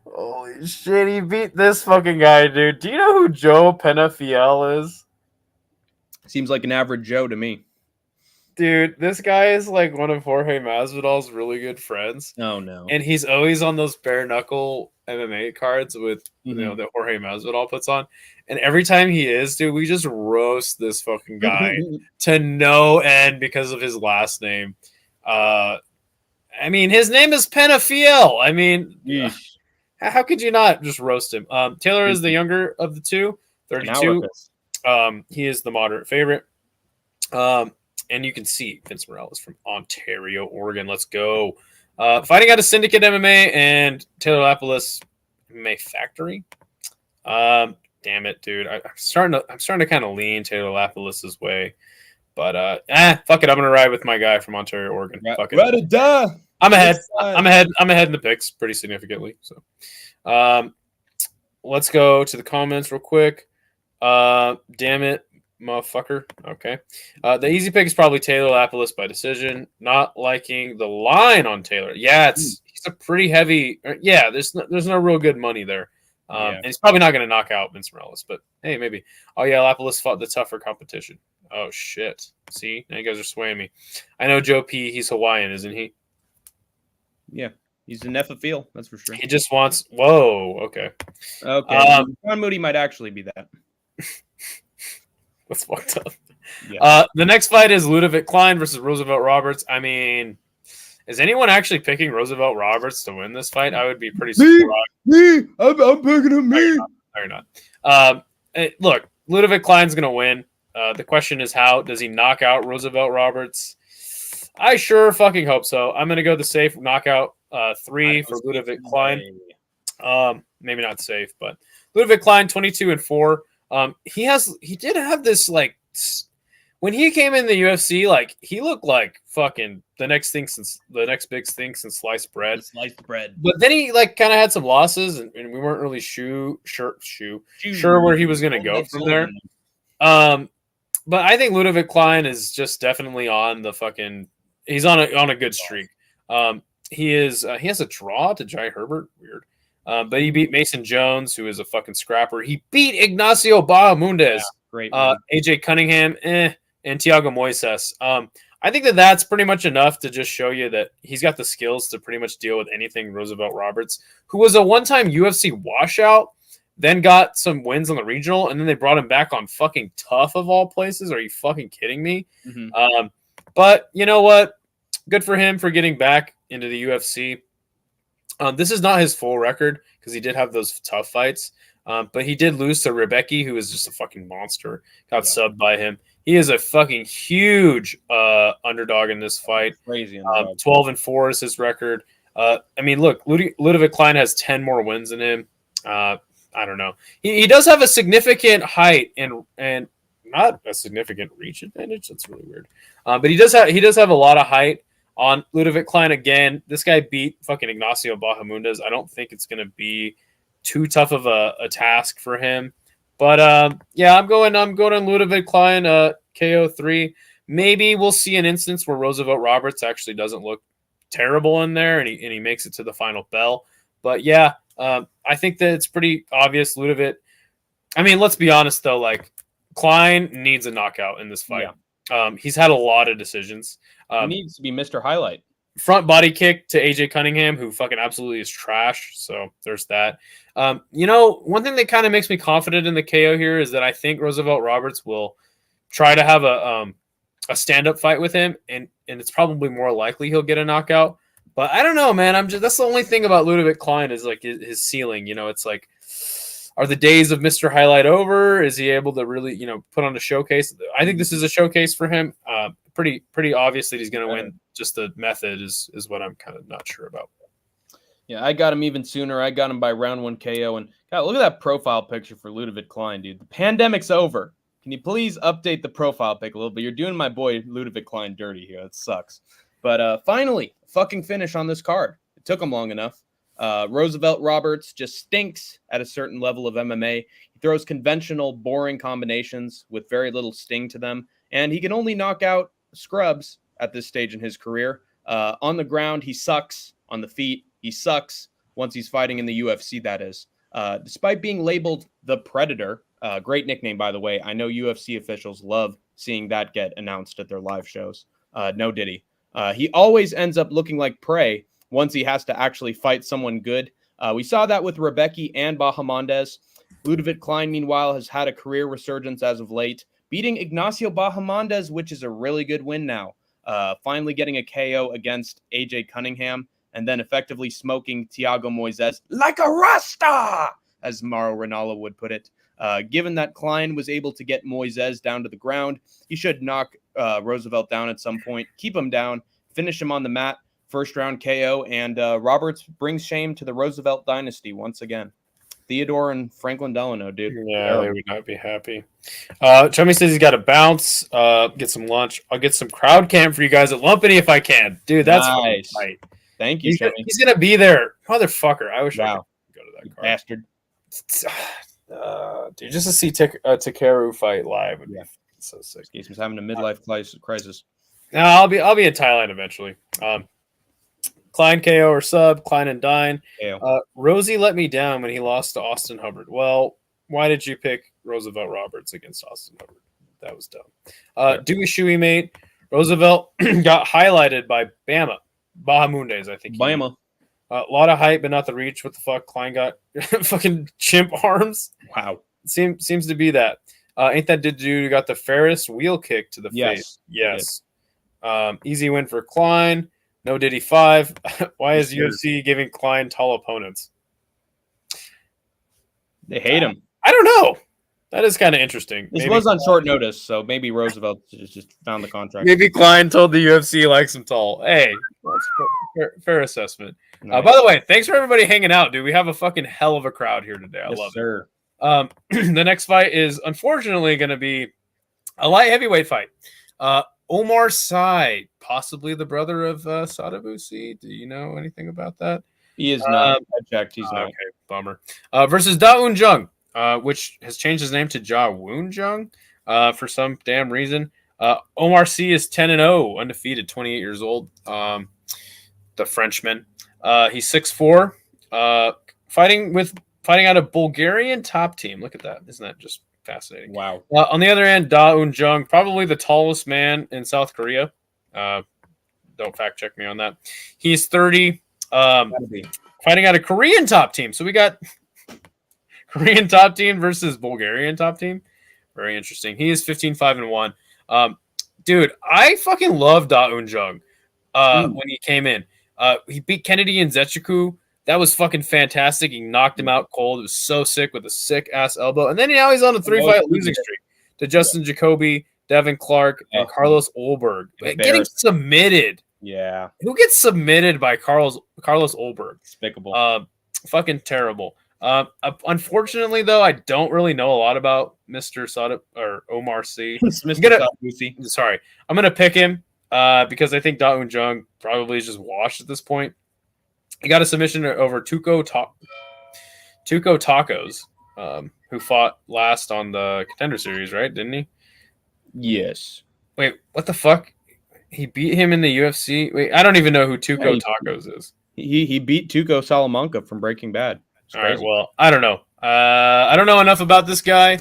[SPEAKER 2] Holy shit, he beat this fucking guy, dude. Do you know who Joe Penafiel is?
[SPEAKER 3] Seems like an average Joe to me.
[SPEAKER 2] Dude, this guy is like one of Jorge Masvidal's really good friends.
[SPEAKER 3] Oh no.
[SPEAKER 2] And he's always on those bare knuckle MMA cards with that Jorge Masvidal puts on. And every time he is, dude, we just roast this fucking guy to no end because of his last name. I mean, his name is Penafiel. I mean, how could you not just roast him? Taylor is the younger of the two, 32. He is the moderate favorite. And you can see Vince Morales from Ontario, Oregon. Let's go. Fighting out of Syndicate MMA and Taylor Lapilus MMA Factory. Damn it, dude. I'm starting to kind of lean Taylor Lapilus's way. But fuck it. I'm gonna ride with my guy from Ontario, Oregon. Fuck it. I'm ahead. I'm ahead in the picks pretty significantly. So let's go to the comments real quick. Damn it. Motherfucker. Okay. The easy pick is probably Taylor Lapilus by decision. Not liking the line on Taylor. Yeah, he's a pretty heavy. Yeah, there's no real good money there. And he's probably not going to knock out Vince Morales, but hey, maybe. Oh yeah, Lapilus fought the tougher competition. Oh shit. See, now you guys are swaying me. I know Joe P. He's Hawaiian, isn't he?
[SPEAKER 3] Yeah, he's a Nephafeel, that's for sure.
[SPEAKER 2] He just wants. Whoa. Okay.
[SPEAKER 3] Okay. John Moody might actually be that.
[SPEAKER 2] That's fucked up. Yeah. The next fight is Ludovic Klein versus Roosevelt Roberts. I mean, is anyone actually picking Roosevelt Roberts to win this fight? I would be pretty surprised.
[SPEAKER 1] I'm picking him. Me.
[SPEAKER 2] No, you're not. Look, Ludovic Klein's going to win. The question is, how does he knock out Roosevelt Roberts? I sure fucking hope so. I'm going to go the safe knockout 3 for Ludovic Klein. Maybe not safe, but Ludovic Klein 22-4. He did have this, like, when he came in the UFC, like, he looked like fucking the next big thing since sliced bread. But then he, like, kind of had some losses, and we weren't really sure where he was going to go from there. But I think Ludovic Klein is just definitely on the fucking. He's on a good streak. He has a draw to Jai Herbert. Weird. But he beat Mason Jones, who is a fucking scrapper. He beat Ignacio Bahamundes,
[SPEAKER 3] great,
[SPEAKER 2] AJ Cunningham, and Thiago Moises. I think that's pretty much enough to just show you that he's got the skills to pretty much deal with anything Roosevelt Roberts, who was a one-time UFC washout, then got some wins on the regional, and then they brought him back on fucking Tough of all places. Are you fucking kidding me? Mm-hmm. But you know what? Good for him for getting back into the UFC. This is not his full record because he did have those tough fights, but he did lose to Rebecki, who is just a fucking monster. Got subbed by him. He is a fucking huge underdog in this fight.
[SPEAKER 3] Crazy.
[SPEAKER 2] 12-4 is his record. I mean, look, Ludovic Klein has 10 more wins than him. I don't know. He does have a significant height and not a significant reach advantage. That's really weird. But he does have a lot of height. On Ludovic Klein again, this guy beat fucking Ignacio Bahamundes. I don't think it's going to be too tough of a task for him. But yeah, I'm going on Ludovic Klein KO 3. Maybe we'll see an instance where Roosevelt Roberts actually doesn't look terrible in there and he makes it to the final bell. But yeah, I think that it's pretty obvious Ludovic. I mean, let's be honest though, like Klein needs a knockout in this fight. Yeah. He's had a lot of decisions.
[SPEAKER 3] He needs to be Mr. Highlight.
[SPEAKER 2] Front body kick to AJ Cunningham, who fucking absolutely is trash. So there's that. One thing that kind of makes me confident in the KO here is that I think Roosevelt Roberts will try to have a stand-up fight with him, and it's probably more likely he'll get a knockout. But I don't know, man. That's the only thing about Ludovic Klein is like his ceiling. It's like, are the days of Mr. Highlight over? Is he able to really, put on a showcase? I think this is a showcase for him. Pretty obvious that he's going to win. Just the method is what I'm kind of not sure about.
[SPEAKER 3] Yeah, I got him even sooner. I got him by round 1 KO. And God, look at that profile picture for Ludovic Klein, dude. The pandemic's over. Can you please update the profile pic a little bit? You're doing my boy Ludovic Klein dirty here. That sucks. But finally, fucking finish on this card. It took him long enough. Roosevelt Roberts just stinks at a certain level of MMA. He throws conventional, boring combinations with very little sting to them. And he can only knock out scrubs at this stage in his career. On the ground, he sucks. On the feet, he sucks. Once he's fighting in the UFC, that is. Despite being labeled the Predator, great nickname, by the way. I know UFC officials love seeing that get announced at their live shows. No diddy. He always ends up looking like prey once he has to actually fight someone good. We saw that with Rebecca and Bahamondes. Ludovic Klein, meanwhile, has had a career resurgence as of late, beating Ignacio Bahamondes, which is a really good win now. Finally getting a KO against AJ Cunningham, and then effectively smoking Thiago Moises like a Rasta, as Mauro Ranallo would put it. Given that Klein was able to get Moises down to the ground, he should knock Roosevelt down at some point, keep him down, finish him on the mat, first round KO, and Roberts brings shame to the Roosevelt dynasty once again. Theodore and Franklin Delano, dude.
[SPEAKER 2] Yeah, they would not be happy. Chummy says he's got to bounce, get some lunch. I'll get some crowd cam for you guys at Lumpany if I can. Dude, that's
[SPEAKER 3] nice.
[SPEAKER 2] Right.
[SPEAKER 3] Thank you, Chummy.
[SPEAKER 2] He's going to be there. Motherfucker. I wish I could go to that card.
[SPEAKER 3] Bastard.
[SPEAKER 2] Dude, just to see Takeru fight live would be so sick.
[SPEAKER 3] He's having a midlife crisis.
[SPEAKER 2] No, I'll be in Thailand eventually. Klein KO or sub, Klein and Dine. Rosie let me down when he lost to Austin Hubbard. Well, why did you pick Roosevelt Roberts against Austin Hubbard? That was dumb. Dewey Shuey mate. Roosevelt got highlighted by Bahamondes, I think.
[SPEAKER 3] Bama.
[SPEAKER 2] A lot of hype, but not the reach. What the fuck? Klein got fucking chimp arms.
[SPEAKER 3] Wow.
[SPEAKER 2] Seems to be that. Ain't that dude got the Ferris wheel kick to the face? Yes. Easy win for Klein. No Diddy 5. Why is UFC giving Klein tall opponents?
[SPEAKER 3] They hate him.
[SPEAKER 2] I don't know. That is kind of interesting.
[SPEAKER 3] This was on short notice, so maybe Roosevelt just found the contract.
[SPEAKER 2] Maybe Klein told the UFC he likes him tall. Hey, fair assessment. Nice. By the way, thanks for everybody hanging out, dude. We have a fucking hell of a crowd here today. I love it. The next fight is unfortunately going to be a light heavyweight fight. Omar Sy, possibly the brother of Sadabusi. Do you know anything about that?
[SPEAKER 3] He is not. I checked. He's not.
[SPEAKER 2] Okay, bummer. Versus Da Un Jung, which has changed his name to Ja Woon Jung for some damn reason. Omar Sy is 10-0, undefeated, 28 years old. The Frenchman. He's 6'4", fighting out a Bulgarian top team. Look at that. Isn't that just fascinating?
[SPEAKER 3] Wow.
[SPEAKER 2] On the other end, Da Un Jung, probably the tallest man in South Korea. Don't fact check me on that. He's 30, fighting out a Korean top team. So we got Korean top team versus Bulgarian top team. Very interesting. He is 15-5-1. Dude, I fucking love Da Un Jung when he came in. He beat Kennedy and Zechiku. That was fucking fantastic. He knocked him out cold. It was so sick with a sick-ass elbow. And then now he's on a 3-fight losing streak to Justin Jacoby, Devin Clark, and Carlos Olberg. Getting submitted.
[SPEAKER 3] Yeah. Who
[SPEAKER 2] gets submitted by Carlos Olberg?
[SPEAKER 3] Despicable.
[SPEAKER 2] Fucking terrible. Unfortunately, though, I don't really know a lot about Mr. Sada or Omar Sy. Sorry. I'm going to pick him because I think Da Un Jung probably is just washed at this point. He got a submission over Tuco Tacos, who fought last on the Contender Series, right? Didn't he?
[SPEAKER 3] Yes.
[SPEAKER 2] Wait, what the fuck? He beat him in the UFC? Wait, I don't even know who Tuco Tacos is.
[SPEAKER 3] He beat Tuco Salamanca from Breaking Bad.
[SPEAKER 2] All right, well, I don't know. I don't know enough about this guy,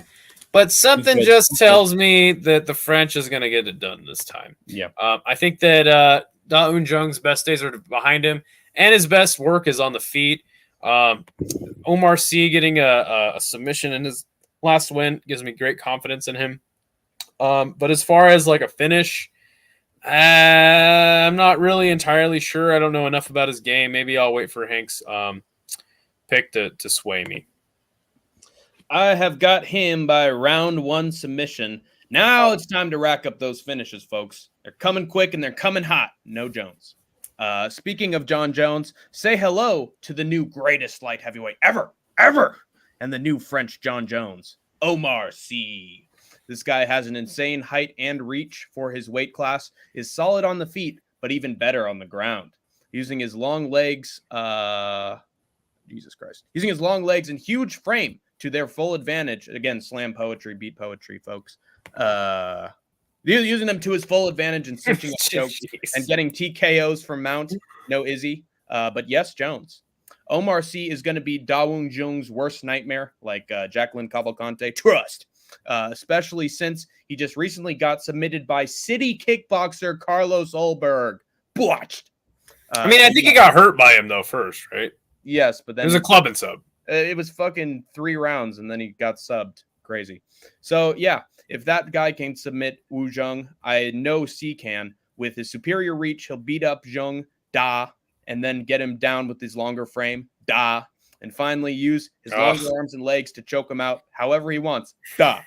[SPEAKER 2] but something just tells me that the French is going to get it done this time.
[SPEAKER 3] Yeah.
[SPEAKER 2] I think that Da Un Jung's best days are behind him. And his best work is on the feet. Omar Sy getting a submission in his last win gives me great confidence in him. But as far as like a finish, I'm not really entirely sure. I don't know enough about his game. Maybe I'll wait for Hank's pick to sway me.
[SPEAKER 3] I have got him by round 1 submission. Now it's time to rack up those finishes, folks. They're coming quick and they're coming hot. No Jones. Speaking of John Jones, say hello to the new greatest light heavyweight ever, and the new French John Jones, Omar Sy. This guy has an insane height and reach for his weight class, is solid on the feet, but even better on the ground. Using his long legs, using his long legs and huge frame to their full advantage. Again, slam poetry, beat poetry, folks. Using them to his full advantage and switching up chokes and getting TKOs from Mount. No Izzy. But yes, Jones. Omar Sy is going to be Da Un Jung's worst nightmare, like Jacqueline Cavalcanti. Trust. especially since he just recently got submitted by city kickboxer Carlos Olberg. Botched.
[SPEAKER 2] I mean, I think he got hurt by him though first, right?
[SPEAKER 3] Yes, but then
[SPEAKER 2] it was a club and sub.
[SPEAKER 3] It was fucking 3 rounds, and then he got subbed. Crazy. So yeah, if that guy can submit Wu Zheng, I know C can. With his superior reach, he'll beat up Zheng, da, and then get him down with his longer frame, da, and finally use his longer arms and legs to choke him out however he wants, da.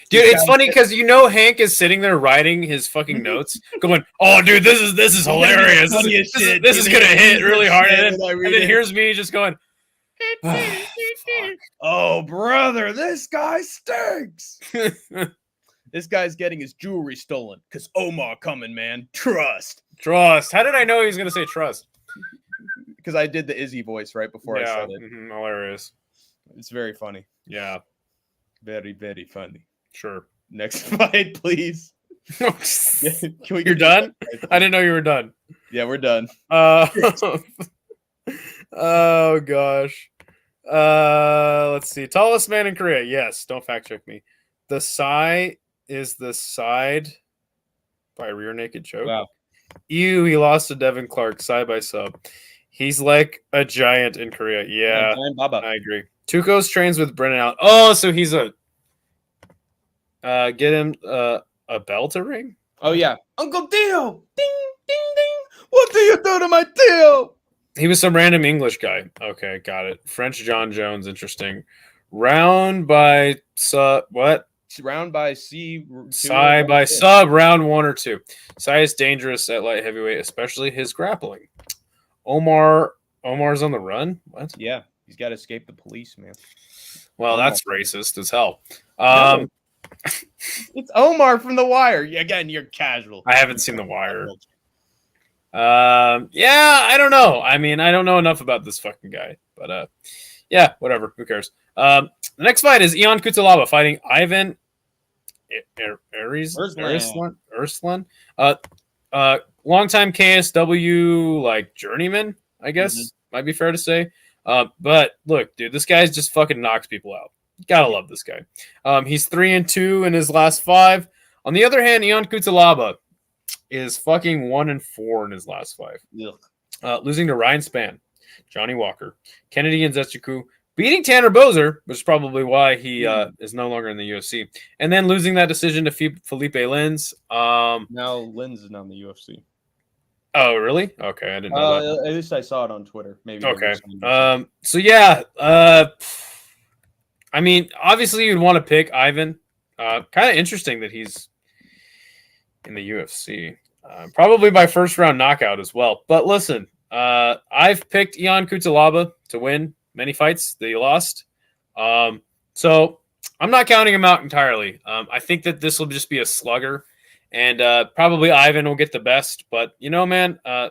[SPEAKER 2] Dude, it's funny because Hank is sitting there writing his fucking notes, going, "Oh, dude, this is hilarious. This is gonna hit really hard." And then here's me just going,
[SPEAKER 3] "Oh, brother, this guy stinks." This guy's getting his jewelry stolen because Omar coming, man. Trust.
[SPEAKER 2] How did I know he was gonna say trust?
[SPEAKER 3] Because I did the Izzy voice right before I said it.
[SPEAKER 2] Hilarious.
[SPEAKER 3] It's very funny.
[SPEAKER 2] Yeah.
[SPEAKER 3] Very, very funny.
[SPEAKER 2] Sure.
[SPEAKER 3] Next fight, please.
[SPEAKER 2] You're done? I didn't know you were done.
[SPEAKER 3] Yeah, we're done.
[SPEAKER 2] Oh, gosh. Let's see. Tallest man in Korea. Yes. Don't fact check me. The Psy is the side by rear naked choke.
[SPEAKER 3] Wow.
[SPEAKER 2] Ew, he lost to Devin Clark side by sub. He's like a giant in Korea. Yeah, I agree. Tukos trains with Brennan out. Oh, so he's a get him a bell to ring?
[SPEAKER 3] Oh yeah. Uncle Theo. Ding ding ding. What do you do to my Theo?
[SPEAKER 2] He was some random English guy. Okay, got it. French John Jones, interesting. Round by sub what?
[SPEAKER 3] Round by C.
[SPEAKER 2] Psy by sub, round 1 or 2. Psy is dangerous at light heavyweight, especially his grappling. Omar's on the run? What?
[SPEAKER 3] Yeah, he's got to escape the police, man.
[SPEAKER 2] Well, that's racist as hell.
[SPEAKER 3] No. It's Omar from The Wire. Again, you're casual.
[SPEAKER 2] I haven't seen The Wire. Yeah, I don't know. I mean, I don't know enough about this fucking guy, but yeah, whatever. Who cares? The next fight is Ion Kutalaba fighting Ivan Arslan. Longtime KSW like journeyman, I guess might be fair to say. But look, dude, this guy's just fucking knocks people out. Gotta love this guy. He's 3-2 in his last 5. On the other hand, Ion Kutalaba is fucking 1-4 in his last 5. Losing to Ryan Spann, Johnny Walker, Kennedy and Zetchiku, beating Tanner Bozer, which is probably why he is no longer in the UFC, and then losing that decision to Felipe Lins.
[SPEAKER 3] Now Lins is not in the UFC.
[SPEAKER 2] Oh, really? Okay, I didn't know that.
[SPEAKER 3] At least I saw it on Twitter. Maybe.
[SPEAKER 2] Okay. So yeah, I mean, obviously you'd want to pick Ivan. Kind of interesting that he's in the UFC. Probably by first round knockout as well. But listen, I've picked Ion Kutalaba to win many fights that he lost. So I'm not counting him out entirely. I think that this will just be a slugger, and probably Ivan will get the best. But, you know, man, Ion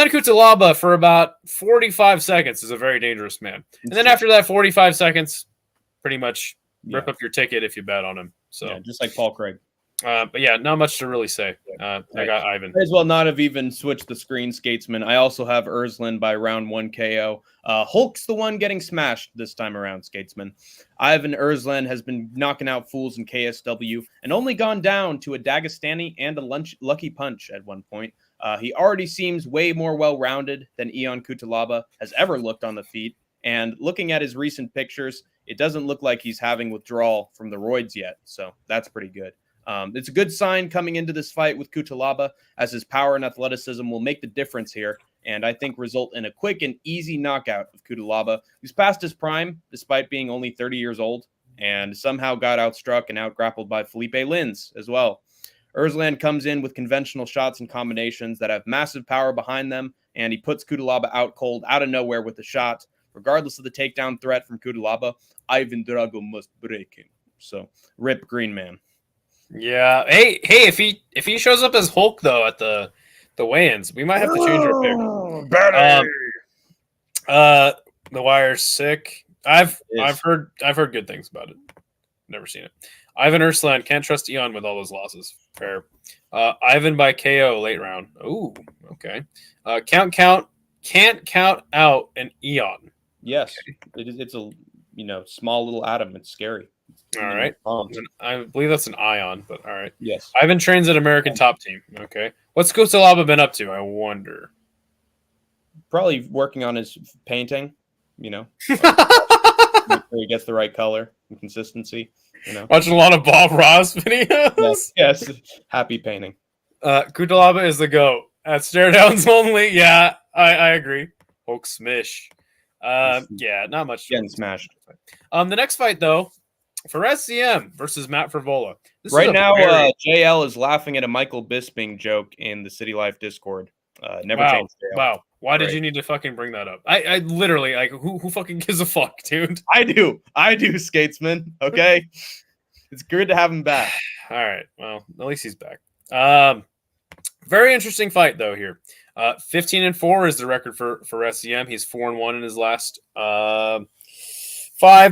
[SPEAKER 2] Kutalaba for about 45 seconds is a very dangerous man. And then after that 45 seconds, pretty much rip up your ticket if you bet on him. So
[SPEAKER 3] yeah, just like Paul Craig.
[SPEAKER 2] But yeah, not much to really say. I got Ivan.
[SPEAKER 3] May as well not have even switched the screen, Skatesman. I also have Erslan by round 1 KO. Hulk's the one getting smashed this time around, Skatesman. Ivan Erslan has been knocking out fools in KSW and only gone down to a Dagestani and a lucky punch at one point. He already seems way more well-rounded than Ion Kutalaba has ever looked on the feet. And looking at his recent pictures, it doesn't look like he's having withdrawal from the roids yet. So that's pretty good. It's a good sign coming into this fight with Kutalaba, as his power and athleticism will make the difference here, and I think result in a quick and easy knockout of Kutalaba, who's past his prime, despite being only 30 years old, and somehow got outstruck and outgrappled by Felipe Lins as well. Erslan comes in with conventional shots and combinations that have massive power behind them, and he puts Kutalaba out cold, out of nowhere with a shot. Regardless of the takedown threat from Kutalaba, Ivan Drago must break him. So, rip Green Man.
[SPEAKER 2] Yeah. Hey, if he shows up as Hulk though at the weigh-ins, we might have to change our pick. The Wire's sick. I've heard good things about it. Never seen it. Ivan Erslan, can't trust Ion with all those losses. Fair. Ivan by KO late round. Ooh, okay. Can't count out an Ion.
[SPEAKER 3] Yes, okay. It's a small little atom. It's scary.
[SPEAKER 2] All right. I believe that's an ion, but all right.
[SPEAKER 3] Yes.
[SPEAKER 2] Ivan trains at American Top Team. Okay. What's Kusalaba been up to? I wonder.
[SPEAKER 3] Probably working on his painting, make sure he gets the right color and consistency.
[SPEAKER 2] Watching a lot of Bob Ross videos.
[SPEAKER 3] Yes. Happy painting.
[SPEAKER 2] Kutalaba is the GOAT. At stare downs only. Yeah, I agree. Hulk smish. Yeah, not much.
[SPEAKER 3] Getting smashed.
[SPEAKER 2] The next fight, though, for SCM versus Matt Frivola.
[SPEAKER 3] Right now, JL is laughing at a Michael Bisping joke in the City Life Discord. Never changed. JL.
[SPEAKER 2] Wow. Why did you need to fucking bring that up? I literally, like, who fucking gives a fuck, dude?
[SPEAKER 3] I do, Skatesman. Okay? It's good to have him back.
[SPEAKER 2] All right. Well, at least he's back. Very interesting fight, though, here. 15-4 is the record for SCM. He's 4-1 in his last 5,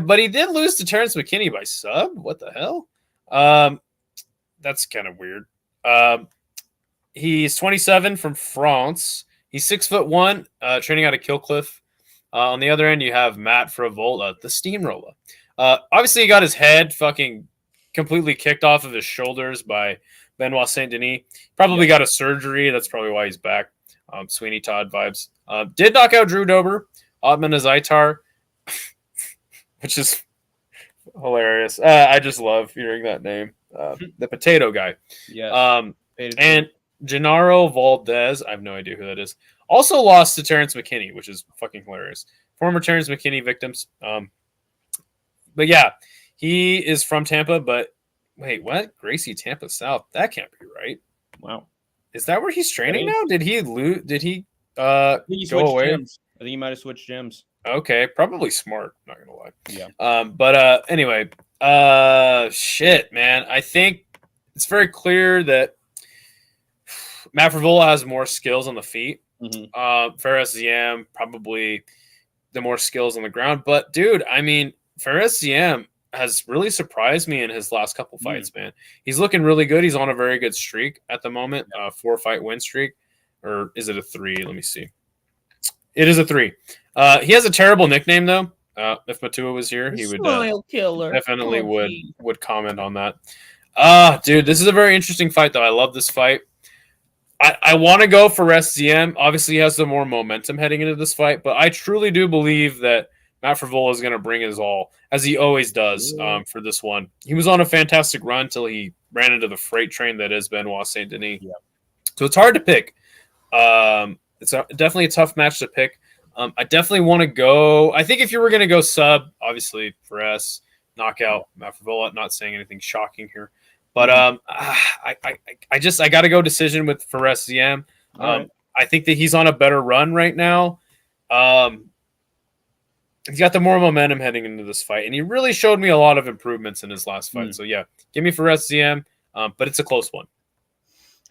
[SPEAKER 2] but he did lose to Terrence McKinney by sub. What the hell? That's kind of weird. He's 27 from France. He's 6'1", training out of Killcliff. On the other end, you have Matt Frivola, the steamroller. Obviously, he got his head fucking completely kicked off of his shoulders by Benoit Saint-Denis. Probably got a surgery. That's probably why he's back. Sweeney Todd vibes. Did knock out Drew Dober, Otman Azaitar, which is hilarious. I just love hearing that name. The potato guy.
[SPEAKER 3] Yeah.
[SPEAKER 2] And Gennaro Valdez, I have no idea who that is, also lost to Terrence McKinney, which is fucking hilarious. Former Terrence McKinney victims. But yeah, he is from Tampa, but wait, what? Gracie, Tampa South? That can't be right.
[SPEAKER 3] Wow.
[SPEAKER 2] Is that where he's training now? Did he lose? Did he
[SPEAKER 3] go away?
[SPEAKER 2] Gyms.
[SPEAKER 3] I think he might have switched gyms.
[SPEAKER 2] Okay, probably smart, not gonna lie.
[SPEAKER 3] Yeah.
[SPEAKER 2] But anyway, shit, man. I think it's very clear that Matt Frivola has more skills on the feet. Fares Ziam probably the more skills on the ground. But dude, I mean, Fares Ziam has really surprised me in his last couple fights, man. He's looking really good. He's on a very good streak at the moment, 4-fight win streak. Or is it a 3? Let me see. It is a 3. He has a terrible nickname, though. If Matua was here, he would definitely would comment on that. Dude, this is a very interesting fight, though. I love this fight. I want to go for SCM. Obviously, he has some more momentum heading into this fight, but I truly do believe that Matt Frivola is going to bring his all, as he always does for this one. He was on a fantastic run until he ran into the freight train that is Benoit Saint-Denis. Yeah. So it's hard to pick. It's definitely a tough match to pick. I definitely want to go. I think if you were going to go sub, obviously for S, knockout Matt Frivola. Not saying anything shocking here, but I got to go decision with Fares Ziam. I think that he's on a better run right now. He's got the more momentum heading into this fight, and he really showed me a lot of improvements in his last fight. So yeah, give me Fares Ziam, but it's a close one.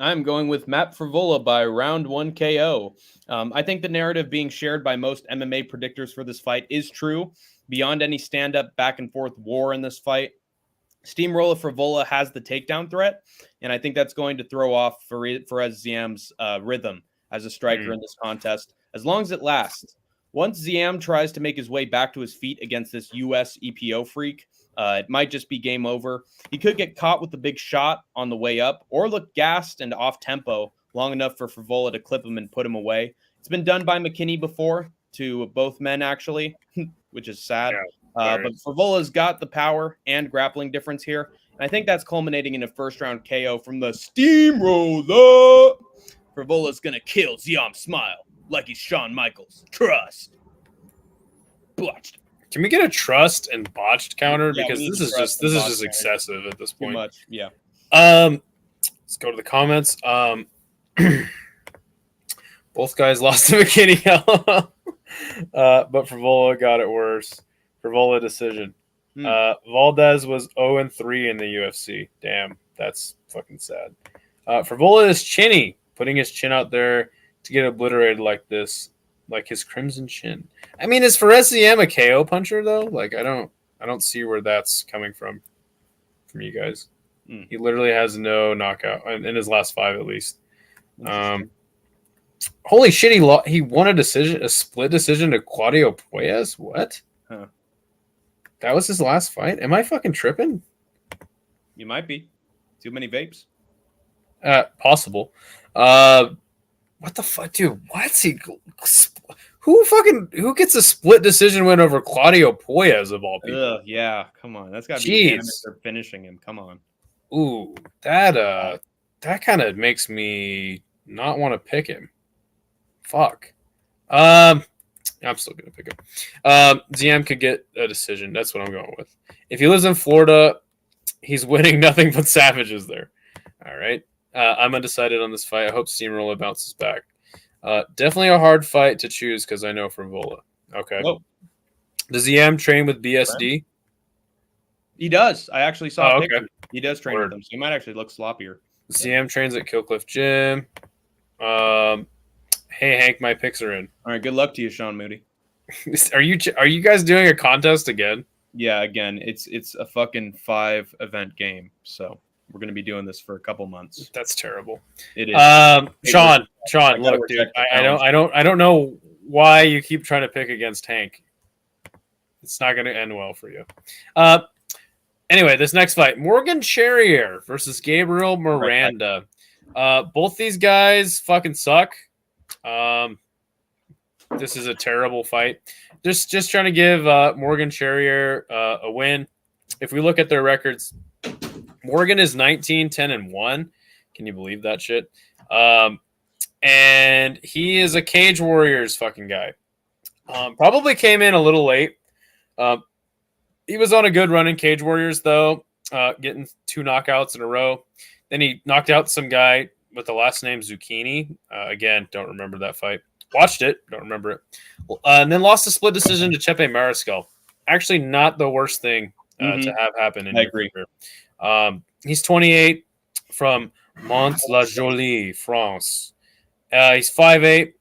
[SPEAKER 3] I'm going with Matt Frivola by round 1 KO. I think the narrative being shared by most MMA predictors for this fight is true. Beyond any stand-up back-and-forth war in this fight, Steamroller Frivola has the takedown threat, and I think that's going to throw off Fares Ziam's rhythm as a striker in this contest, as long as it lasts. Once Ziam tries to make his way back to his feet against this US EPO freak, it might just be game over. He could get caught with the big shot on the way up or look gassed and off tempo long enough for Frivola to clip him and put him away. It's been done by McKinney before to both men, actually, which is sad. But Frivola's got the power and grappling difference here. And I think that's culminating in a first-round KO from the Steamroller. Frivola's going to kill Ziam's smile like he's Shawn Michaels. Trust. Botched.
[SPEAKER 2] Can we get a trust and botched counter? Because this is just excessive at this point.
[SPEAKER 3] Too much, yeah.
[SPEAKER 2] Let's go to the comments. Both guys lost to McKinney, but Frivola got it worse. Frivola decision. Valdez was 0-3 in the UFC. Damn, that's fucking sad. Frivola is chinny, putting his chin out there to get obliterated like this, like his crimson chin. I mean, is Fares Ziam a KO puncher though? Like, I don't see where that's coming from you guys. He literally has no knockout in his last 5 at least. Holy shit! He won a split decision to Claudio Puelles. What?
[SPEAKER 3] Huh.
[SPEAKER 2] That was his last fight? Am I fucking tripping?
[SPEAKER 3] You might be. Too many vapes.
[SPEAKER 2] Possible. What the fuck, dude? What's he? Who gets a split decision win over Claudio Puelles of all people?
[SPEAKER 3] Ugh, yeah, come on. That's got to be unanimous for finishing him. Come on.
[SPEAKER 2] Ooh, that kind of makes me not want to pick him. Fuck. I'm still gonna pick him. ZM could get a decision. That's what I'm going with. If he lives in Florida, he's winning nothing but savages there. All right. I'm undecided on this fight. I hope Steamroller bounces back. Definitely a hard fight to choose because I know from Vola. Okay.
[SPEAKER 3] Nope.
[SPEAKER 2] Does ZM train with BSD?
[SPEAKER 3] He does. I actually saw a
[SPEAKER 2] okay.
[SPEAKER 3] picture. He does train with them, so he might actually look sloppier.
[SPEAKER 2] ZM trains at Killcliff Gym. Hey Hank, my picks are in.
[SPEAKER 3] All right, good luck to you, Sean Moody.
[SPEAKER 2] Are you guys doing a contest again?
[SPEAKER 3] Yeah, again, it's a fucking 5 event game, so we're gonna be doing this for a couple months.
[SPEAKER 2] That's terrible.
[SPEAKER 3] It is.
[SPEAKER 2] Sean, look, dude, I don't know why you keep trying to pick against Hank. It's not gonna end well for you. Anyway, this next fight, Morgan Charrier versus Gabriel Miranda. Both these guys fucking suck. This is a terrible fight. Just trying to give Morgan Charrier a win. If we look at their records, Morgan is 19-10-1. Can you believe that shit? And he is a Cage Warriors fucking guy. Probably came in a little late. He was on a good run in Cage Warriors, though, getting 2 knockouts in a row. Then he knocked out some guy with the last name Zucchini. Again, don't remember that fight. Watched it, don't remember it. And then lost a split decision to Chepe Mariscal. Actually, not the worst thing to have happen in your career. He's 28 from Mont-la-Jolie, France. He's 5'8",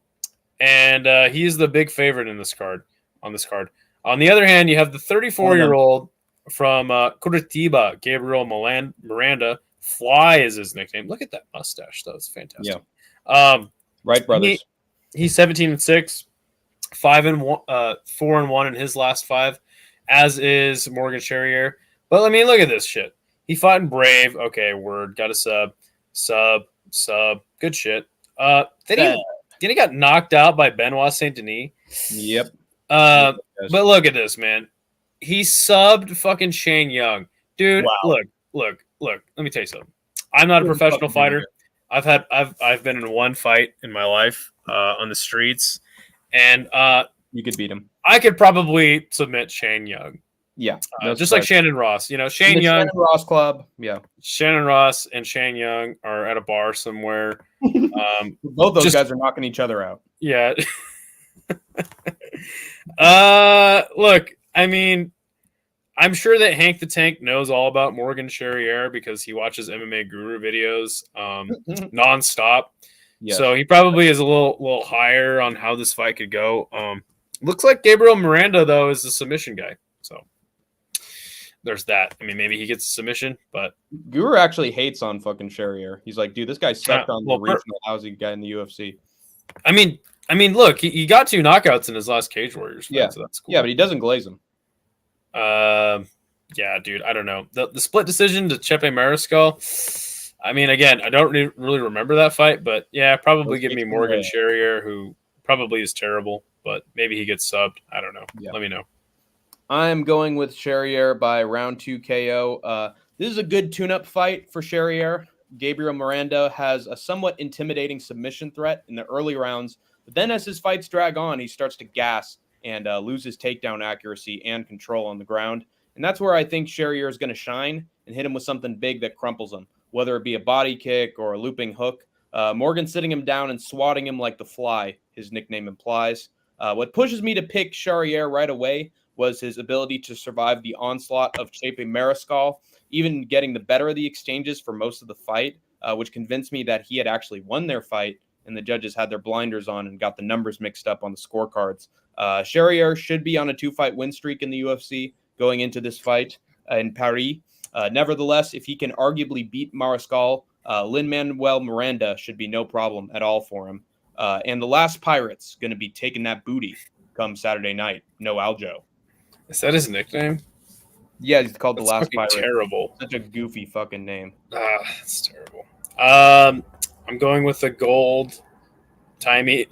[SPEAKER 2] and he is the big favorite in this card. On the other hand, you have the 34-year-old from Curitiba, Gabriel Miranda. Fly is his nickname. Look at that mustache, though. It's fantastic.
[SPEAKER 3] Yeah. Right, brothers.
[SPEAKER 2] He's 17-6, 4-1 in his last 5, as is Morgan Charrier. But I mean, look at this shit. He fought in Brave. Okay, word. Got a sub. Good shit. Then he got knocked out by Benoit Saint-Denis.
[SPEAKER 3] Yep.
[SPEAKER 2] But look at this, man. He subbed fucking Shane Young. Dude,
[SPEAKER 3] wow.
[SPEAKER 2] Look. Let me tell you something. I'm not a professional fighter. I've been in one fight in my life on the streets, and
[SPEAKER 3] you could beat him.
[SPEAKER 2] I could probably submit Shane Young.
[SPEAKER 3] Yeah,
[SPEAKER 2] just like Shannon Ross. You know, Shane Young,
[SPEAKER 3] Shannon Ross Club. Yeah,
[SPEAKER 2] Shannon Ross and Shane Young are at a bar somewhere.
[SPEAKER 3] Both those guys are knocking each other out.
[SPEAKER 2] Yeah. Look, I mean, I'm sure that Hank the Tank knows all about Morgan Charrier because he watches MMA Guru videos nonstop. Yes. So he probably is a little higher on how this fight could go. Looks like Gabriel Miranda, though, is the submission guy. So there's that. I mean, maybe he gets a submission, but
[SPEAKER 3] Guru actually hates on fucking Charrier. He's like, dude, this guy sucked on the regional housing guy in the UFC.
[SPEAKER 2] I mean, look, he got 2 knockouts in his last Cage Warriors fight,
[SPEAKER 3] yeah.
[SPEAKER 2] So that's cool.
[SPEAKER 3] Yeah, but he doesn't glaze him.
[SPEAKER 2] Yeah, dude, I don't know. The split decision to Chepe Mariscal. I mean, again, I don't really remember that fight, but yeah, probably give me Morgan Charrier, who probably is terrible, but maybe he gets subbed. I don't know. Yeah. Let me know.
[SPEAKER 3] I'm going with Charrier by round 2 KO. This is a good tune-up fight for Charrier. Gabriel Miranda has a somewhat intimidating submission threat in the early rounds, but then as his fights drag on, he starts to gas and loses takedown accuracy and control on the ground. And that's where I think Charrier is going to shine and hit him with something big that crumples him, whether it be a body kick or a looping hook. Morgan sitting him down and swatting him like the Fly, his nickname implies. What pushes me to pick Charrier right away was his ability to survive the onslaught of Chepe Mariscal, even getting the better of the exchanges for most of the fight, which convinced me that he had actually won their fight, and the judges had their blinders on and got the numbers mixed up on the scorecards. Charrier should be on a 2-fight win streak in the UFC going into this fight in Paris. Nevertheless, if he can arguably beat Mariscal, Lin-Manuel Miranda should be no problem at all for him. And the last Pirate's going to be taking that booty come Saturday night. No Aljo.
[SPEAKER 2] Is that his nickname?
[SPEAKER 3] Yeah, he's called
[SPEAKER 2] That's
[SPEAKER 3] the Last
[SPEAKER 2] fucking
[SPEAKER 3] Pirate.
[SPEAKER 2] terrible.
[SPEAKER 3] Such a goofy fucking name.
[SPEAKER 2] That's terrible. I'm going with the old timey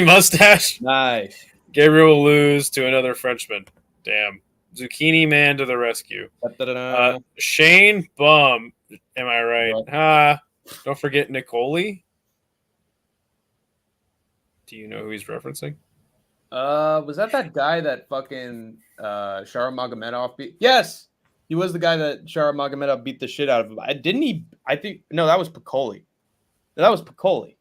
[SPEAKER 2] mustache.
[SPEAKER 3] Nice.
[SPEAKER 2] Gabriel will lose to another Frenchman. Damn. Zucchini Man to the rescue.
[SPEAKER 3] Da-da-da-da.
[SPEAKER 2] Shane Bum. Am I right? Don't forget Nicole. Do you know who he's referencing?
[SPEAKER 3] Was that guy that fucking Shara Magomedov beat? Yes, he was the guy that Shara Magomedov beat the shit out of him. Didn't he? I think no, that was Piccoli. That was Piccoli.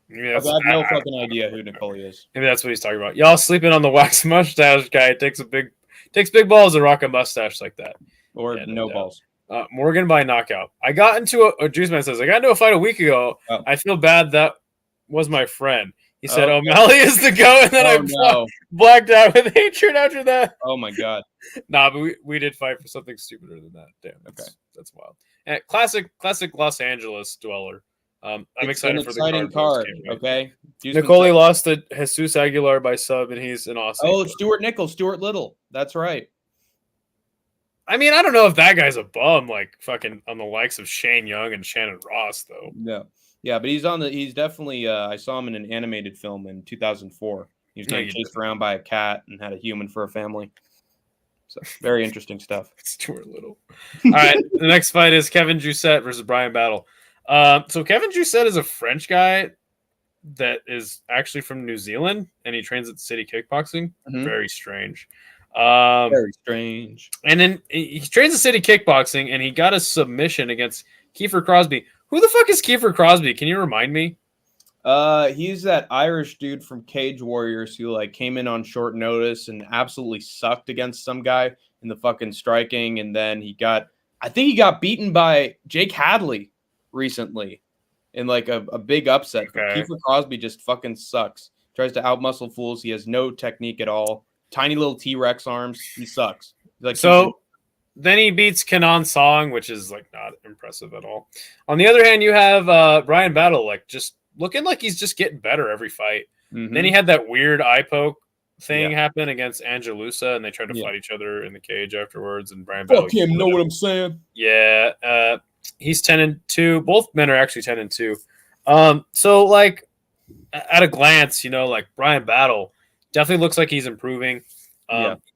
[SPEAKER 3] I have no fucking idea who Nicole is.
[SPEAKER 2] Maybe that's what he's talking about. Y'all sleeping on the wax mustache guy. Takes big balls to rock a mustache like that.
[SPEAKER 3] Or no balls.
[SPEAKER 2] Morgan by knockout. I got into Juice Man says, I got into a fight a week ago. Oh. I feel bad that was my friend. He said, O'Malley is the go, and then I blacked out with hatred after that.
[SPEAKER 3] Oh, my God.
[SPEAKER 2] Nah, but we did fight for something stupider than that. Damn, that's wild. And classic Los Angeles dweller. I'm excited for the card.
[SPEAKER 3] Okay.
[SPEAKER 2] Nicole lost to Jesus Aguilar by sub, and he's an awesome.
[SPEAKER 3] Oh, Stuart Little. That's right.
[SPEAKER 2] I mean, I don't know if that guy's a bum, like fucking on the likes of Shane Young and Shannon Ross, though.
[SPEAKER 3] No. Yeah, but he's definitely, I saw him in an animated film in 2004. He was getting chased around by a cat and had a human for a family. So, very interesting stuff.
[SPEAKER 2] Stuart Little. All right, the next fight is Kevin Jousset versus Brian Battle. So Kevin Jousset is a French guy that is actually from New Zealand, and he trains at City Kickboxing. Mm-hmm. Very strange.
[SPEAKER 3] Very strange.
[SPEAKER 2] And then he trains at City Kickboxing, and he got a submission against Kiefer Crosby. Who the fuck is Kiefer Crosby? Can you remind me?
[SPEAKER 3] He's that Irish dude from Cage Warriors who like came in on short notice and absolutely sucked against some guy in the fucking striking, and then I think he got beaten by Jake Hadley recently in like a big upset. Okay. Kiefer Crosby just fucking sucks. Tries to outmuscle fools. He has no technique at all. Tiny little T-Rex arms. He sucks.
[SPEAKER 2] Then he beats Kenan Song, which is like not impressive at all. On the other hand, you have Brian Battle, like just looking like he's just getting better every fight. Mm-hmm. Then he had that weird eye poke thing happen against Angelusa, and they tried to fight each other in the cage afterwards. And Brian Battle,
[SPEAKER 3] fuck him, know what I'm saying?
[SPEAKER 2] Yeah, he's 10-2. Both men are actually 10-2. So like at a glance, like Brian Battle definitely looks like he's improving.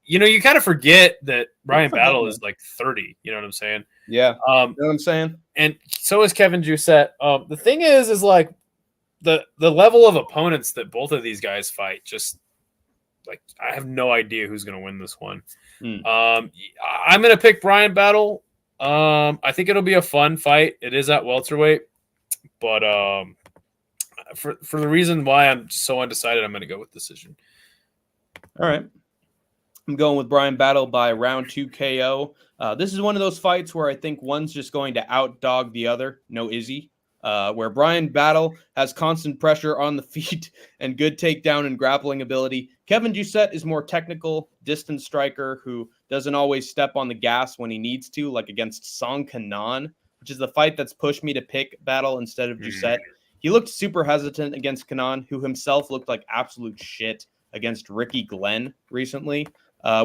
[SPEAKER 2] You kind of forget that Brian Battle is like 30. You know what I'm saying?
[SPEAKER 3] Yeah. You know what I'm saying?
[SPEAKER 2] And so is Kevin Jousset. The thing is like the level of opponents that both of these guys fight, just like I have no idea who's going to win this one. I'm going to pick Brian Battle. I think it'll be a fun fight. It is at welterweight, but for the reason why I'm so undecided, I'm going to go with decision.
[SPEAKER 3] All right. I'm going with Brian Battle by round 2 KO. This is one of those fights where I think one's just going to outdog the other. No Izzy. Where Brian Battle has constant pressure on the feet and good takedown and grappling ability. Kevin Jousset is more technical, distance striker who doesn't always step on the gas when he needs to, like against Song Kenan, which is the fight that's pushed me to pick Battle instead of Jousset. He looked super hesitant against Kenan, who himself looked like absolute shit against Ricky Glenn recently.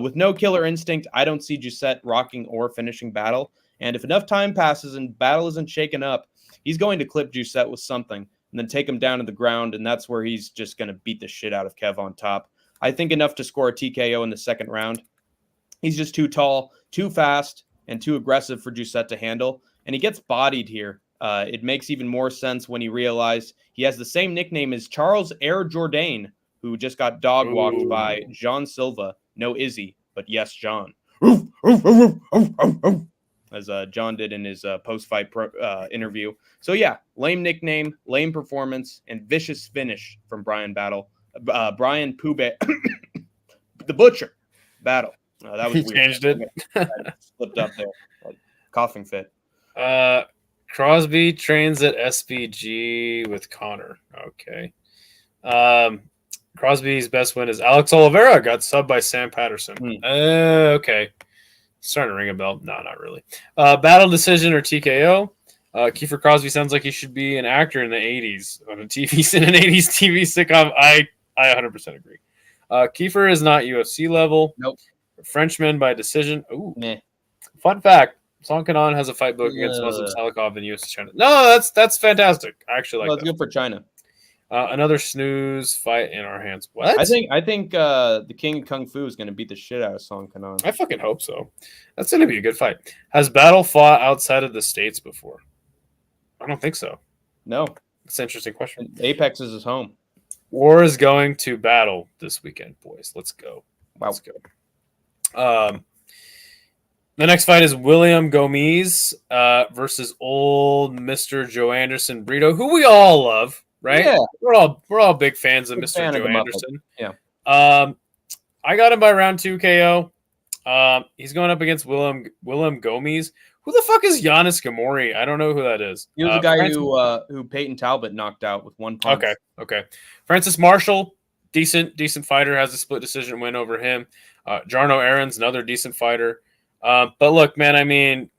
[SPEAKER 3] With no killer instinct, I don't see Jousset rocking or finishing Battle. And if enough time passes and Battle isn't shaken up, he's going to clip Jousset with something and then take him down to the ground, and that's where he's just going to beat the shit out of Kev on top. I think enough to score a TKO in the second round. He's just too tall, too fast, and too aggressive for Jousset to handle, and he gets bodied here. It makes even more sense when he realized he has the same nickname as Charles Air Jourdain, who just got dog-walked by John Silva. No Izzy, but yes, John. As John did in his post-fight interview. So yeah, lame nickname, lame performance, and vicious finish from Brian Battle. Brian Pube, the Butcher Battle. That was
[SPEAKER 2] weird. Changed it.
[SPEAKER 3] Slipped up there. Like, coughing fit.
[SPEAKER 2] Crosby trains at SBG with Connor. Okay. Crosby's best win is Alex Oliveira got subbed by Sam Patterson. Okay. Starting to ring a bell. No, not really. Battle decision or TKO. Kiefer Crosby sounds like he should be an actor in the 80s on an 80s TV sitcom. I 100% agree. Kiefer is not UFC level.
[SPEAKER 3] Nope.
[SPEAKER 2] Frenchman by decision. Ooh.
[SPEAKER 3] Meh.
[SPEAKER 2] Fun fact: Song Kanon has a fight book against Muslim Salikov in UFC China. No, that's fantastic. I actually like
[SPEAKER 3] It's
[SPEAKER 2] that.
[SPEAKER 3] good for China.
[SPEAKER 2] Another snooze fight in our hands. What?
[SPEAKER 3] I think the King of Kung Fu is going to beat the shit out of Song Kanon.
[SPEAKER 2] I fucking hope so. That's going to be a good fight. Has Battle fought outside of the States before? I don't think so.
[SPEAKER 3] No.
[SPEAKER 2] It's an interesting question.
[SPEAKER 3] Apex is his home.
[SPEAKER 2] War is going to Battle this weekend, boys. Let's go.
[SPEAKER 3] Wow.
[SPEAKER 2] Let's go. The next fight is William Gomes versus old Mr. Joe Anderson Brito, who we all love, right?
[SPEAKER 3] Yeah.
[SPEAKER 2] We're all big fans of
[SPEAKER 3] Big
[SPEAKER 2] Mr.
[SPEAKER 3] fan of
[SPEAKER 2] Joe
[SPEAKER 3] the
[SPEAKER 2] Anderson.
[SPEAKER 3] Yeah.
[SPEAKER 2] I got him by round 2 KO. He's going up against William Gomes. Who the fuck is Giannis Gamori? I don't know who that is.
[SPEAKER 3] He was the guy who Peyton Talbot knocked out with one punch.
[SPEAKER 2] Okay. Francis Marshall, decent fighter, has a split decision win over him. Jarno Aaron's another decent fighter. But look, man, I mean,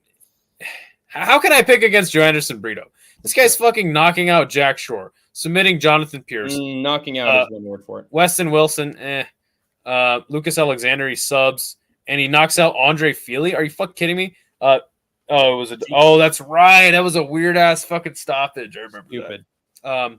[SPEAKER 2] how can I pick against Joe Anderson Brito? This guy's fucking knocking out Jack Shore, submitting Jonathan Pierce.
[SPEAKER 3] Knocking out is one word for it.
[SPEAKER 2] Weston Wilson, Lucas Alexander, he subs, and he knocks out Andre Feely. Are you fucking kidding me? That's right. That was a weird ass fucking stoppage. I remember
[SPEAKER 3] Stupid.
[SPEAKER 2] that.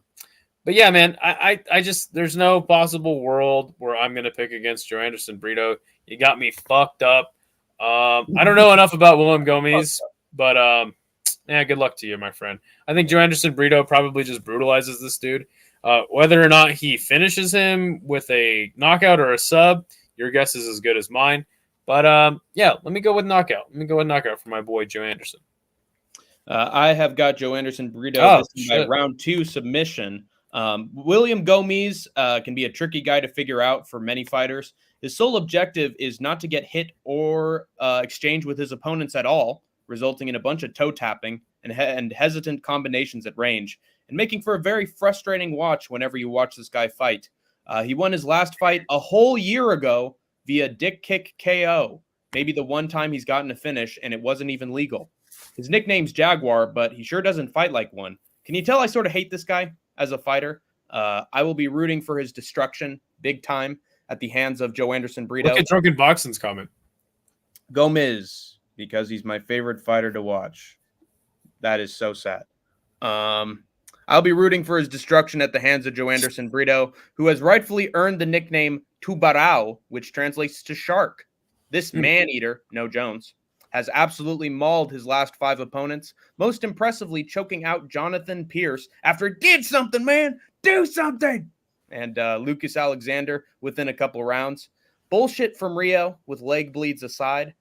[SPEAKER 2] But yeah, man, I just, there's no possible world where I'm gonna pick against Joe Anderson Brito. You got me fucked up. I don't know enough about William Gomes, but good luck to you, my friend. I think Joe Anderson Brito probably just brutalizes this dude. Whether or not he finishes him with a knockout or a sub, your guess is as good as mine. But let me go with knockout. Let me go with knockout for my boy Joe Anderson.
[SPEAKER 3] I have got Joe Anderson Brito by round 2 submission. William Gomes can be a tricky guy to figure out for many fighters. His sole objective is not to get hit or exchange with his opponents at all, resulting in a bunch of toe tapping and hesitant combinations at range, and making for a very frustrating watch whenever you watch this guy fight. He won his last fight a whole year ago via dick kick KO, maybe the one time he's gotten a finish, and it wasn't even legal. His nickname's Jaguar, but he sure doesn't fight like one. Can you tell I sort of hate this guy as a fighter? I will be rooting for his destruction big time at the hands of Joe Anderson Brito.
[SPEAKER 2] Look at Drunken Boxing's comment.
[SPEAKER 3] Gomez, because he's my favorite fighter to watch. That is so sad. I'll be rooting for his destruction at the hands of Joe Anderson Brito, who has rightfully earned the nickname Tubarão, which translates to shark. This man-eater, no Jones, has absolutely mauled his last 5 opponents, most impressively choking out Jonathan Pierce after did something, man! Do something! And Lucas Alexander within a couple rounds. Bullshit from Rio with leg bleeds aside.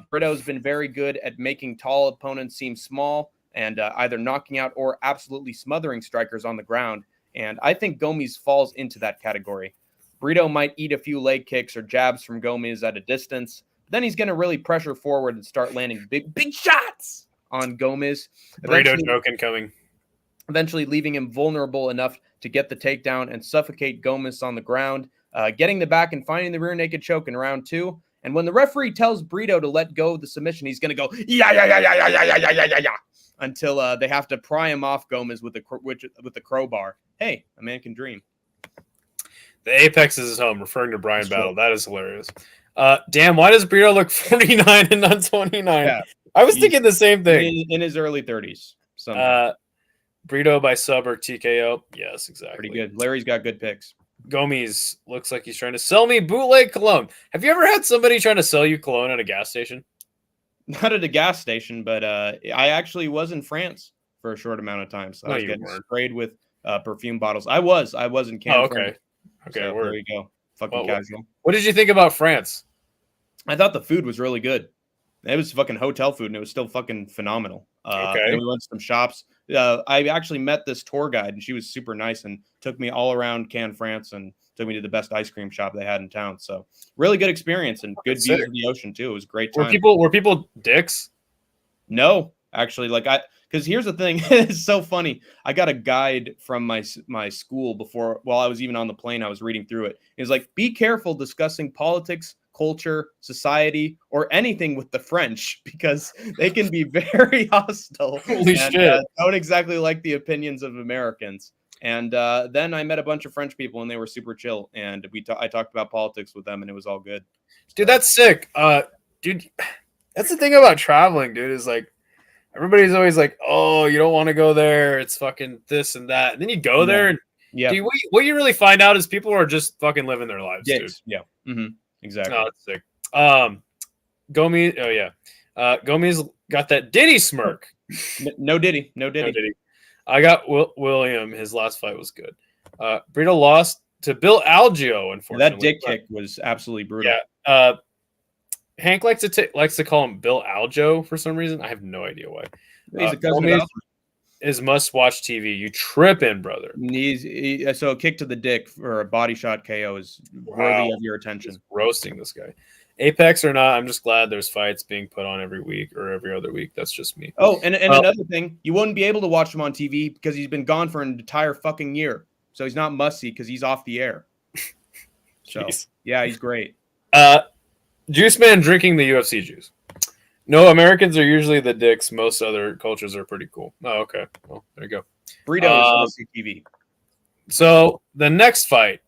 [SPEAKER 3] Brito's been very good at making tall opponents seem small and either knocking out or absolutely smothering strikers on the ground. And I think Gomes falls into that category. Brito might eat a few leg kicks or jabs from Gomes at a distance. Then he's going to really pressure forward and start landing big shots on Gomes.
[SPEAKER 2] Brito joke incoming.
[SPEAKER 3] Eventually leaving him vulnerable enough to get the takedown and suffocate Gomes on the ground, getting the back and finding the rear naked choke in round 2. And when the referee tells Brito to let go of the submission, he's going to go, yeah, until they have to pry him off Gomes with the crowbar. Hey, a man can dream.
[SPEAKER 2] The Apex is his home, referring to Brian Battle. Cool. That is hilarious. Damn, why does Brito look 49 and not 29? Yeah, I was thinking the same thing.
[SPEAKER 3] In his early 30s.
[SPEAKER 2] Brito by sub or TKO. Yes, exactly.
[SPEAKER 3] Pretty good. Larry's got good picks.
[SPEAKER 2] Gomes looks like he's trying to sell me bootleg cologne. Have you ever had somebody trying to sell you cologne at a gas station?
[SPEAKER 3] Not at a gas station, but I actually was in France for a short amount of time. So I was getting sprayed with perfume bottles. I was in Canada.
[SPEAKER 2] Oh, okay. Okay,
[SPEAKER 3] so there you go. Fucking casual.
[SPEAKER 2] What did you think about France?
[SPEAKER 3] I thought the food was really good. It was fucking hotel food, and it was still fucking phenomenal.
[SPEAKER 2] Okay.
[SPEAKER 3] We went to some shops. I actually met this tour guide, and she was super nice and took me all around Cannes, France, and took me to the best ice cream shop they had in town. So really good experience and good views of the ocean too. It was a great time.
[SPEAKER 2] Were people dicks?
[SPEAKER 3] No, actually, because here's the thing. It's so funny. I got a guide from my school while I was even on the plane. I was reading through it. It was like, be careful discussing politics, culture, society, or anything with the French because they can be very hostile.
[SPEAKER 2] Holy shit.
[SPEAKER 3] Don't exactly like the opinions of Americans. And then I met a bunch of French people and they were super chill. And I talked about politics with them and it was all good.
[SPEAKER 2] Dude, that's sick. Dude, That's the thing about traveling, dude, is like everybody's always like, oh, you don't want to go there. It's fucking this and that. And then you go there and dude, what you really find out is people are just fucking living their lives, dude.
[SPEAKER 3] Yeah. Exactly.
[SPEAKER 2] Oh, that's sick. Gomi, oh yeah. Gomi's got that Diddy smirk.
[SPEAKER 3] No Diddy.
[SPEAKER 2] I got William. His last fight was good. Brito lost to Bill Algeo, unfortunately.
[SPEAKER 3] That dick kick was absolutely brutal.
[SPEAKER 2] Yeah. Hank likes to call him Bill Algeo for some reason. I have no idea why.
[SPEAKER 3] He's a cousin of
[SPEAKER 2] is must-watch TV. You tripping, brother.
[SPEAKER 3] So a kick to the dick for a body shot KO is worthy of your attention.
[SPEAKER 2] He's roasting this guy. Apex or not, I'm just glad there's fights being put on every week or every other week. That's just me.
[SPEAKER 3] Oh, and another thing, you wouldn't be able to watch him on TV because he's been gone for an entire fucking year. So he's not must-see because he's off the air. So, yeah, he's great.
[SPEAKER 2] Juice Man drinking the UFC juice. No, Americans are usually the dicks. Most other cultures are pretty cool. Oh, okay. Well, there you go.
[SPEAKER 3] Burritos is TV.
[SPEAKER 2] So the next fight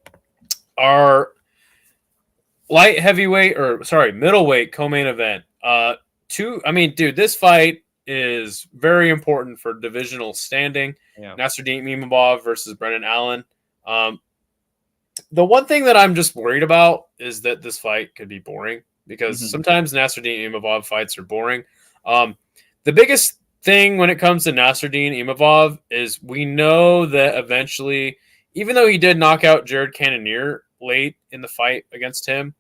[SPEAKER 2] are middleweight co-main event. Dude, this fight is very important for divisional standing.
[SPEAKER 3] Yeah.
[SPEAKER 2] Nasruddin Imavov versus Brendan Allen. The one thing that I'm just worried about is that this fight could be boring because sometimes Nasruddin Imavov fights are boring. The biggest thing when it comes to Nasruddin Imavov is we know that eventually, even though he did knock out Jared Cannonier late in the fight against him,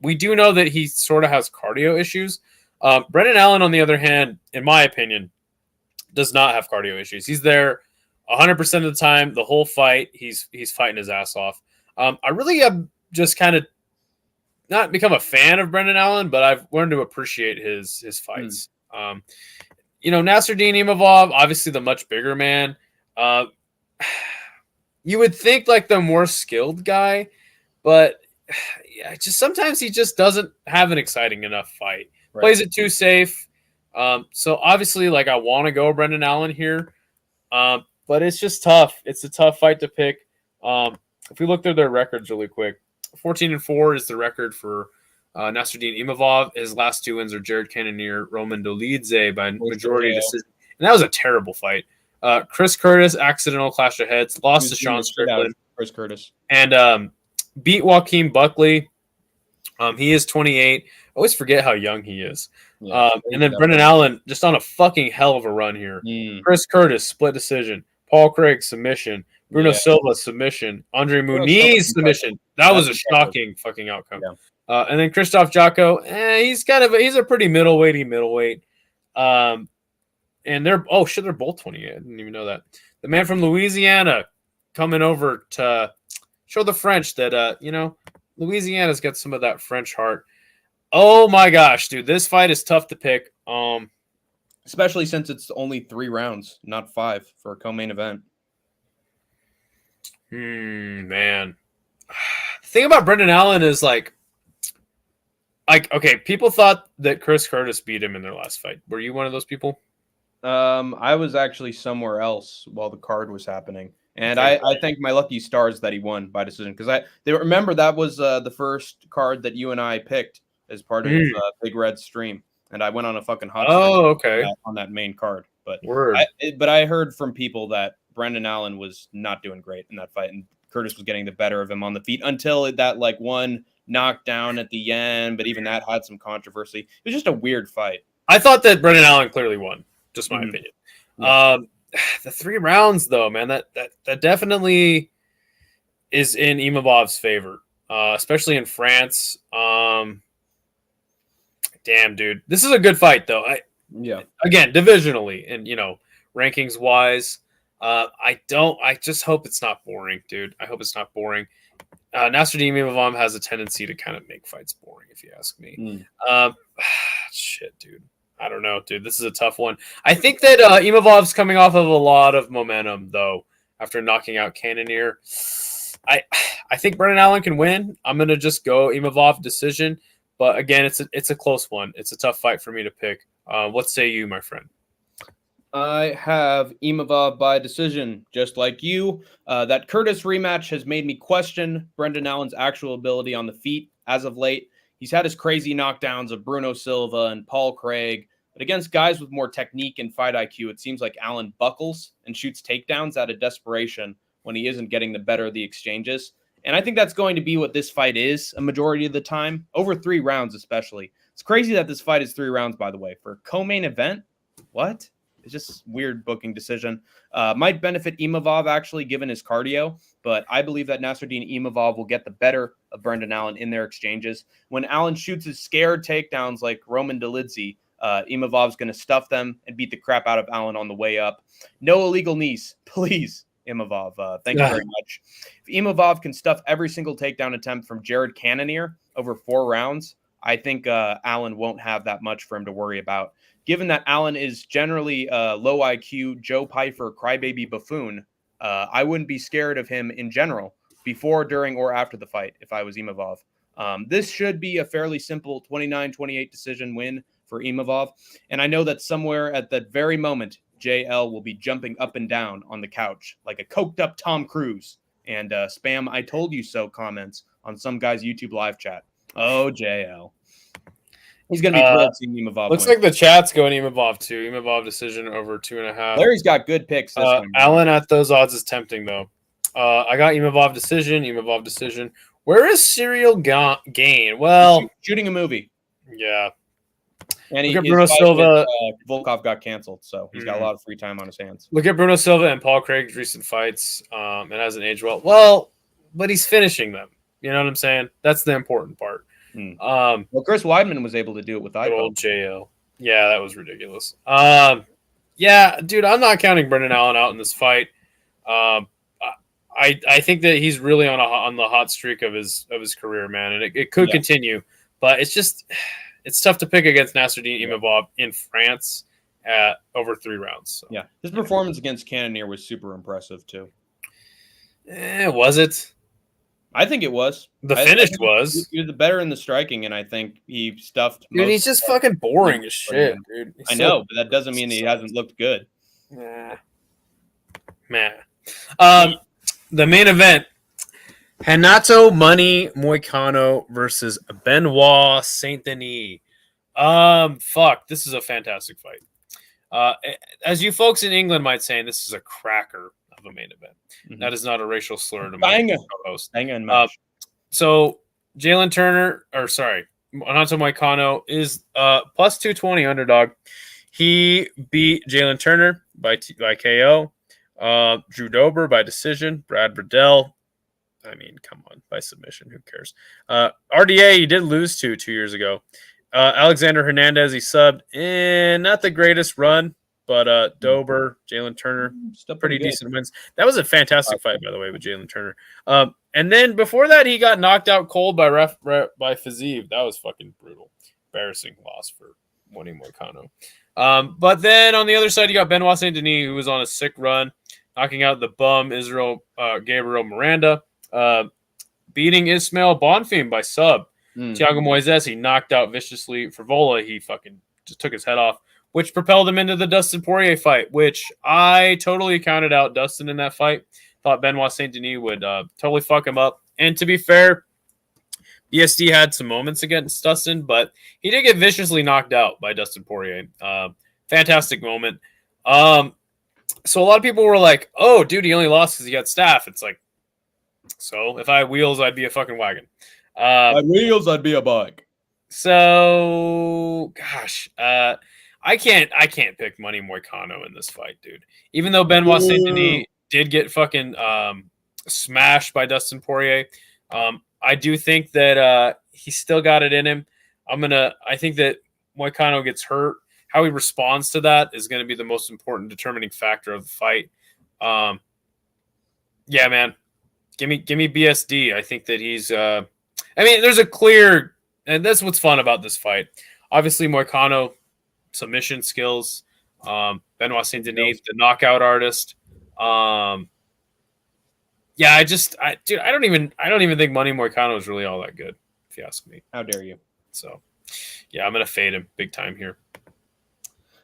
[SPEAKER 2] we do know that he sort of has cardio issues. Brendan Allen, on the other hand, in my opinion, does not have cardio issues. He's there 100% of the time, the whole fight. He's fighting his ass off. I really have just kind of not become a fan of Brendan Allen, but I've learned to appreciate his fights. Nasruddin Imavov, obviously the much bigger man. You would think like the more skilled guy, but just sometimes he just doesn't have an exciting enough fight. Right. Plays it too safe. So obviously, like I want to go Brendan Allen here, but it's just tough. It's a tough fight to pick. If we look through their records really quick, 14-4 is the record for Nasruddin Imavov. His last two wins are Jared Cannonier, Roman Dolidze by majority decision. And that was a terrible fight. Chris Curtis, accidental clash of heads, lost to Sean Strickland.
[SPEAKER 3] Chris Curtis.
[SPEAKER 2] And beat Joaquin Buckley. He is 28. I always forget how young he is. Yeah, and then Brendan Allen, just on a fucking hell of a run here. Chris Curtis, split decision. Paul Craig, submission. Bruno Silva, submission. Andre Muniz, submission. That was a shocking fucking outcome. Yeah. And then Christoph Jocko, he's a pretty middleweight. And they're both 28. I didn't even know that. The man from Louisiana coming over to show the French that Louisiana's got some of that French heart. Oh my gosh, dude, this fight is tough to pick.
[SPEAKER 3] Especially since it's only 3 rounds, not 5 for a co-main event.
[SPEAKER 2] Man. The thing about Brendan Allen is like, okay, people thought that Chris Curtis beat him in their last fight. Were you one of those people?
[SPEAKER 3] I was actually somewhere else while the card was happening. And I thank my lucky stars that he won by decision. Because remember that was the first card that you and I picked as part of Big Red stream. And I went on a fucking hot streak on that main card. But I heard from people that Brendan Allen was not doing great in that fight. And Curtis was getting the better of him on the feet until that one knockdown at the end. But even that had some controversy. It was just a weird fight.
[SPEAKER 2] I thought that Brendan Allen clearly won. Just my opinion. Yeah. The 3 rounds, though, man, that definitely is in Imavov's favor, especially in France. Damn, dude, this is a good fight, though. Again, divisionally and rankings wise, I just hope it's not boring, dude. I hope it's not boring. Nasruddin Imavov has a tendency to kind of make fights boring, if you ask me. Shit, dude. I don't know, dude. This is a tough one. I think that Imavov's coming off of a lot of momentum, though, after knocking out Cannonier. I think Brendan Allen can win. I'm going to just go Imavov decision. But, again, it's a close one. It's a tough fight for me to pick. What say you, my friend?
[SPEAKER 3] I have Imavov by decision, just like you. That Curtis rematch has made me question Brendan Allen's actual ability on the feet as of late. He's had his crazy knockdowns of Bruno Silva and Paul Craig, but against guys with more technique and fight IQ, it seems like Ailín buckles and shoots takedowns out of desperation when he isn't getting the better of the exchanges. And I think that's going to be what this fight is a majority of the time, over 3 rounds especially. It's crazy that this fight is 3 rounds, by the way. For a co-main event, what? It's just weird booking decision. Might benefit Imavov, actually, given his cardio, but I believe that Nasruddin Imavov will get the better of Brendan Allen in their exchanges. When Allen shoots his scared takedowns like Roman Dolidze, Imavov's going to stuff them and beat the crap out of Allen on the way up. No illegal knees, please. Imavov, thank you very much. If Imavov can stuff every single takedown attempt from Jared Cannonier over 4 rounds, I think Allen won't have that much for him to worry about. Given that Allen is generally low IQ, Joe Pyfer, crybaby buffoon, I wouldn't be scared of him in general before, during, or after the fight if I was Imavov. This should be a fairly simple 29-28 decision win for Imavov. And I know that somewhere at that very moment, JL will be jumping up and down on the couch like a coked up Tom Cruise and spam "I told you so" comments on some guy's YouTube live chat. Oh, JL. He's going to be thrilled seeing Imavov
[SPEAKER 2] Looks
[SPEAKER 3] win.
[SPEAKER 2] like the chat's going Imavov too. Imavov decision over 2.5.
[SPEAKER 3] Larry's got good picks this time.
[SPEAKER 2] Allen at those odds is tempting though. I got Imavov decision. Where is Serial Gain? Well,
[SPEAKER 3] shooting a movie.
[SPEAKER 2] Yeah.
[SPEAKER 3] And
[SPEAKER 2] Look at Bruno Silva.
[SPEAKER 3] Volkov got canceled, so he's got a lot of free time on his hands.
[SPEAKER 2] Look at Bruno Silva and Paul Craig's recent fights. It hasn't aged well. Well, but he's finishing them. You know what I'm saying? That's the important part.
[SPEAKER 3] Well, Chris Weidman was able to do it with
[SPEAKER 2] old JL. Yeah, that was ridiculous. Yeah, dude, I'm not counting Brendan Allen out in this fight. I think that he's really on the hot streak of his career, man, and it could continue. But it's tough to pick against Nasruddin Imavov in France at over 3 rounds. So.
[SPEAKER 3] Yeah, his performance against Cannonier was super impressive too.
[SPEAKER 2] Was it?
[SPEAKER 3] I think it was.
[SPEAKER 2] The finish was.
[SPEAKER 3] He was the better in the striking, and I think he stuffed.
[SPEAKER 2] Dude, he's just fucking boring as shit, dude.
[SPEAKER 3] I know, but that doesn't mean he hasn't looked good.
[SPEAKER 2] Man. The main event: Renato Money Moicano versus Benoit Saint-Denis. Fuck, this is a fantastic fight. As you folks in England might say, this is a cracker of a main event. Mm-hmm. That is not a racial slur to my co-host. So Renato Moicano is plus 220 underdog. He beat Jalen Turner by KO. Drew Dober by decision. Brad Riddell. I mean, come on, by submission. Who cares? RDA, he did lose to 2 years ago. Alexander Hernandez, he subbed. Not the greatest run, but Dober, Jalen Turner, still pretty decent wins. That was a fantastic fight, by the way, with Jalen Turner. And then before that, he got knocked out cold by by Fazeev. That was fucking brutal. Embarrassing loss for Money Moicano. But then on the other side, you got Benoit Saint-Denis, who was on a sick run, knocking out the bum Gabriel Miranda. Beating Ismail Bonfim by sub. Thiago Moises, he knocked out viciously. Frivola, he fucking just took his head off, which propelled him into the Dustin Poirier fight, which I totally counted out Dustin in that fight. Thought Benoit Saint-Denis would totally fuck him up. And to be fair, BSD had some moments against Dustin, but he did get viciously knocked out by Dustin Poirier. Fantastic moment. So a lot of people were like, oh, dude, he only lost because he got staff. It's like, so if I had wheels, I'd be a fucking wagon.
[SPEAKER 3] If I had wheels, I'd be a bike.
[SPEAKER 2] So, gosh, I can't pick Money Moicano in this fight, dude. Even though Benoit Saint-Denis did get fucking smashed by Dustin Poirier, I do think that he still got it in him. I think that Moicano gets hurt. How he responds to that is going to be the most important determining factor of the fight. Yeah, man. Give me BSD. I think that he's there's a clear, and that's what's fun about this fight. Obviously, Moicano, submission skills. Benoit Saint-Denis, the knockout artist. I don't even think Money Moicano is really all that good, if you ask me.
[SPEAKER 3] How dare you?
[SPEAKER 2] So, yeah, I'm gonna fade him big time here.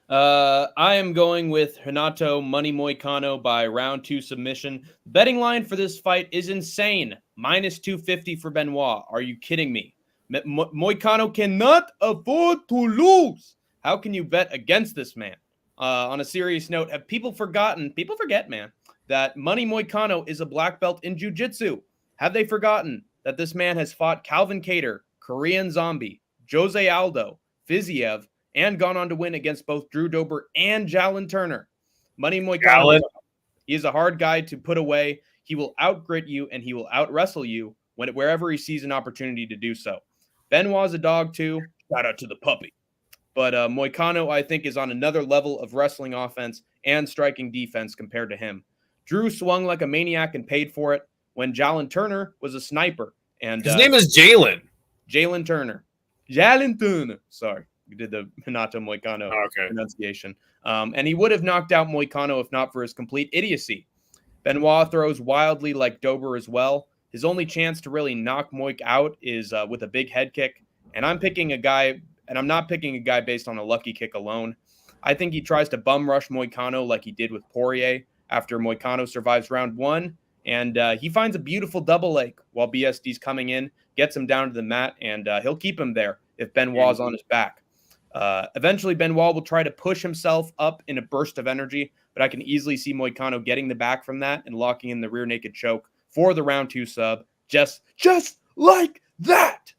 [SPEAKER 3] I am going with Renato Money Moicano by round 2 submission. Betting line for this fight is insane. Minus 250 for Benoit. Are you kidding me? Moicano cannot afford to lose. How can you bet against this man? On a serious note, have people forgotten? People forget, man, that Money Moicano is a black belt in jiu-jitsu. Have they forgotten that this man has fought Calvin Kattar, Korean Zombie, Jose Aldo, Fiziev, and gone on to win against both Drew Dober and Jalen Turner? Money Moicano, he is a hard guy to put away. He will outgrit you and he will out-wrestle you wherever he sees an opportunity to do so. Benoit's a dog too. Shout out to the puppy. But Moicano, I think, is on another level of wrestling offense and striking defense compared to him. Drew swung like a maniac and paid for it when Jalen Turner was a sniper. And
[SPEAKER 2] his name is Jalen.
[SPEAKER 3] Jalen Turner. Jalen Turner. Sorry. We did the Minato Moicano pronunciation. And he would have knocked out Moicano if not for his complete idiocy. Benoit throws wildly like Dober as well. His only chance to really knock Moik out is with a big head kick. And I'm picking a guy, and I'm not picking a guy based on a lucky kick alone. I think he tries to bum rush Moicano like he did with Poirier after Moicano survives round one. And he finds a beautiful double leg while BSD's coming in, gets him down to the mat, and he'll keep him there if Benoit's on his back. Eventually, Benoit will try to push himself up in a burst of energy, but I can easily see Moicano getting the back from that and locking in the rear naked choke for the round 2 sub, just like that.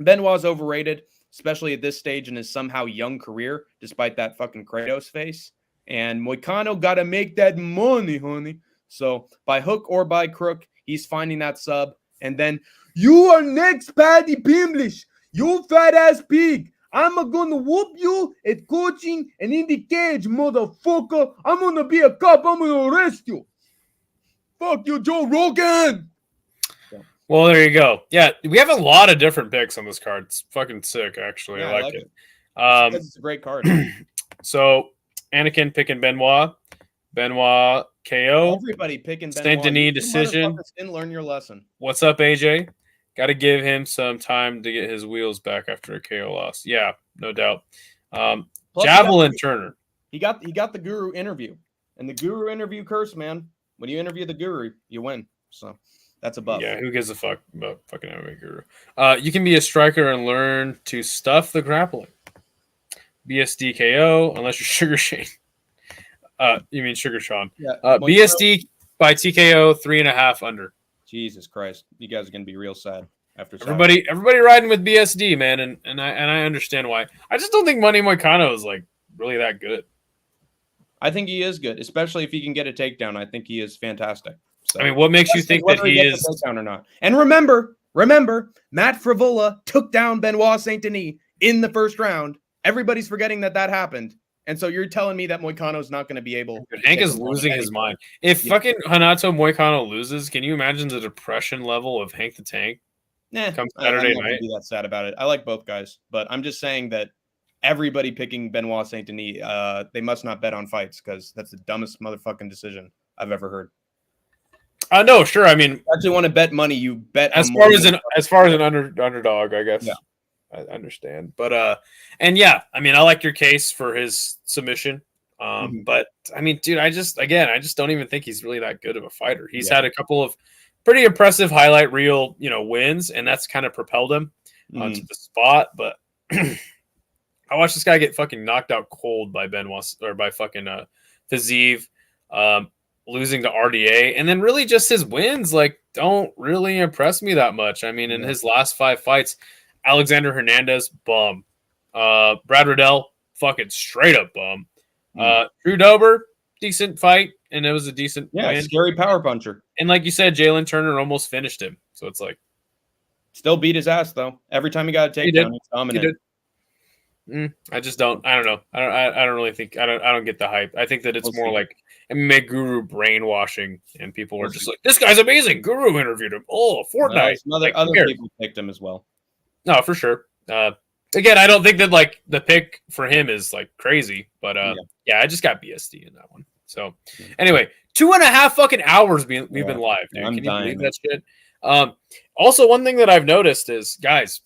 [SPEAKER 3] Benoit's overrated, especially at this stage in his somehow young career, despite that fucking Kratos face. And Moicano got to make that money, honey. So by hook or by crook, he's finding that sub. And then, you are next, Paddy Pimblish. You fat-ass pig. I'm gonna whoop you at coaching and in the cage, motherfucker. I'm gonna be a cop. I'm gonna arrest you. Fuck you, Joe Rogan.
[SPEAKER 2] Well, there you go. Yeah, we have a lot of different picks on this card. It's fucking sick, actually.
[SPEAKER 3] Yeah,
[SPEAKER 2] I like it.
[SPEAKER 3] It's a great card.
[SPEAKER 2] So, Anakin picking Benoit. Benoit KO.
[SPEAKER 3] Everybody picking Benoit.
[SPEAKER 2] Saint-Denis decision.
[SPEAKER 3] Didn't learn your lesson.
[SPEAKER 2] What's up, AJ? Got to give him some time to get his wheels back after a KO loss. Yeah, no doubt. Javelin Turner.
[SPEAKER 3] He got the Guru interview. And the Guru interview curse, man. When you interview the Guru, you win. So that's a buff.
[SPEAKER 2] Yeah, who gives a fuck about fucking MMA Guru? You can be a striker and learn to stuff the grappling. BSD KO, unless you're Sugar Shane. You mean Sugar Sean. Yeah, BSD by TKO, 3.5 under.
[SPEAKER 3] Jesus Christ. You guys are going to be real sad after
[SPEAKER 2] everybody riding with BSD, man, and I understand why. I just don't think Money Moicano is like really that good.
[SPEAKER 3] I think he is good, especially if he can get a takedown. I think he is fantastic. So,
[SPEAKER 2] I mean, what makes you think that he is
[SPEAKER 3] takedown or not? And remember, Matt Frivola took down Benoit Saint-Denis in the first round. Everybody's forgetting that happened. And so you're telling me that Moicano's not going to be able to...
[SPEAKER 2] Hank is losing his mind. If fucking Hanato Moicano loses, can you imagine the depression level of Hank the Tank?
[SPEAKER 3] Come Saturday night. I'm not be that sad about it. I like both guys, but I'm just saying that everybody picking Benoit Saint-Denis, they must not bet on fights because that's the dumbest motherfucking decision I've ever heard.
[SPEAKER 2] No, sure. I mean,
[SPEAKER 3] if you actually want to bet money, you bet
[SPEAKER 2] as far as an underdog, I guess. Yeah. I understand, but and yeah, I mean, I like your case for his submission, but I mean, dude, I just don't even think he's really that good of a fighter. He's had a couple of pretty impressive highlight reel, wins, and that's kind of propelled him onto the spot. But I watched this guy get fucking knocked out cold by Benoit or by fucking Fiziev, losing to RDA, and then really just his wins don't really impress me that much. I mean, in his last 5 fights. Alexander Hernandez, bum. Brad Riddell, fucking straight up bum. Drew Dober, decent fight, and it was a decent win.
[SPEAKER 3] Scary power puncher.
[SPEAKER 2] And like you said, Jalen Turner almost finished him. So it's like...
[SPEAKER 3] Still beat his ass, though. Every time he got a takedown, he's dominant.
[SPEAKER 2] I just don't. I don't know. I don't really think... I don't get the hype. I think that it's more like MMA Guru brainwashing, and people are just like, this guy's amazing. Guru interviewed him. Oh, Fortnite.
[SPEAKER 3] Other people picked him as well.
[SPEAKER 2] No, for sure. Again, I don't think that the pick for him is crazy, but yeah, I just got BSD in that one. So anyway, 2.5 fucking hours we've been live, dude. Can you believe that shit? Also, one thing that I've noticed is, guys,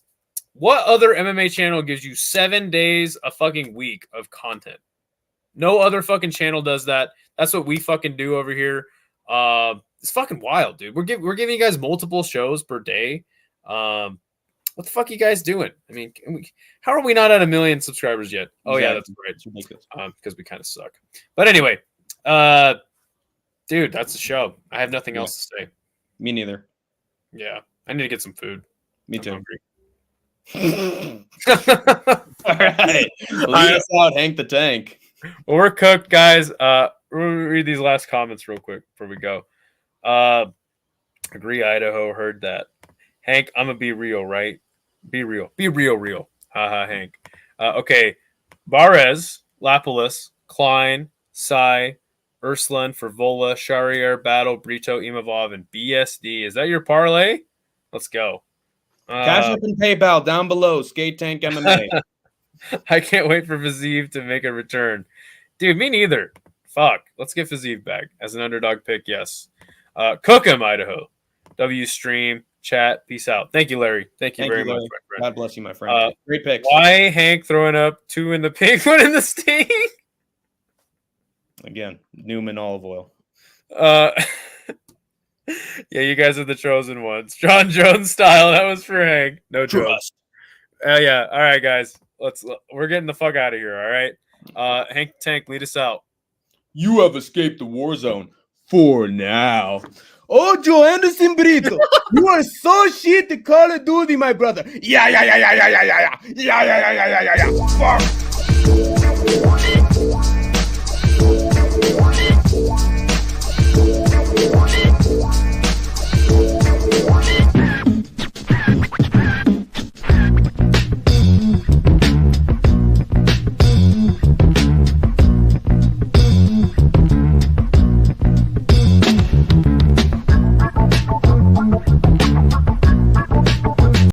[SPEAKER 2] what other MMA channel gives you 7 days a fucking week of content? No other fucking channel does that. That's what we fucking do over here. It's fucking wild, dude. We're giving you guys multiple shows per day. what the fuck are you guys doing? I mean, how are we not at 1 million subscribers yet? Oh yeah, that's right.
[SPEAKER 3] It's ridiculous.
[SPEAKER 2] Because we kind of suck. But anyway, dude, that's the show. I have nothing else to say.
[SPEAKER 3] Me neither.
[SPEAKER 2] Yeah, I need to get some food.
[SPEAKER 3] Me too.
[SPEAKER 2] I'm
[SPEAKER 3] All right, lead us out, Hank the Tank.
[SPEAKER 2] Well, we're cooked, guys. We'll read these last comments real quick before we go. Agree, Idaho. Heard that. Hank, I'm gonna be real, right? Be real. Be real. Haha, Hank. Okay. Barez, Lapilus, Klein, Sai, Urslan, Fervola, Sharier, Battle, Brito, Imavov, and BSD. Is that your parlay? Let's go.
[SPEAKER 3] Cash App and PayPal down below. SkateTank MMA.
[SPEAKER 2] I can't wait for Fazeev to make a return. Dude, me neither. Fuck. Let's get Fazeev back as an underdog pick. Yes. Cook him, Idaho. W stream, chat. Peace out. Thank you, Larry. Thank you very much, my friend.
[SPEAKER 3] God bless you, my friend. Great picks.
[SPEAKER 2] Why Hank throwing up 2 in the pink, 1 in the sting?
[SPEAKER 3] Again, Newman olive oil.
[SPEAKER 2] Yeah, you guys are the chosen ones. John Jones style. That was for Hank. No trust. Yeah. All right, guys. We're getting the fuck out of here. All right. Hank Tank, lead us out.
[SPEAKER 3] You have escaped the war zone for now. Oh, Joe Anderson Brito, you are so shit to Call of Duty, my brother. Yeah. Fuck.